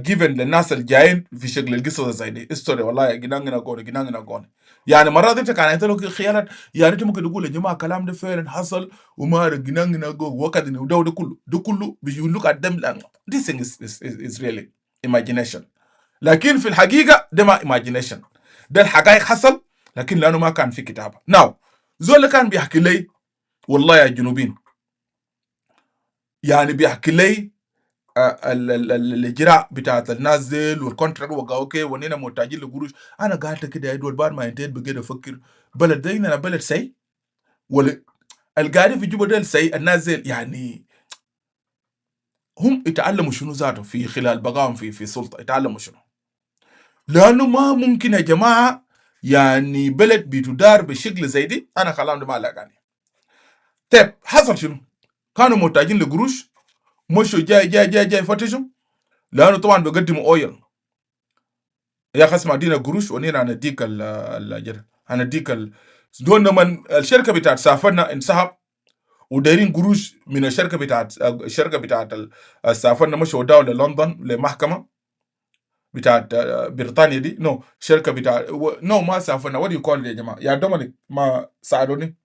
given للناس الجايين في شكل القصص زي دي history والله جناننا قوني يعني مرات انت كان انت لو خيالات يعني انت ممكن تقول يا جماعه الكلام ده فعلا حصل وما جناننا وكذا وده كله you look at them like this thing is really imagination لكن في الحقيقه ده ما imagination ده الحقائق حصل لكن لانه ما كان في كتابه ناو زول اللي كان بيحكي لي والله يا جنوبين يعني بيحكي لي الاجراء بتاعت الناس ديل والكونتراكت وقا اوكي ونينا محتاجين لقروش انا قاعد كده يا ادوار بعد ما انتهيت بقيت افكر بلد ده هنا بلد سي ولا القاعدين في جوبا ديل سي الناس ديل يعني هم يتعلموا شنو ذاته في خلال بقائهم في سلطه يتعلموا شنو لانه ما ممكن يا جماعه يعني بلد بتدار بشكل زي دي انا كلام ده ما لاقاني طيب حصل شنو كانوا محتاجين لقروش مشوا جاي فتشوا لانه طبعا بيقدموا اويل يا اخي اسمع دينا قروش ونينا هنديك هنديك دون من الشركه بتاعت سافرنا انسحب ودايرين قروش من الشركه بتاعت سافرنا مشوا داو للندن لمحكمه بتاعت بريطانيا دي شركه بتاعت ما سافرنا what do you call it يا جماعه يا دومينيك ما ساعدوني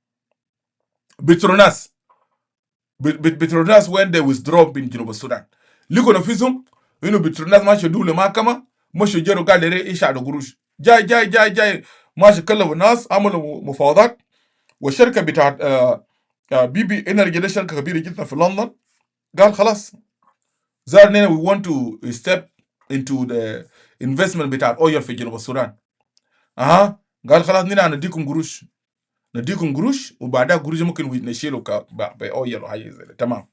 بتروناس بتروناس when they withdraw من جنوب السودان لقوا نفسهم انه بتروناس ماشي دول لمحكمه مشوا جروا قال لي يشعلوا قروش جاي ماشي كلموا الناس عملوا مفاوضات والشركه بتاعت بي بي انرجي دي شركه كبيره جدا في لندن قال خلاص زارنا we want to step into the investment بتاع الاويل في جنوب السودان قال خلاص نينا نديكم قروش وبعدها قروش ممكن نشيله باويل وحاجه زي تمام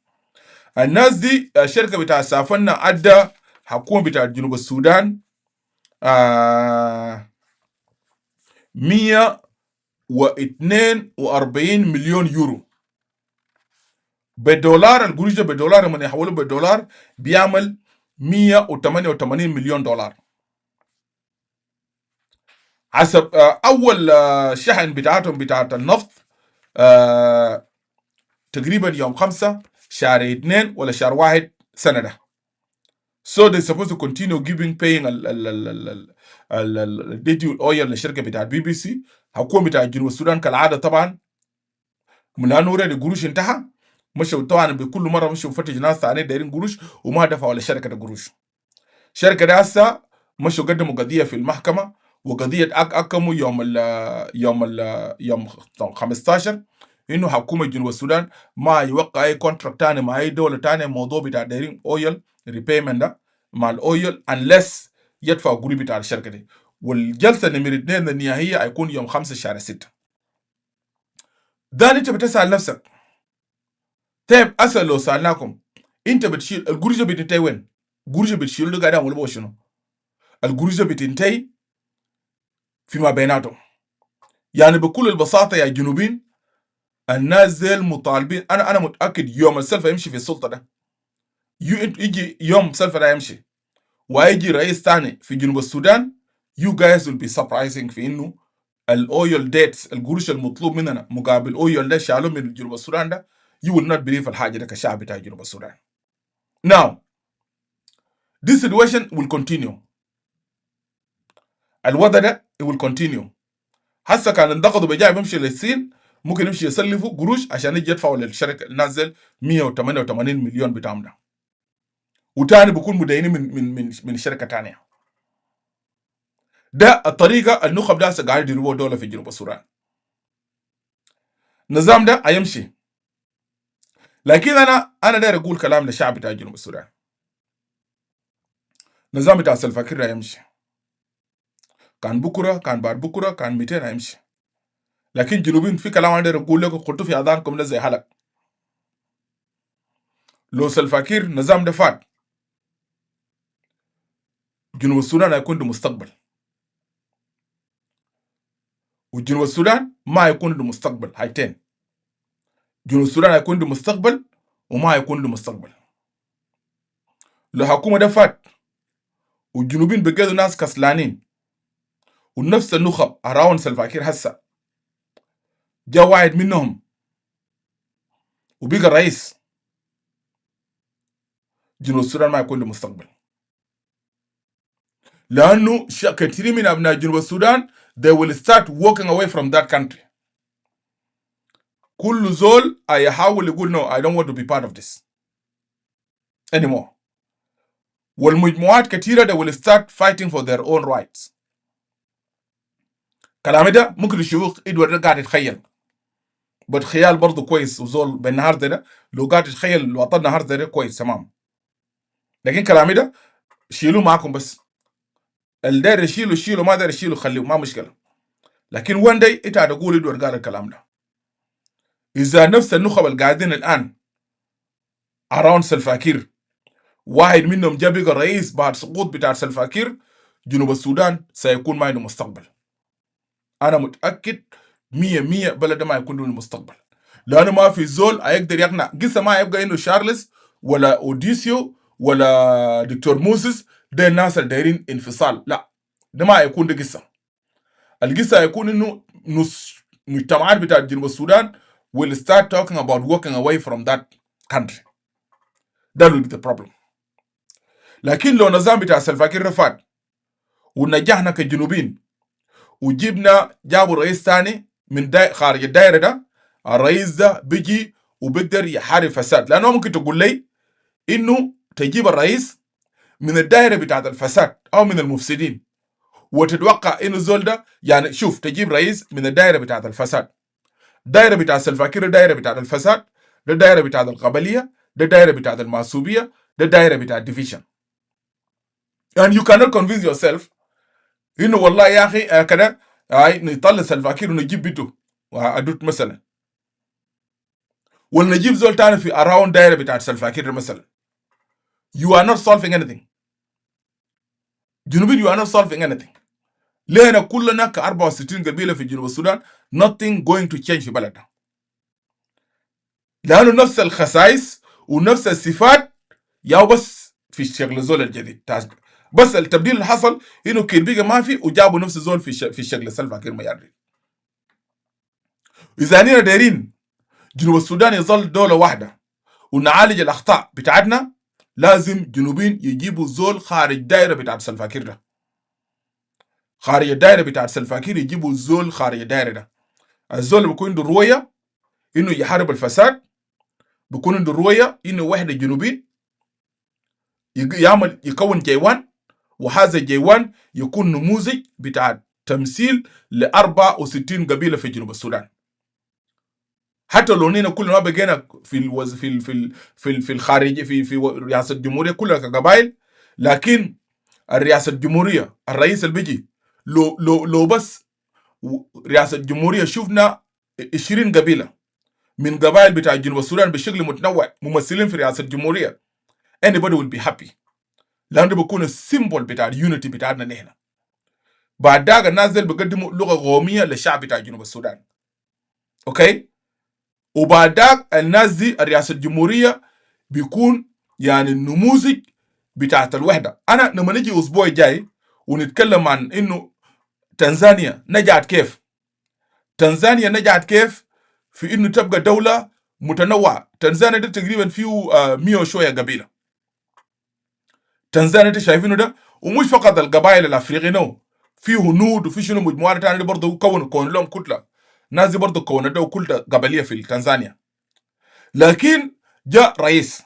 الناس دي الشركه بتاع سافرنا ادى حكومه بتاع جنوب السودان 142 مليون يورو بالدولار القروش ده بالدولار لما يحولوا بالدولار بيعمل 188 مليون دولار حسب اول شحن بتاعتهم بتاعت النفط تقريبا يوم 5 شهر 2 ولا شهر 1 سنه ده so they supposed to continue paying ال oil للشركه بتاعت بي بي سي حكومه بتاعت جنوب السودان كالعاده طبعا من لانه القروش انتهى مشوا طبعا بكل مره مشوا فتش ناس ثانيه دايرين قروش وما دفعوا للشركه ده قروش الشركه ده هسه مشوا قدموا قضيه في المحكمه وقضيه اكموا يوم 15 انه حكومه جنوب السودان ما يوقع اي كونتراكت ثاني مع اي دوله ثانيه موضوع بتاع دايرين اويل ريبيمنت ده مع الاويل unless يدفعوا قروش بتاع الشركه دي والجلسه نمر 2 النهائيه هيكون يوم 5 شهر 6 ده انت بتسال نفسك طيب اسال لو سالناكم انت بتشيل القروش بتنتهي وين؟ القروش بتشيلوا ده قاعد يعملوا شنو؟ القروش بتنتهي فيما بيناتهم يعني بكل البساطه يا جنوبين، الناس زي المطالبين. انا متاكد يوم السلفه يمشي في السلطه ده، يجي يوم سلفه ده يمشي وهيجي رئيس ثاني في جنوب السودان، you guys will be surprising في انه الاويل ديتس، القروش المطلوب مننا مقابل اويل ده شالوه من جنوب السودان ده. you will not believe الحاجه ده كشعب بتاع جنوب السودان. now this situation will continue. الوضع ده it will continue. هسه كان انتقدوا بجاي بيمشي للصين، ممكن يمشي يسلفوا قروش عشان يجي يدفعوا للشركه نازل 188 مليون بتاعهم ده، وتاني بيكون مدينين من شركه ثانيه. ده الطريقه النخب ده قاعد يديروا دوله في جنوب السودان. النظام ده هيمشي، لكن انا داير اقول كلام للشعب بتاع جنوب السودان. النظام بتاع سلفا كير هيمشي، كان بكره كان بعد بكره كان 200 هيمشي. لكن جنوبين في كلام انا داير اقول لكم قلتوا في اذانكم ده زي حلق. لو سلفا كير النظام ده فات، جنوب السودان هيكون له مستقبل، وجنوب السودان ما هيكون له مستقبل. هايتين، جنوب السودان هيكون له مستقبل وما هيكون له مستقبل. لو الحكومه ده فات والجنوبين بقيتوا ناس كسلانين، ونفس النخب اراون سلفا كير هسه جاء واحد منهم وبقى رئيس، جنوب السودان ما يكون له مستقبل. لانه كثير من ابناء جنوب السودان they will start walking away from that country. كل زول هيحاول يقول no I don't want to be part of this anymore. والمجموعات كثيره they will start fighting for their own rights. كلامي ده ممكن تشوفوه ادوارد قاعد يتخيل، بتخيال برضه كويس، وزول بالنهار ده لو قاعد يتخيل وطن النهار ده كويس تمام. لكن كلامي ده شيلوه معكم بس، اللي داير يشيله شيله، ما داير يشيله خليه، ما مشكله. لكن وين داي انت هتقول ادوارد قال الكلام ده. اذا نفس النخب القاعدين الان اراوند سلفا كير واحد منهم جا بقى رئيس بعد سقوط بتاع سلفا كير، جنوب السودان سيكون ما عنده مستقبل. انا متاكد 100% بلد ما يكون له مستقبل، لانه ما في زول هيقدر يقنع. قصه ما يبقى انه شارلز ولا اوديسيو ولا دكتور موسيس ده الناس اللي دايرين انفصال، لا، ده ما يكون ده قصه. القصه هيكون انه نص مجتمعات بتاع جنوب السودان will start talking about walking away from that country. That will be the problem. لكن لو نظام بتاع سلفا كير رفض ونجحنا كجنوبين وجبنا جابوا رئيس ثاني من خارج الدائره ده، الرئيس ده بيجي وبيقدر يحارب فساد. لانه ممكن تقول لي انه تجيب الرئيس من الدائره بتاعت الفساد او من المفسدين، وتتوقع انه الزول ده يعني شوف تجيب رئيس من الدائره بتاعت الفساد. الدائره بتاعت سلفا كير الدائره بتاعت الفساد، ده الدائره بتاعت القبليه، ده الدائره بتاعت المعصوبيه، ده الدائره بتاعت الديفيشن. and you cannot convince yourself انه والله يا اخي كده نطلع سلفا كير ونجيب بيته وادوت مثلا، ولا نجيب زول تاني في اراوند دايره بتاعت سلفا كير مثلا. you are not solving anything. جنوبين you are not solving anything. لينا كلنا ك 64 قبيله في جنوب السودان nothing going to change في بلدنا، لانه نفس الخصائص ونفس الصفات ياو بس في الشغل زول الجديد. بس التبديل اللي حصل انه كير بيجا ما في وجابوا نفس زول في الشغل سلفا كير ما يدري. اذا اننا دايرين جنوب السودان يظل دوله واحده ونعالج الاخطاء بتاعتنا، لازم جنوبين يجيبوا زول خارج دايره بتاعت سلفا كير ده، خارج الدايره بتاعت سلفا كير يجيبوا زول خارج الدايره ده. الزول اللي بيكون عنده رؤيه انه يحارب الفساد، بيكون عنده رؤيه انه وحده جنوبين يعمل يكون جيوان، وهذا الجيوان يكون نموذج بتاع تمثيل ل 64 قبيله في جنوب السودان. حتى لو نينا كلنا ما بقينا في الخارج في رئاسه الجمهوريه كلها كقبائل، لكن الرئاسه الجمهوريه الرئيس اللي بيجي لو بس رئاسه الجمهوريه شفنا 20 قبيله من قبائل بتاع جنوب السودان بشكل متنوع ممثلين في رئاسه الجمهوريه، anybody will be happy، لانه بيكون السيمبل بتاع اليونيتي بتاعنا نحن. بعد داك الناس ديل بيقدموا لغه قوميه للشعب بتاع جنوب السودان. اوكي. وبعد داك الناس دي الرئاسه الجمهوريه بيكون يعني النموذج بتاعت الوحده. انا لما نجي الاسبوع الجاي ونتكلم عن انه تنزانيا نجحت كيف، تنزانيا نجحت كيف في انه تبقى دوله متنوعه. تنزانيا ده تقريبا فيه 100 وشويه قبيله. تنزانيا ده شايفينه ده، ومش فقط القبائل الافريقيه، فيه هنود وفي شنو مجموعات ثانيه برضه كون لهم كتله. ناس دي برضه كونوا ده كتله قبليه في تنزانيا. لكن جاء رئيس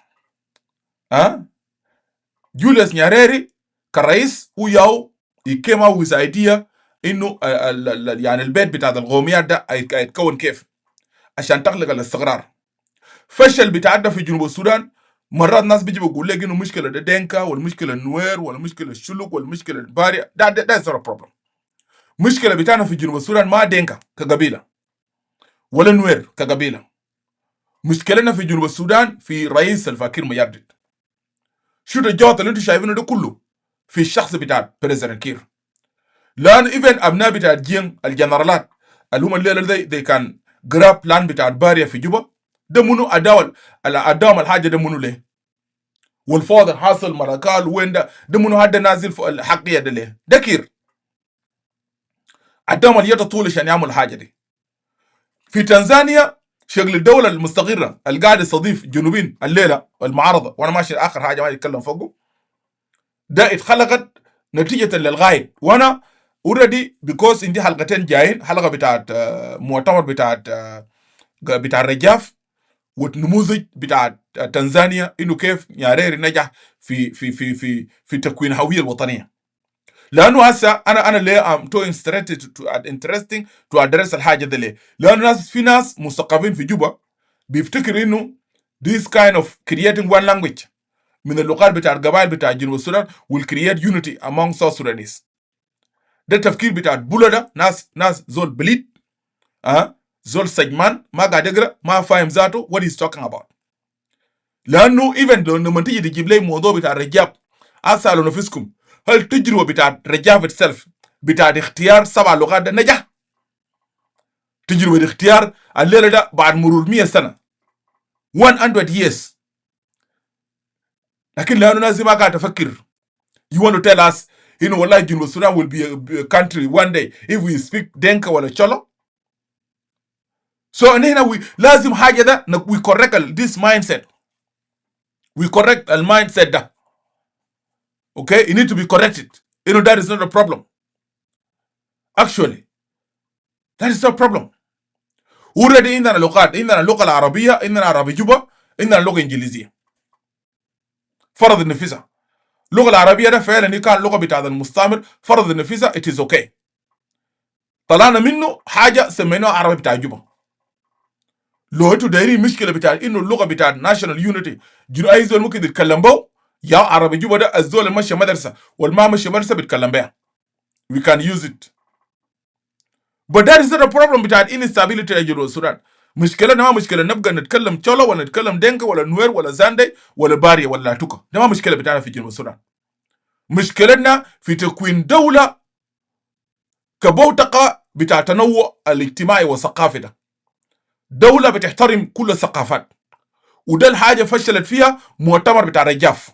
جوليوس نياريري كرئيس وياو يكيما ويز ايديا انه يعني البيت بتاع القوميات ده هيتكون كيف عشان تخلق الاستقرار. فشل بتاعنا في جنوب السودان. مرات ناس بيجي بيقول لك انه مشكله ده دينكا والمشكله النوير والمشكله الشلوك والمشكله الباري. ده از بروبلم. مشكله بتاعنا في جنوب السودان ما دينكا كقبيله ولا نوير كقبيله. مشكلتنا في جنوب السودان في رئيس الفاكر ميردد. شو الجوط اللي انتم شايفينه ده كله في الشخص بتاع بريزيدنت كير. لان ايفن ابناء بتاع الجين الجنرالات اللي هم الليله دي كان جراب بلان بتاع باريا في جوبا، ده منو اداهم الحاجه ده منو ليه؟ والفوضى حاصل مركال وين ده منو هذا نازل الحقيه ده ليه؟ ده كير اداهم اليد طول عشان يعمل الحاجه دي. في تنزانيا شغل الدوله المستقره اللي قاعد يستضيف جنوبين الليله المعارضه، وانا ماشي اخر حاجه ما يتكلم فوقه، ده اتخلقت نتيجه للغايه. وانا اوريدي بيكوز عندي حلقتين جايين، حلقه بتاعت مؤتمر بتاع الرجاف، والنموذج بتاع تنزانيا انه كيف نياريري نجح في تكوين هويه الوطنيه. لانه هسه انا ليه ام تو interesting to address الحاجه دي ليه؟ لانه في ناس مثقفين في جوبا بيفتكر انه this kind of creating one language من اللغات بتاع القبائل بتاع جنوب السودان will create unity among South Sudanese. ده التفكير بتاع بولا. ده ناس زول بليد زول سجمان ما قاعد يقرا ما فاهم ذاته what he's talking about. لانه ايفن لما تيجي تجيب لي موضوع بتاع الرجاب، اسالوا نفسكم هل التجربه بتاع الرجاب اتسلف بتاع اختيار 7 لغات ده نجح؟ تجربه الاختيار الليله ده بعد مرور 100 سنه 100 years. لكن لانه ناس ما قاعد تفكر. You want to tell us والله جنوب السودان will be a country one day if we speak Denka ولا Cholo. So هنا لازم حاجه ده we correct this mindset. We correct the mindset ده. Okay, it need to be corrected. That is not a problem. Actually, that is not a problem. Already عندنا لغات، عندنا اللغه العربيه، عندنا عربي جوبا، عندنا اللغه الانجليزيه. فرض النفسها. اللغه العربيه ده فعلا كان لغه بتاع المستعمر، فرض النفسها it is okay. طلعنا منه حاجه سميناها عربي بتاع جوبا. لو انتوا دايرين مشكله بتاع انه اللغه بتاع ناشونال يونيتي اي زول ممكن يتكلم بو، يا عربي جوبا ده الزول اللي ماشي مدرسه والما ماشي مدرسه بيتكلم بها. We can use it. But that is not a problem بتاع instability يا جنوب السودان. مشكلتنا ما مشكله نبقى نتكلم تشولو ولا نتكلم دينكا ولا نوير ولا زاندي ولا باريا ولا توكا. ده ما مشكله بتاعنا في جنوب السودان. مشكلتنا في تكوين دوله كبوتقه بتاع التنوع الاجتماعي والثقافي ده. دوله بتحترم كل الثقافات. وده الحاجه فشلت فيها مؤتمر بتاع رجاف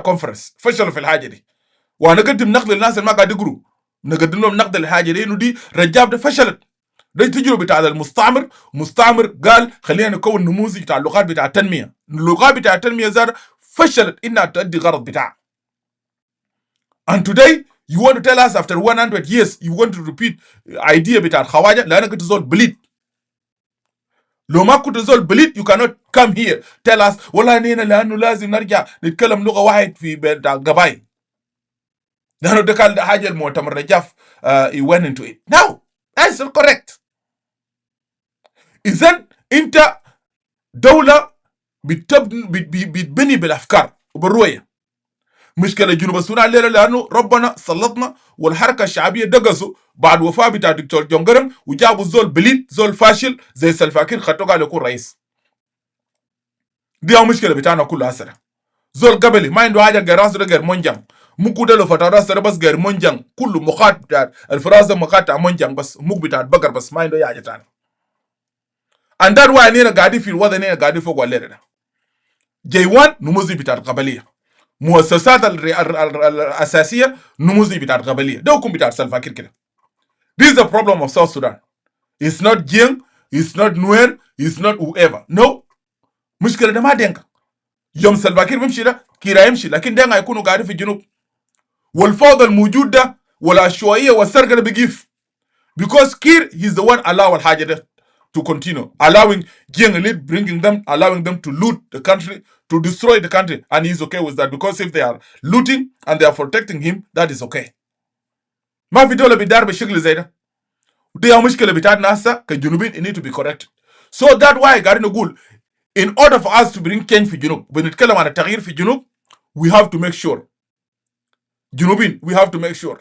كونفرنس، فشلوا في الحاجه دي. وانا اقدم نقد للناس اللي ما قاعد يقروا، نقدم لهم نقد للحاجه دي انه دي رجاف ده فشلت. ده تجربه بتاع مستعمر قال خلينا نكون نموذج بتاع اللغات بتاع التنميه. اللغات بتاع التنميه زاد فشلت انها تؤدي غرض بتاعها. And today you want to tell us after 100 years you want to repeat idea بتاع الخواجه. لا انا كنت زول بليد. لو ما كنت زول بليد you cannot come here tell us والله هنا لانه لازم نرجع نتكلم لغه واحد في بتاع القبائل. لانه ده كان حاجه المؤتمر رجاف he went into it. No, that's not correct. اذا انت دوله بتبني بالافكار وبالرؤيه. مشكله جنوب السودان الليله لانه ربنا سلطنا والحركه الشعبيه دقسوا بعد وفاه بتاع دكتور جونجرن وجابوا زول بليد زول فاشل زي سلفا كير خطوه قال يكون رئيس. دي مشكله بتاعنا كلها هسه. زول قبلي ما عنده حاجه غير راسه غير منجم، muku lo fatara sare bas gair monjang kullu muqat bitat al firaza muqat monjang bas muk bitat bagar bas maindo ya jatan. And that why nina gadi fil wada nina gadi fo gwalere da. J1 numuzi bitat qabaliya. مؤسسات الاساسيه نموذج بتاع القبليه ده حكم بتاع سلفا كير كده. This is the problem of South Sudan. It's not Jing, it's not Nuer, it's not whoever. No. مشكله ده ما دينك. يوم سلفا كير بيمشي ده كيرا يمشي لكن دينك هيكونوا قاعدين في الجنوب. والفوضى الموجود ده والعشوائيه والسرقه ده بيجيف. Because Kir he's the one allow الحاجه ده to continue, allowing Jing elite, bringing them, allowing them to loot the country, to destroy the country, and he's okay with that because if they are looting and they are protecting him, that is okay. ما في دولة بيدار بالشكل زي ده. ودي مشكلة بتاعتنا هسه كجنوبين it need to be corrected. So that why قاعدين نقول in order for us to bring change في الجنوب بنتكلم عن التغيير في الجنوب we have to make sure جنوبين we have to make sure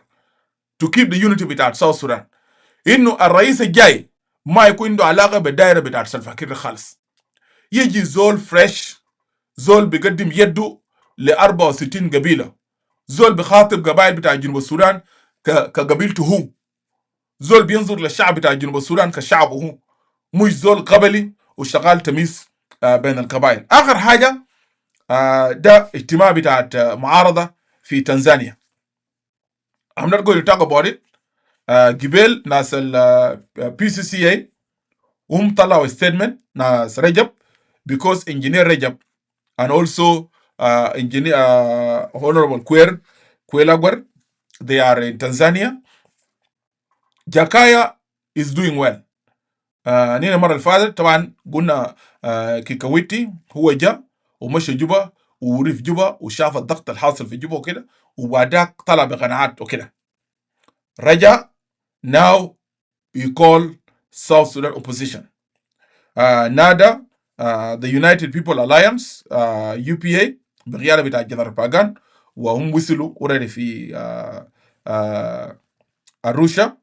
to keep the unity بتاعت South Sudan. إنه الرئيس الجاي ما يكون عنده علاقة بالدائرة بتاعت سلفا كير خالص. يجي زول فريش، زول بيقدم يده ل 64 قبيلة، زول بخاطب قبائل بتاع جنوب السودان كقبيلته هو، زول بينظر للشعب بتاع جنوب السودان كشعبه هو، مش زول قبلي وشغال تمييز بين القبائل. آخر حاجة ده اجتماع بتاعت معارضة في تنزانيا. I'm not going to talk about it. قبل ناس ال PCCA هم طلعوا statement ناس رجب because engineer Rajab and also engineer Honorable Kwelagwer, they are in Tanzania. Jakaya is doing well. نينا مرة الفاتت طبعا قلنا كيكويتي هو جا ومشى جوبا وريف جوبا وشاف الضغط الحاصل في جوبا وكده وبعداك طلع بقناعات وكده. رجع now you call South Sudan opposition. NADA, the United People Alliance, UPA بقيادة بتاع جنرال باغان وهم وصلوا already في أروشا.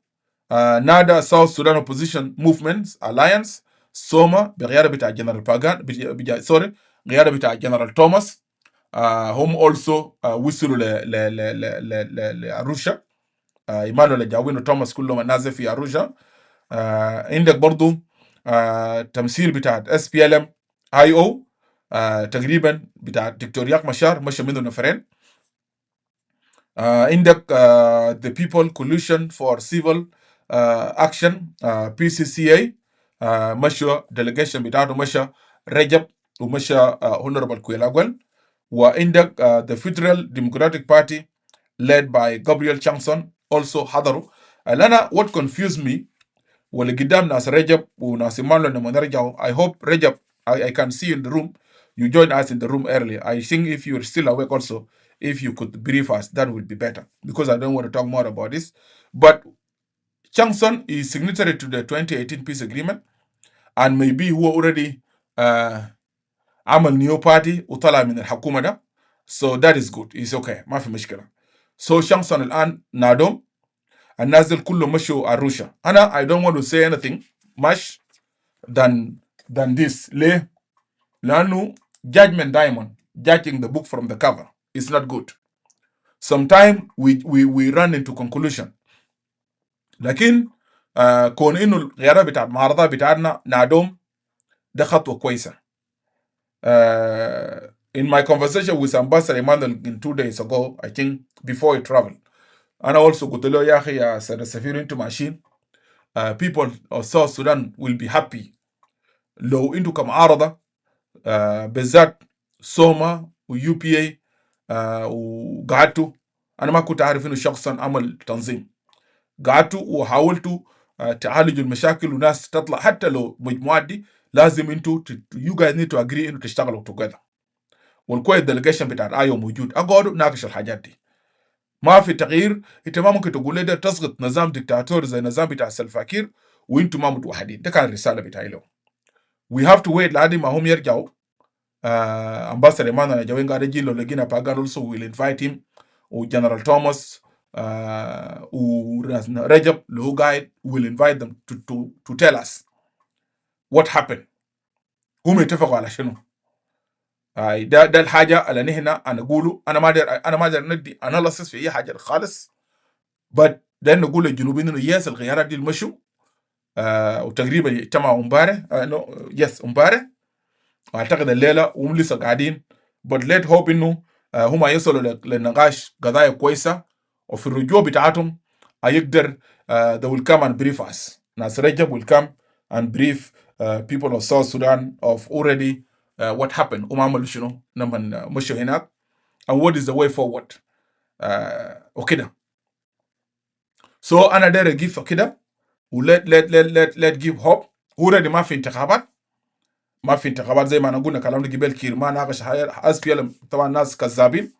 NADA South Sudan Opposition Movements Alliance SOMA بقيادة بتاع جنرال باغان سوري قيادة بتاع جنرال توماس هم also وصلوا لأروشا. إيمانويل الجاوين وتوماس كلهم نازل في أروشا. عندك برضو تمثيل بتاع SPLM IO تقريبا بتاع دكتور ياك مشار مشى منه نفرين. عندك the People Coalition for Civil Action PCCA مشى delegation بتاعته مشى رجب ومشى Honorable كويلاغويل. وعندك the Federal Democratic Party led by Gabriel Changston also حضروا. لأنا what confused me واللي قدام ناس رجب وناس إيمانويل لما نرجعوا. I hope رجب I can see you in the room. You joined us in the room earlier. I think if you're still awake also, if you could brief us, that would be better because I don't want to talk more about this. But Changston is signatory to the 2018 peace agreement and maybe who already عمل new party وطلع من الحكومة ده. So that is good. It's okay. ما في مشكلة. So Changston الآن نادوم النازل كله مشوا أروشا. أنا I don't want to say anything much than this. ليه؟ لأنه judgment diamond, judging the book from the cover is not good. Sometimes we run into conclusion. لكن كون إنه الغيارة بتاع المعارضة بتاعنا نادوم ده خطوة كويسة. In my conversation with Ambassador Emmanuel in 2 days ago, I think before he traveled, أنا also قلت له يا أخي يا سيد السفير أنتم ماشيين people of South Sudan will be happy لو أنتم كمعارضة بالذات سوما ويو بي اي وقعدتوا. أنا ما كنت أعرف إنه شخصا عمل تنظيم. قعدتوا وحاولتوا تعالجوا المشاكل وناس تطلع حتى لو مجموعات دي لازم أنتوا you guys need to agree إنه تشتغلوا together. والكويس delegation بتاع آيو موجود أقعدوا ناقش الحاجات دي. ما في تغيير. انت ما ممكن تقول لي ده تسقط نظام ديكتاتور زي نظام بتاع سلفا كير وانتم ما متوحدين. ده كان الرساله بتاعي له. We have to wait لحد ما هم يرجعوا. Ambassador Emmanuel جاوين قاعد يجي له لقينا باغان also will invite him وجنرال توماس ورجب اللي هو قاعد will invite them to tell us what happened. هم يتفقوا على شنو. ده الحاجه اللي نحن انا اقوله. انا ما اقدر ندي اناليسيس في اي حاجه خالص، بس ده نقول للجنوبيين انه يس الخيارات دي المشوا وتقريبا اجتمعوا امبارح يس امبارح، واعتقد الليله هم لسه قاعدين. but let hope انه هم يصلوا للنقاش قضايا كويسه، وفي الرجوع بتاعتهم هيقدر they will come and brief us. ناس رجب will come and brief people of South Sudan of already what happened. هم عملوا شنو لما مشوا هناك and what is the way forward وكده. so انا داير اجيب كده و let give hope. already ما في انتخابات زي ما انا قلنا كلامنا قبل. كير ما ناقش SPLM طبعا ناس كذابين،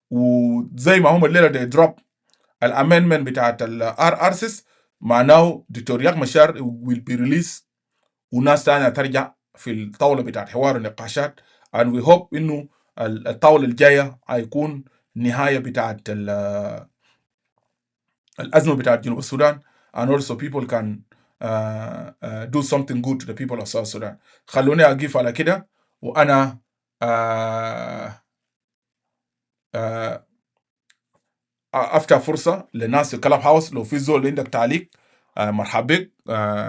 وزي ما هم الليله دي دروب الامندمنت بتاعت الارسس معناه دكتور رياض مشار will be released وناس ثانيه ترجع في الطاوله بتاعت حوار النقاشات. and we hope انه الطاوله الجايه هيكون نهايه بتاعت الازمه بتاعت جنوب السودان and also people can do something good to the people of South Sudan. خلوني اقف على كده، وانا افتح فرصه للناس في كلاب هاوس لو في زول عندك تعليق مرحبا بك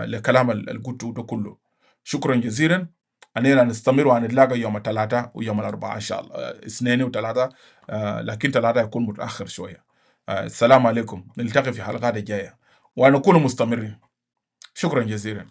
لكلام اللي قلته ده كله. شكرا جزيلا. أننا نستمر ونتلاقى يوم الثلاثاء ويوم الأربعاء إن شاء الله، اثنين وثلاثاء، لكن ثلاثاء يكون متأخر شوية. السلام عليكم، نلتقي في حلقات الجاية ونكون مستمرين. شكرا جزيلا.